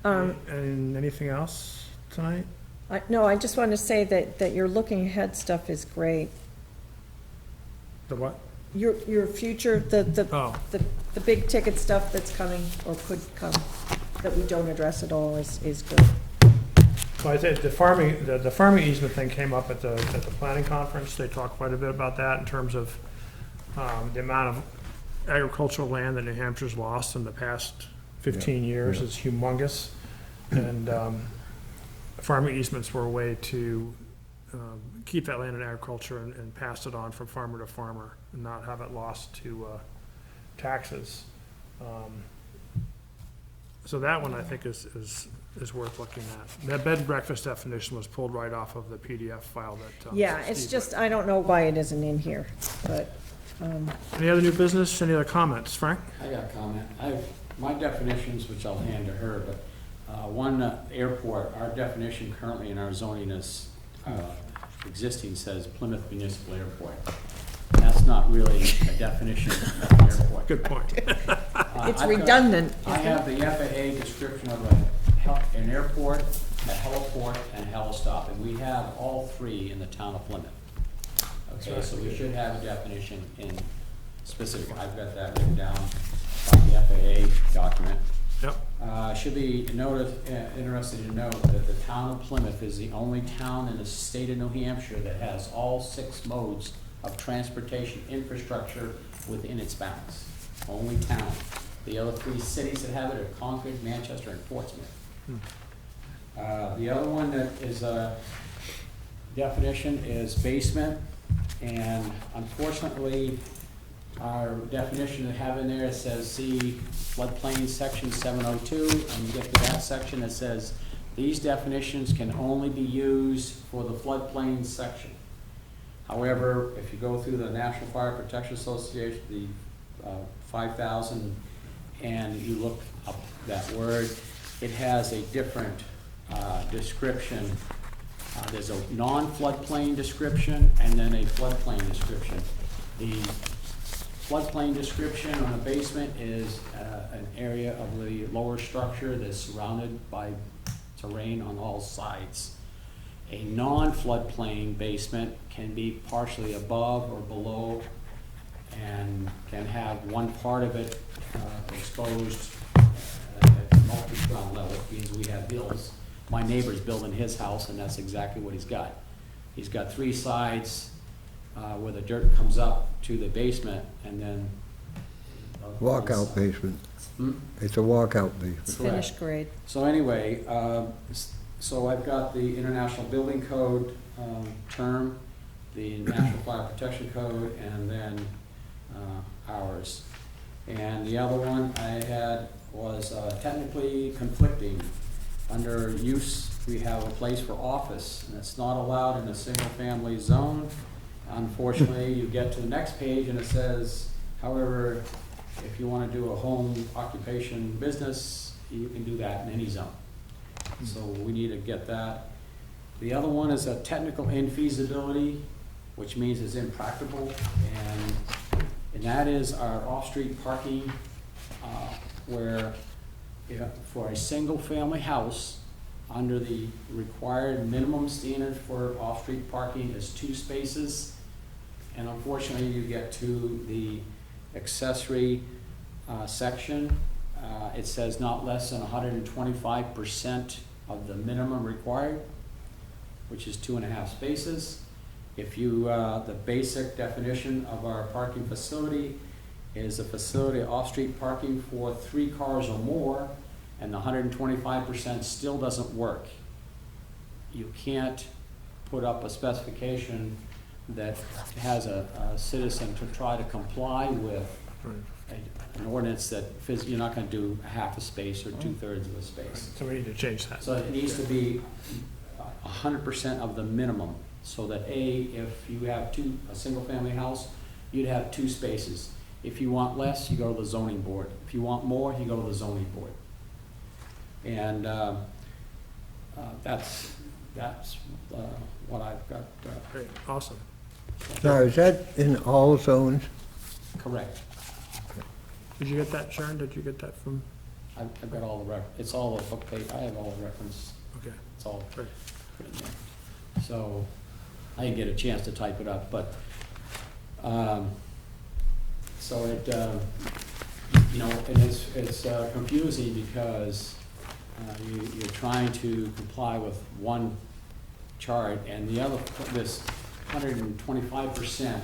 good. And anything else tonight? No, I just want to say that your looking ahead stuff is great. The what? Your future, Oh, the big ticket stuff that's coming or could come, that we don't address at all is good. so I think the farming easement thing came up at the planning conference. They talked quite a bit about that in terms of the amount of agricultural land that New Hampshire's lost in the past 15 years is humongous. And farming easements were a way to keep that land in agriculture and pass it on from farmer to farmer and not have it lost to taxes. So that one I think is worth looking at. That bed and breakfast definition was pulled right off of the PDF file that. Yeah, it's Steve just, I don't know why it isn't in here, but, Any other new business? Any other comments? Frank? I got a comment. My definitions, which I'll hand to her, but one airport, our definition currently in our zoning is existing says Plymouth Municipal Airport. That's not really a definition of an airport. Good point. it's redundant. I have the FAA description of an airport, a heliport, and a helistop, and we have all 3 in the town of Plymouth. Okay, so we should have a definition in specific. I've got that written down on the FAA document. Yep. Should be interested to know that the town of Plymouth is the only town in the state of New Hampshire that has all 6 modes of transportation infrastructure within its bounds. Only town. The other 3 cities that have it are Concord, Manchester, and Portsmouth. The other one that is a definition is basement, and unfortunately, our definition to have in there, it says see floodplain section 702, and you get to that section that says these definitions can only be used for the floodplain section. However, if you go through the National Fire Protection Association, the 5,000, and you look up that word, it has a different description. There's a non-floodplain description and then a floodplain description. The floodplain description on a basement is an area of the lower structure that's surrounded by terrain on all sides. A non-floodplain basement can be partially above or below and can have one part of it exposed at the multi-ground level, because we have hills. My neighbor's building his house, and that's exactly what he's got. He's got 3 sides where the dirt comes up to the basement, and then Walkout basement. Hmm? It's a walkout basement. It's finished grade. So anyway, so I've got the International Building Code term, the National Fire Protection Code, and then ours. And the other one I had was technically conflicting. Under use, we have a place for office, and it's not allowed in a single-family zone. Unfortunately, you get to the next page and it says, however, If you wanna do a home occupation business, you can do that in any zone. So we need to get that. The other one is a technical infeasibility, which means it's impractical, and that is our off-street parking, where, for a single-family house, under the required minimum standard for off-street parking is 2 spaces, and unfortunately, you get to the accessory section, it says not less than 125% of the minimum required, which is 2.5 spaces. If you, the basic definition of our parking facility is a facility off-street parking for 3 cars or more, and the 125% still doesn't work. You can't put up a specification that has a citizen to try to comply with an ordinance that you're not gonna do a half a space or 2/3 of a space. So we need to change that. So it needs to be 100% of the minimum, so that if you have a single-family house, you'd have 2 spaces. If you want less, you go to the zoning board. If you want more, you go to the zoning board. And that's what I've got. Great, awesome. Now, is that in all zones? Correct. Did you get that, Sharon? Did you get that from, I've got all the it's all the book page, I have all the reference, okay, it's all great. written there. So, I didn't get a chance to type it up, but, so it, you know, and it's confusing because you're trying to comply with one chart, and the other, this 125%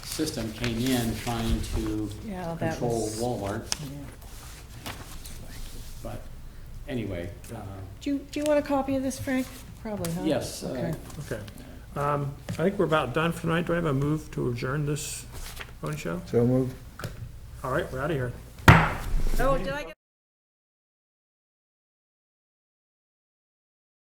system came in trying to Yeah, that control was. Walmart, Yeah. but anyway, Do you want a copy of this, Frank? Probably, huh? yes. Okay. Okay. I think we're about done for tonight. Do I have a move to adjourn this phone show? So moved. All right, we're out of here. Oh, did I get?